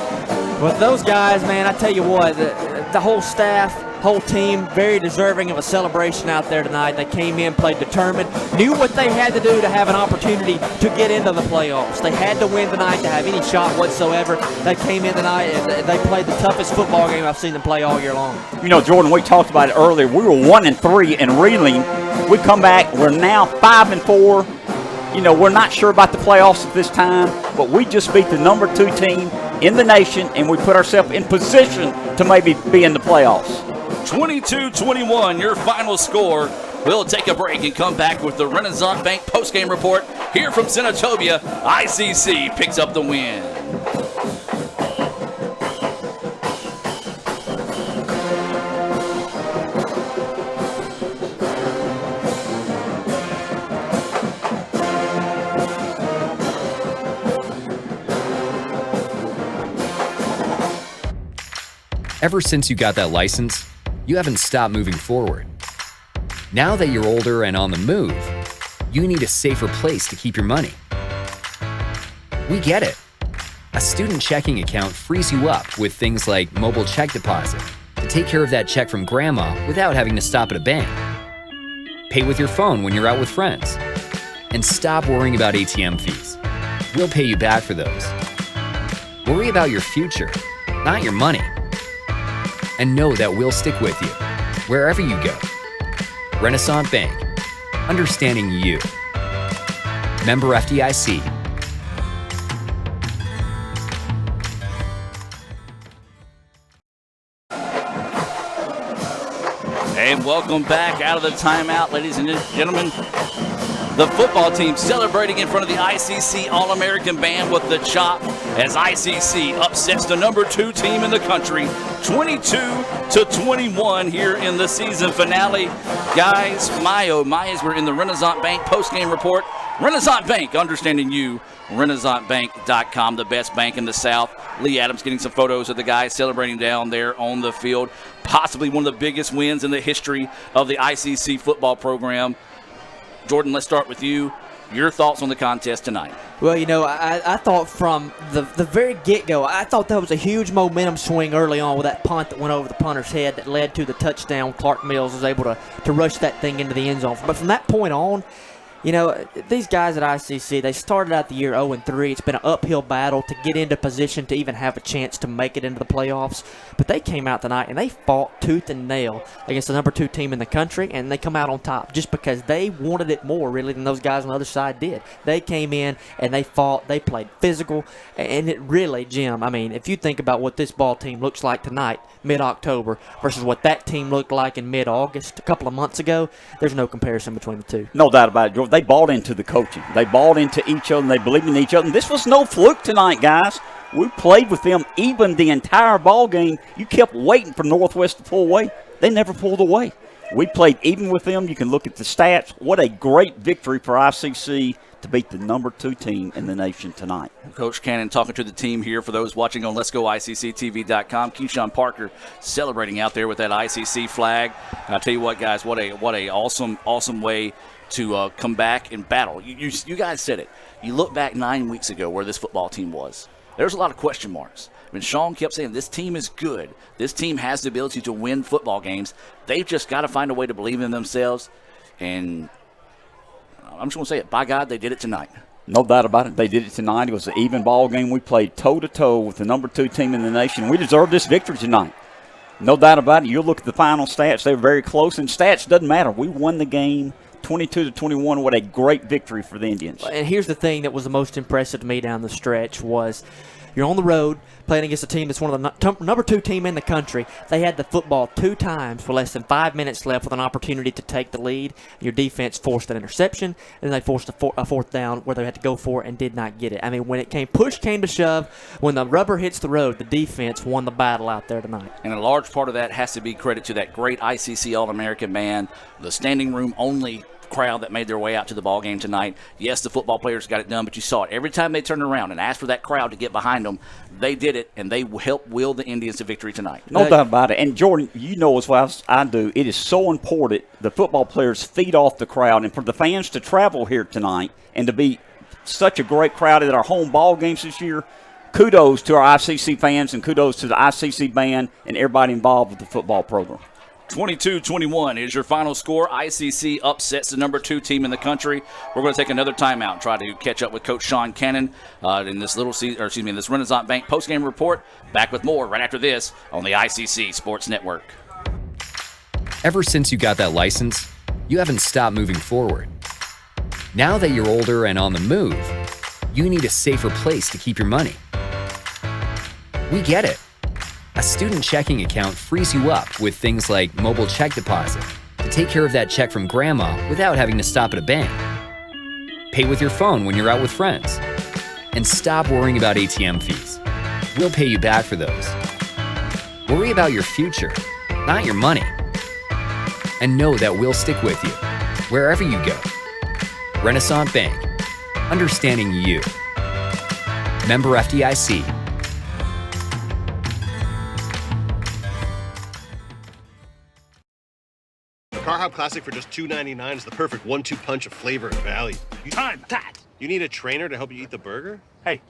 With those guys, man, I tell you what, the whole staff, whole team, very deserving of a celebration out there tonight. They came in, played determined, knew what they had to do to have an opportunity to get into the playoffs. They had to win tonight to have any shot whatsoever. They came in tonight and they played the toughest football game I've seen them play all year long. You know, Jordan, we talked about it earlier. We were 1-3 and reeling. We come back. We're now 5-4. You know, we're not sure about the playoffs at this time, but we just beat the number 2 team in the nation, and we put ourselves in position to maybe be in the playoffs. 22-21, your final score. We'll take a break and come back with the Renaissance Bank postgame report here from Senatobia. ICC picks up the win. Ever since you got that license, you haven't stopped moving forward. Now that you're older and on the move, you need a safer place to keep your money. We get it. A student checking account frees you up with things like mobile check deposit to take care of that check from grandma without having to stop at a bank. Pay with your phone when you're out with friends. And stop worrying about ATM fees. We'll pay you back for those. Worry about your future, not your money. And know that we'll stick with you, wherever you go. Renaissance Bank, understanding you. Member FDIC. And welcome back out of the timeout, ladies and gentlemen. The football team celebrating in front of the ICC All-American Band with the chop as ICC upsets the number 2 team in the country, 22-21 here in the season finale. Guys, my oh my, as we're in the Renaissance Bank postgame report Renaissance Bank, understanding you. RenaissanceBank.com, the best bank in the South. Lee Adams getting some photos of the guys celebrating down there on the field. Possibly one of the biggest wins in the history of the ICC football program. Jordan, let's start with you. Your thoughts on the contest tonight? Well, I thought from the very get-go, I thought that was a huge momentum swing early on with that punt that went over the punter's head that led to the touchdown. Clark Mills was able to rush that thing into the end zone. But from that point on, these guys at ICC, they started out the year 0-3. It's been an uphill battle to get into position to even have a chance to make it into the playoffs. But they came out tonight and they fought tooth and nail against the number 2 team in the country, and they come out on top just because they wanted it more, really, than those guys on the other side did. They came in and they fought. They played physical. And it really, Jim, if you think about what this ball team looks like tonight, mid-October, versus what that team looked like in mid-August a couple of months ago, there's no comparison between the two. No doubt about it, George. They bought into the coaching. They bought into each other, and they believed in each other. And this was no fluke tonight, guys. We played with them even the entire ball game. You kept waiting for Northwest to pull away. They never pulled away. We played even with them. You can look at the stats. What a great victory for ICC to beat the number 2 team in the nation tonight. Coach Cannon talking to the team here. For those watching on Let'sGoICCTV.com, Keyshawn Parker celebrating out there with that ICC flag. And I'll tell you what, guys, what a awesome way to come back and battle. You guys said it. You look back 9 weeks ago where this football team was. There's a lot of question marks. Sean kept saying this team is good. This team has the ability to win football games. They've just got to find a way to believe in themselves. And I'm just going to say it. By God, they did it tonight. No doubt about it. They did it tonight. It was an even ball game. We played toe-to-toe with the number 2 team in the nation. We deserve this victory tonight. No doubt about it. You look at the final stats. They were very close, and stats doesn't matter. We won the game 22-21. What a great victory for the Indians. And here's the thing that was the most impressive to me down the stretch was you're on the road playing against a team that's one of the number 2 team in the country. They had the football 2 times with less than 5 minutes left with an opportunity to take the lead. Your defense forced an interception, and they forced a fourth down where they had to go for it and did not get it. When push came to shove, when the rubber hits the road, the defense won the battle out there tonight. And a large part of that has to be credit to that great ICC All-American band, the standing room only crowd that made their way out to the ball game tonight. Yes, the football players got it done, but you saw it. Every time they turned around and asked for that crowd to get behind them, they did it, and they helped will the Indians to victory tonight. No doubt about it. And, Jordan, you know as well as I do, it is so important the football players feed off the crowd, and for the fans to travel here tonight and to be such a great crowd at our home ball games this year, kudos to our ICC fans and kudos to the ICC band and everybody involved with the football program. 22-21 is your final score. ICC upsets the number 2 team in the country. We're going to take another timeout and try to catch up with Coach Sean Cannon in this this Renaissance Bank postgame report. Back with more right after this on the ICC Sports Network. Ever since you got that license, you haven't stopped moving forward. Now that you're older and on the move, you need a safer place to keep your money. We get it. A student checking account frees you up with things like mobile check deposit to take care of that check from grandma without having to stop at a bank. Pay with your phone when you're out with friends. And stop worrying about ATM fees. We'll pay you back for those. Worry about your future, not your money. And know that we'll stick with you wherever you go. Renaissance Bank. Understanding you. Member FDIC. Car Hop Classic for just $2.99 is the perfect 1-2 punch of flavor and value. You need a trainer to help you eat the burger? Hey,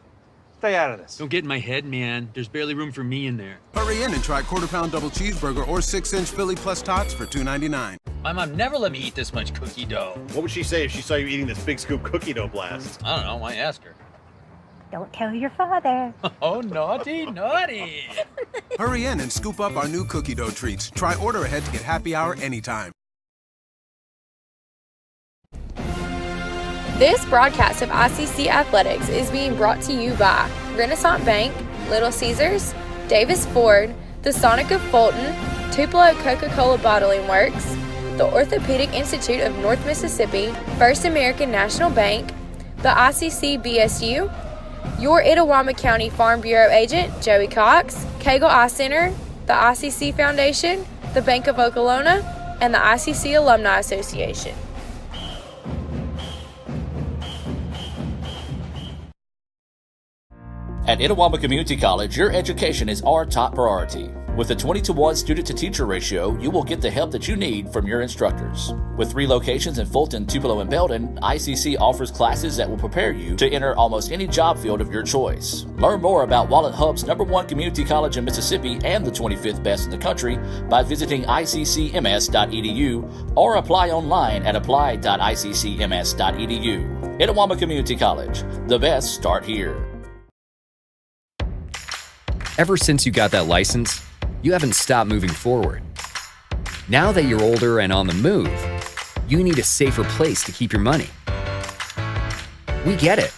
stay out of this. Don't get in my head, man. There's barely room for me in there. Hurry in and try quarter-pound double cheeseburger or 6-inch Philly plus tots for $2.99. My mom never let me eat this much cookie dough. What would she say if she saw you eating this big scoop cookie dough blast? I don't know. Why ask her? Don't tell your father. Oh, naughty, naughty. Hurry in and scoop up our new cookie dough treats. Try order ahead to get happy hour anytime. This broadcast of ICC Athletics is being brought to you by Renaissance Bank, Little Caesars, Davis Ford, the Sonic of Fulton, Tupelo Coca-Cola Bottling Works, the Orthopedic Institute of North Mississippi, First American National Bank, the ICC BSU, your Itawamba County Farm Bureau agent, Joey Cox, Cagle Eye Center, the ICC Foundation, the Bank of Okolona, and the ICC Alumni Association. At Itawamba Community College, your education is our top priority. With a 20-to-1 student-to-teacher ratio, you will get the help that you need from your instructors. With 3 locations in Fulton, Tupelo, and Belden, ICC offers classes that will prepare you to enter almost any job field of your choice. Learn more about Wallet Hub's #1 community college in Mississippi and the 25th best in the country by visiting iccms.edu or apply online at apply.iccms.edu. Itawamba Community College. The best start here. Ever since you got that license, you haven't stopped moving forward. Now that you're older and on the move, you need a safer place to keep your money. We get it.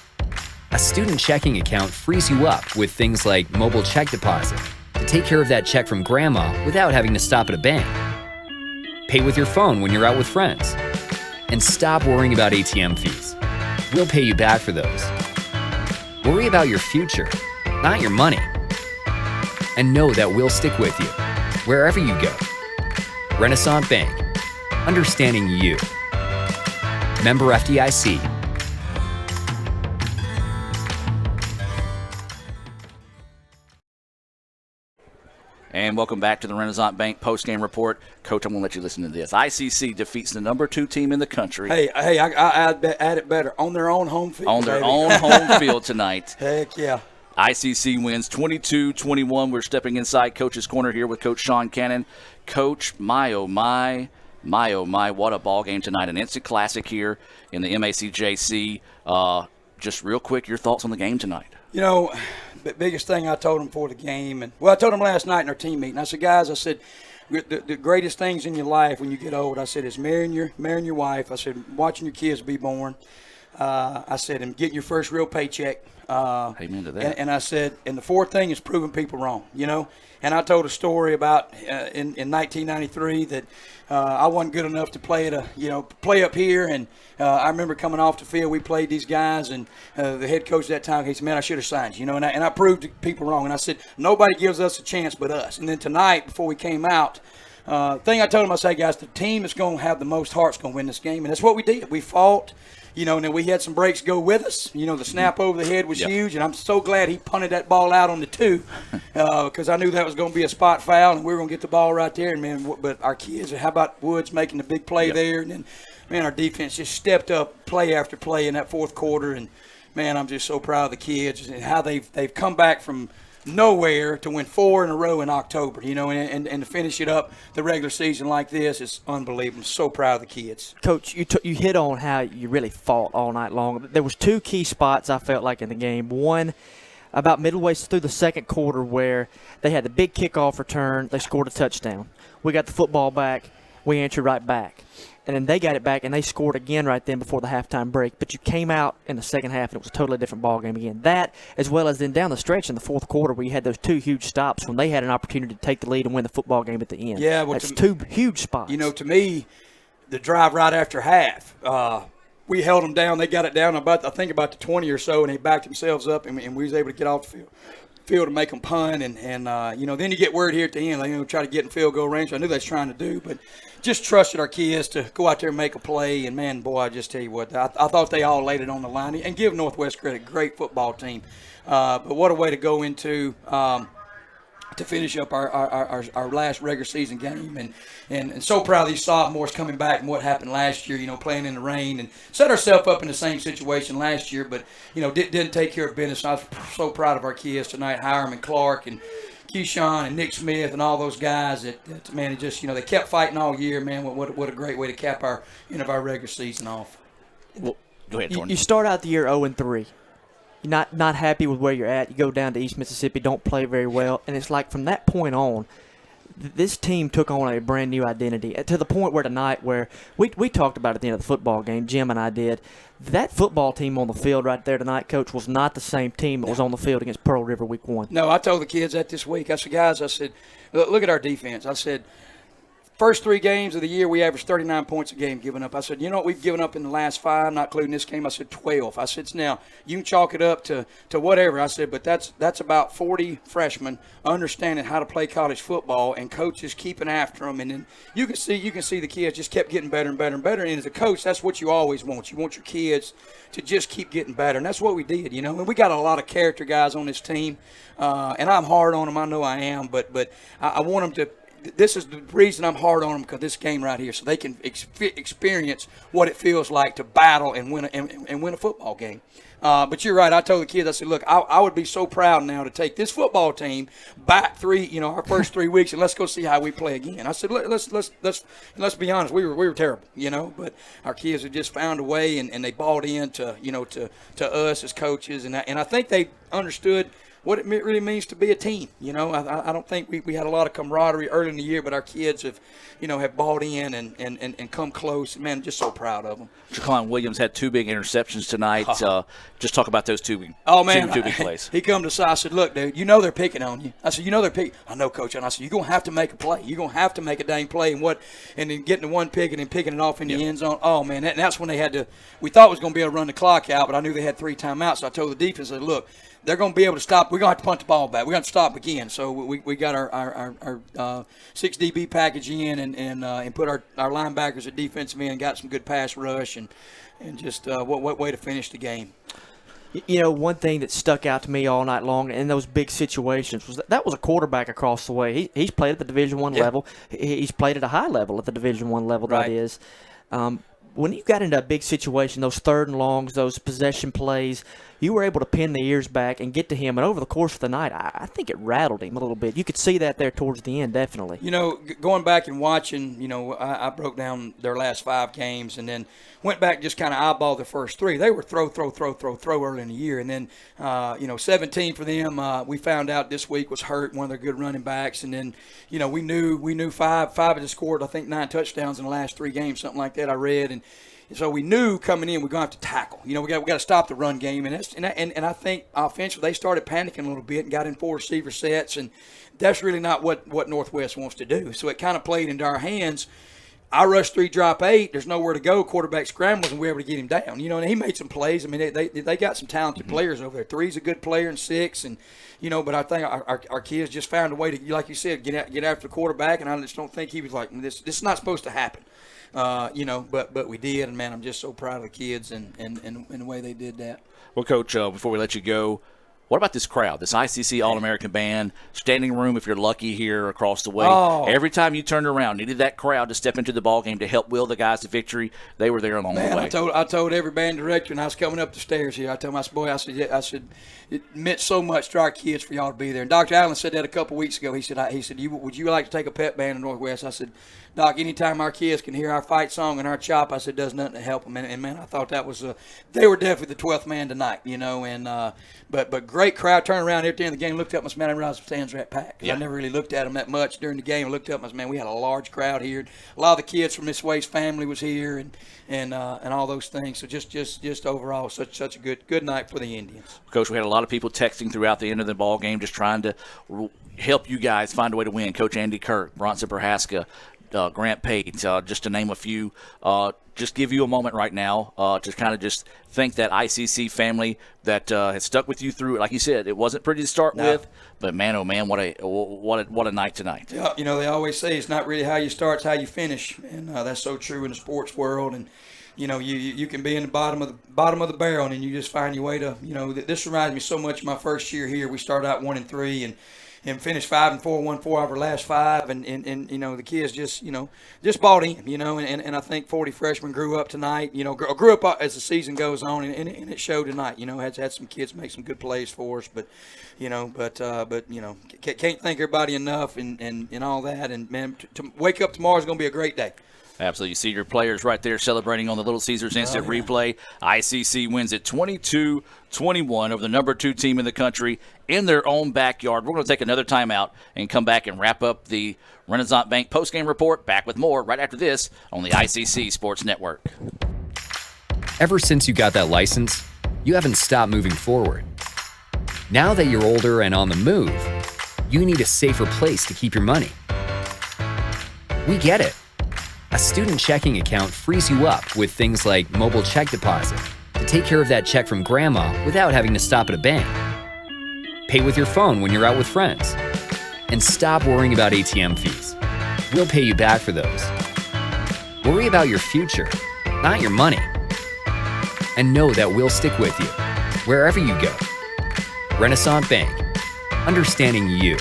A student checking account frees you up with things like mobile check deposit to take care of that check from grandma without having to stop at a bank. Pay with your phone when you're out with friends. And stop worrying about ATM fees. We'll pay you back for those. Worry about your future, not your money. And know that we'll stick with you, wherever you go. Renaissance Bank, understanding you. Member FDIC. And welcome back to the Renaissance Bank postgame report. Coach, I'm going to let you listen to this. ICC defeats the #2 team in the country. Hey, I add it better. On their own home field. On their own home field tonight. Heck yeah. ICC wins 22-21. We're stepping inside Coach's Corner here with Coach Sean Cannon. Coach, my oh my, what a ball game tonight. An instant classic here in the MACJC. Just real quick, your thoughts on the game tonight. You know, the biggest thing I told them before the game, I told them last night in our team meeting. I said, guys, the greatest things in your life when you get old, I said, is marrying your wife. I said, watching your kids be born. I said, and getting your first real paycheck. Amen to that. And I said, and the fourth thing is proving people wrong, you know. And I told a story about in 1993 that I wasn't good enough to play play up here. And I remember coming off the field, we played these guys, and the head coach at that time, he said, man, I should have signed you, you know. And I proved people wrong. And I said, nobody gives us a chance but us. And then tonight, before we came out, thing I told him, I said, guys, the team that's going to have the most heart's going to win this game. And that's what we did. We fought. You know, and then we had some breaks go with us. You know, the snap over the head was huge, and I'm so glad he punted that ball out on the 2 because I knew that was going to be a spot foul, and we were going to get the ball right there. And, man, but our kids, how about Woods making the big play there? And then, man, our defense just stepped up play after play in that fourth quarter. And, man, I'm just so proud of the kids and how they've come back from nowhere to win 4 in a row in October, you know, and to finish it up the regular season like this is unbelievable. I'm so proud of the kids. Coach, you hit on how you really fought all night long. There was 2 key spots I felt like in the game. One, about midway through the second quarter where they had the big kickoff return, they scored a touchdown. We got the football back, we answered right back. And then they got it back, and they scored again right then before the halftime break. But you came out in the second half, and it was a totally different ball game again. That, as well as then down the stretch in the fourth quarter where you had those 2 huge stops when they had an opportunity to take the lead and win the football game at the end. Yeah, well, that's 2 huge spots. You know, to me, the drive right after half, we held them down. They got it down about the 20 or so, and they backed themselves up, and we was able to get off the field to make them punt. And you know, then you get word here at the end, like, you know, try to get in field goal range. I knew that's trying to do, but just trusted our kids to go out there and make a play. And, man, boy, I just tell you what, I thought they all laid it on the line. And give Northwest credit, great football team. But what a way to go into to finish up our last regular season game. And so proud of these sophomores coming back and what happened last year, you know, playing in the rain and set ourselves up in the same situation last year, but, you know, didn't take care of business. I was so proud of our kids tonight, Hiram and Clark and Keyshawn and Nick Smith and all those guys that man, it just, you know, they kept fighting all year, man. What a great way to cap our regular season off. Well, go ahead, Jordan. You start out the year 0-3. You're not happy with where you're at. You go down to East Mississippi, don't play very well, and it's like from that point on, this team took on a brand new identity to the point where tonight, where we talked about at the end of the football game, Jim and I did, that football team on the field right there tonight, Coach, was not the same team that was on the field against Pearl River week 1. No, I told the kids that this week. I said, guys, look at our defense. I said, first 3 games of the year, we averaged 39 points a game given up. I said, you know what we've given up in the last 5, not including this game? I said 12. I said, now, you can chalk it up to whatever. I said, but that's about 40 freshmen understanding how to play college football and coaches keeping after them. And then you can see the kids just kept getting better and better and better. And as a coach, that's what you always want. You want your kids to just keep getting better. And that's what we did, you know. And we got a lot of character guys on this team. And I'm hard on them. I know I am. But I want them to – this is the reason I'm hard on them, because this game right here, so they can experience what it feels like to battle and win a football game. But you're right. I told the kids, I said, look, I would be so proud now to take this football team back our first 3 weeks, and let's go see how we play again. I said, let's be honest, we were terrible, you know, but our kids have just found a way, and they bought in to us as coaches, and I think they understood what it really means to be a team. You know, I don't think we had a lot of camaraderie early in the year, but our kids have bought in and come close. And, man, just so proud of them. Jaquan Williams had 2 big interceptions tonight. Just talk about those 2 big plays. He come to us. I said, look, dude, you know they're picking on you. I said, you know they're picking. I know, Coach. And I said, you're going to have to make a play. You're going to have to make a dang play. And then getting the one pick and then picking it off in the end zone. Oh, man, that's when they had to – we thought it was going to be able to run the clock out, but I knew they had 3 timeouts. So I told the defense, I said, look, they're going to be able to stop. We're going to have to punt the ball back. We're going to stop again. So we got our 6 DB package in and put our linebackers at defensive end and got some good pass rush and just what way to finish the game. You know, one thing that stuck out to me all night long in those big situations was that was a quarterback across the way. He's played at the Division I level. He's played at a high level at the Division I level, right. That is. When you got into a big situation, those 3rd and longs, those possession plays, you were able to pin the ears back and get to him. And over the course of the night, I think it rattled him a little bit. You could see that there towards the end, definitely. You know, going back and watching, you know, I broke down their last 5 games and then went back and just kind of eyeballed the first 3. They were throw early in the year. And then, 17 for them, we found out this week was hurt, one of their good running backs. And then, you know, we knew 5 had scored, I think, 9 touchdowns in the last 3 games, something like that I read. And so we knew coming in we're going to have to tackle. You know, we got to stop the run game. And I think offensively they started panicking a little bit and got in 4 receiver sets. And that's really not what Northwest wants to do. So it kind of played into our hands. I rushed 3, drop 8. There's nowhere to go. Quarterback scrambles, and we were able to get him down. You know, and he made some plays. I mean, they got some talented players over there. 3's a good player, and 6, and you know. But I think our kids just found a way to, like you said, get after the quarterback. And I just don't think he was like, this is not supposed to happen. You know, but we did, and man, I'm just so proud of the kids and the way they did that. Well, Coach, before we let you go, what about this crowd, this ICC All-American band, standing room if you're lucky here across the way? Oh. Every time you turned around, needed that crowd to step into the ball game to help will the guys to victory. They were there along the way. I told every band director, and I was coming up the stairs here, I told my boy, I said, it meant so much to our kids for y'all to be there. And Dr. Allen said that a couple weeks ago. He said, would you like to take a pep band in Northwest? I said, Doc, anytime our kids can hear our fight song and our chop, I said, does nothing to help them. And man, I thought that was they were definitely the 12th man tonight, you know. And but great crowd. Turned around at the end of the game, looked up, and man, I realized the stands were packed. Yeah. I never really looked at them that much during the game. I looked up, and man, we had a large crowd here. A lot of the kids from Miss Wade's family was here, and all those things. So just overall, such a good night for the Indians. Coach, we had a lot of people texting throughout the end of the ball game, just trying to help you guys find a way to win. Coach Andy Kirk, Bronson Prohaska, Grant Pate, just to name a few. Just give you a moment right now to kind of just thank that ICC family that has stuck with you through it. Like you said, it wasn't pretty to start with, but man, oh man, what a night tonight. Yeah, you know, they always say it's not really how you start, it's how you finish, and that's so true in the sports world. And you know, you can be in the bottom of the barrel, and then you just find your way to, you know, this reminds me so much of my first year here. We started out 1-3 and finished 5-4, won 4 of our last 5, and you know, the kids just bought in, you know, and I think 40 freshmen grew up tonight, you know, grew up as the season goes on, and it showed tonight, you know, had some kids make some good plays for us, but you know, can't thank everybody enough and all that, and man, to wake up tomorrow is going to be a great day. Absolutely. You see your players right there celebrating on the Little Caesars Instant Replay. ICC wins it 22-21 over the number 2 team in the country in their own backyard. We're going to take another timeout and come back and wrap up the Renaissance Bank postgame report. Back with more right after this on the ICC Sports Network. Ever since you got that license, you haven't stopped moving forward. Now that you're older and on the move, you need a safer place to keep your money. We get it. A student checking account frees you up with things like mobile check deposit to take care of that check from grandma without having to stop at a bank. Pay with your phone when you're out with friends. And stop worrying about ATM fees. We'll pay you back for those. Worry about your future, not your money. And know that we'll stick with you wherever you go. Renaissance Bank. Understanding you.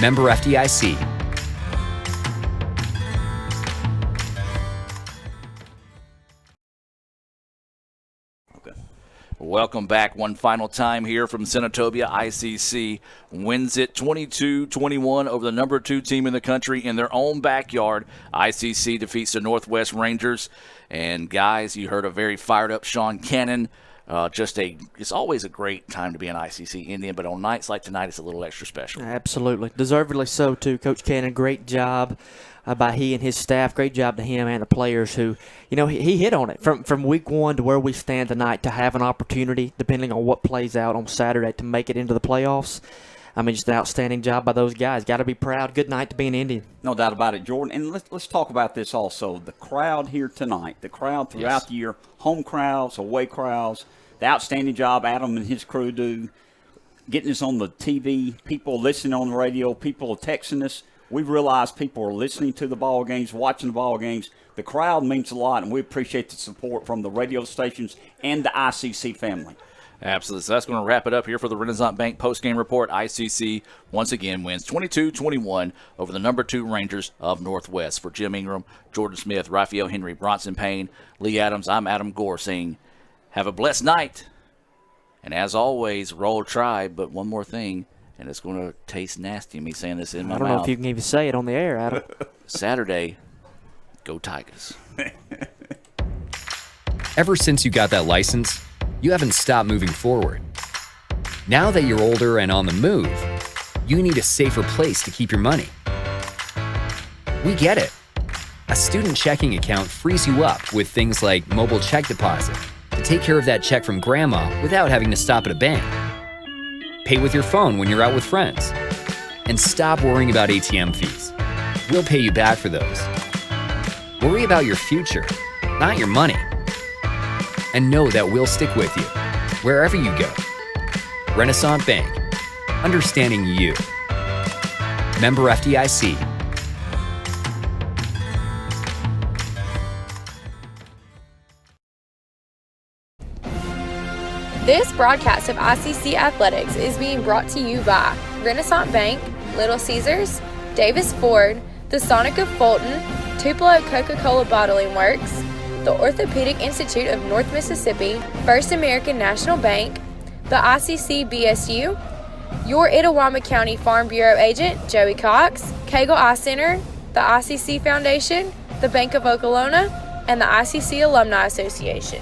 Member FDIC. Welcome back one final time here from Senatobia. ICC wins it 22-21 over the number 2 team in the country in their own backyard. ICC defeats the Northwest Rangers. And guys, you heard a very fired up Sean Cannon. It's always a great time to be an ICC Indian, but on nights like tonight, it's a little extra special. Absolutely. Deservedly so, too. Coach Cannon, great job by he and his staff. Great job to him and the players who, he hit on it. From week 1 to where we stand tonight to have an opportunity, depending on what plays out on Saturday, to make it into the playoffs. I mean, just an outstanding job by those guys. Got to be proud. Good night to be an Indian. No doubt about it, Jordan. And let's talk about this also. The crowd here tonight, the crowd throughout the year, home crowds, away crowds, the outstanding job Adam and his crew do, getting us on the TV, people listening on the radio, people texting us. We realize people are listening to the ball games, watching the ball games. The crowd means a lot, and we appreciate the support from the radio stations and the ICC family. Absolutely. So that's going to wrap it up here for the Renaissance Bank postgame report. ICC once again wins 22-21 over the number 2 Rangers of Northwest. For Jim Ingram, Jordan Smith, Raphael Henry, Bronson Payne, Lee Adams, I'm Adam Gore saying have a blessed night. And as always, roll Tribe. But one more thing, and it's going to taste nasty, me saying this in my mouth. I don't know if you can even say it on the air, Adam. Saturday, go Tigers. Ever since you got that license, you haven't stopped moving forward. Now that you're older and on the move, you need a safer place to keep your money. We get it. A student checking account frees you up with things like mobile check deposit to take care of that check from grandma without having to stop at a bank. Pay with your phone when you're out with friends. And stop worrying about ATM fees. We'll pay you back for those. Worry about your future, not your money. And know that we'll stick with you wherever you go. Renaissance Bank. Understanding you. Member FDIC. This broadcast of ICC Athletics is being brought to you by Renaissance Bank, Little Caesars, Davis Ford, the Sonic of Fulton, Tupelo Coca-Cola Bottling Works, the Orthopedic Institute of North Mississippi, First American National Bank, the ICC BSU, your Itawamba County Farm Bureau agent, Joey Cox, Cagle Eye Center, the ICC Foundation, the Bank of Okolona, and the ICC Alumni Association.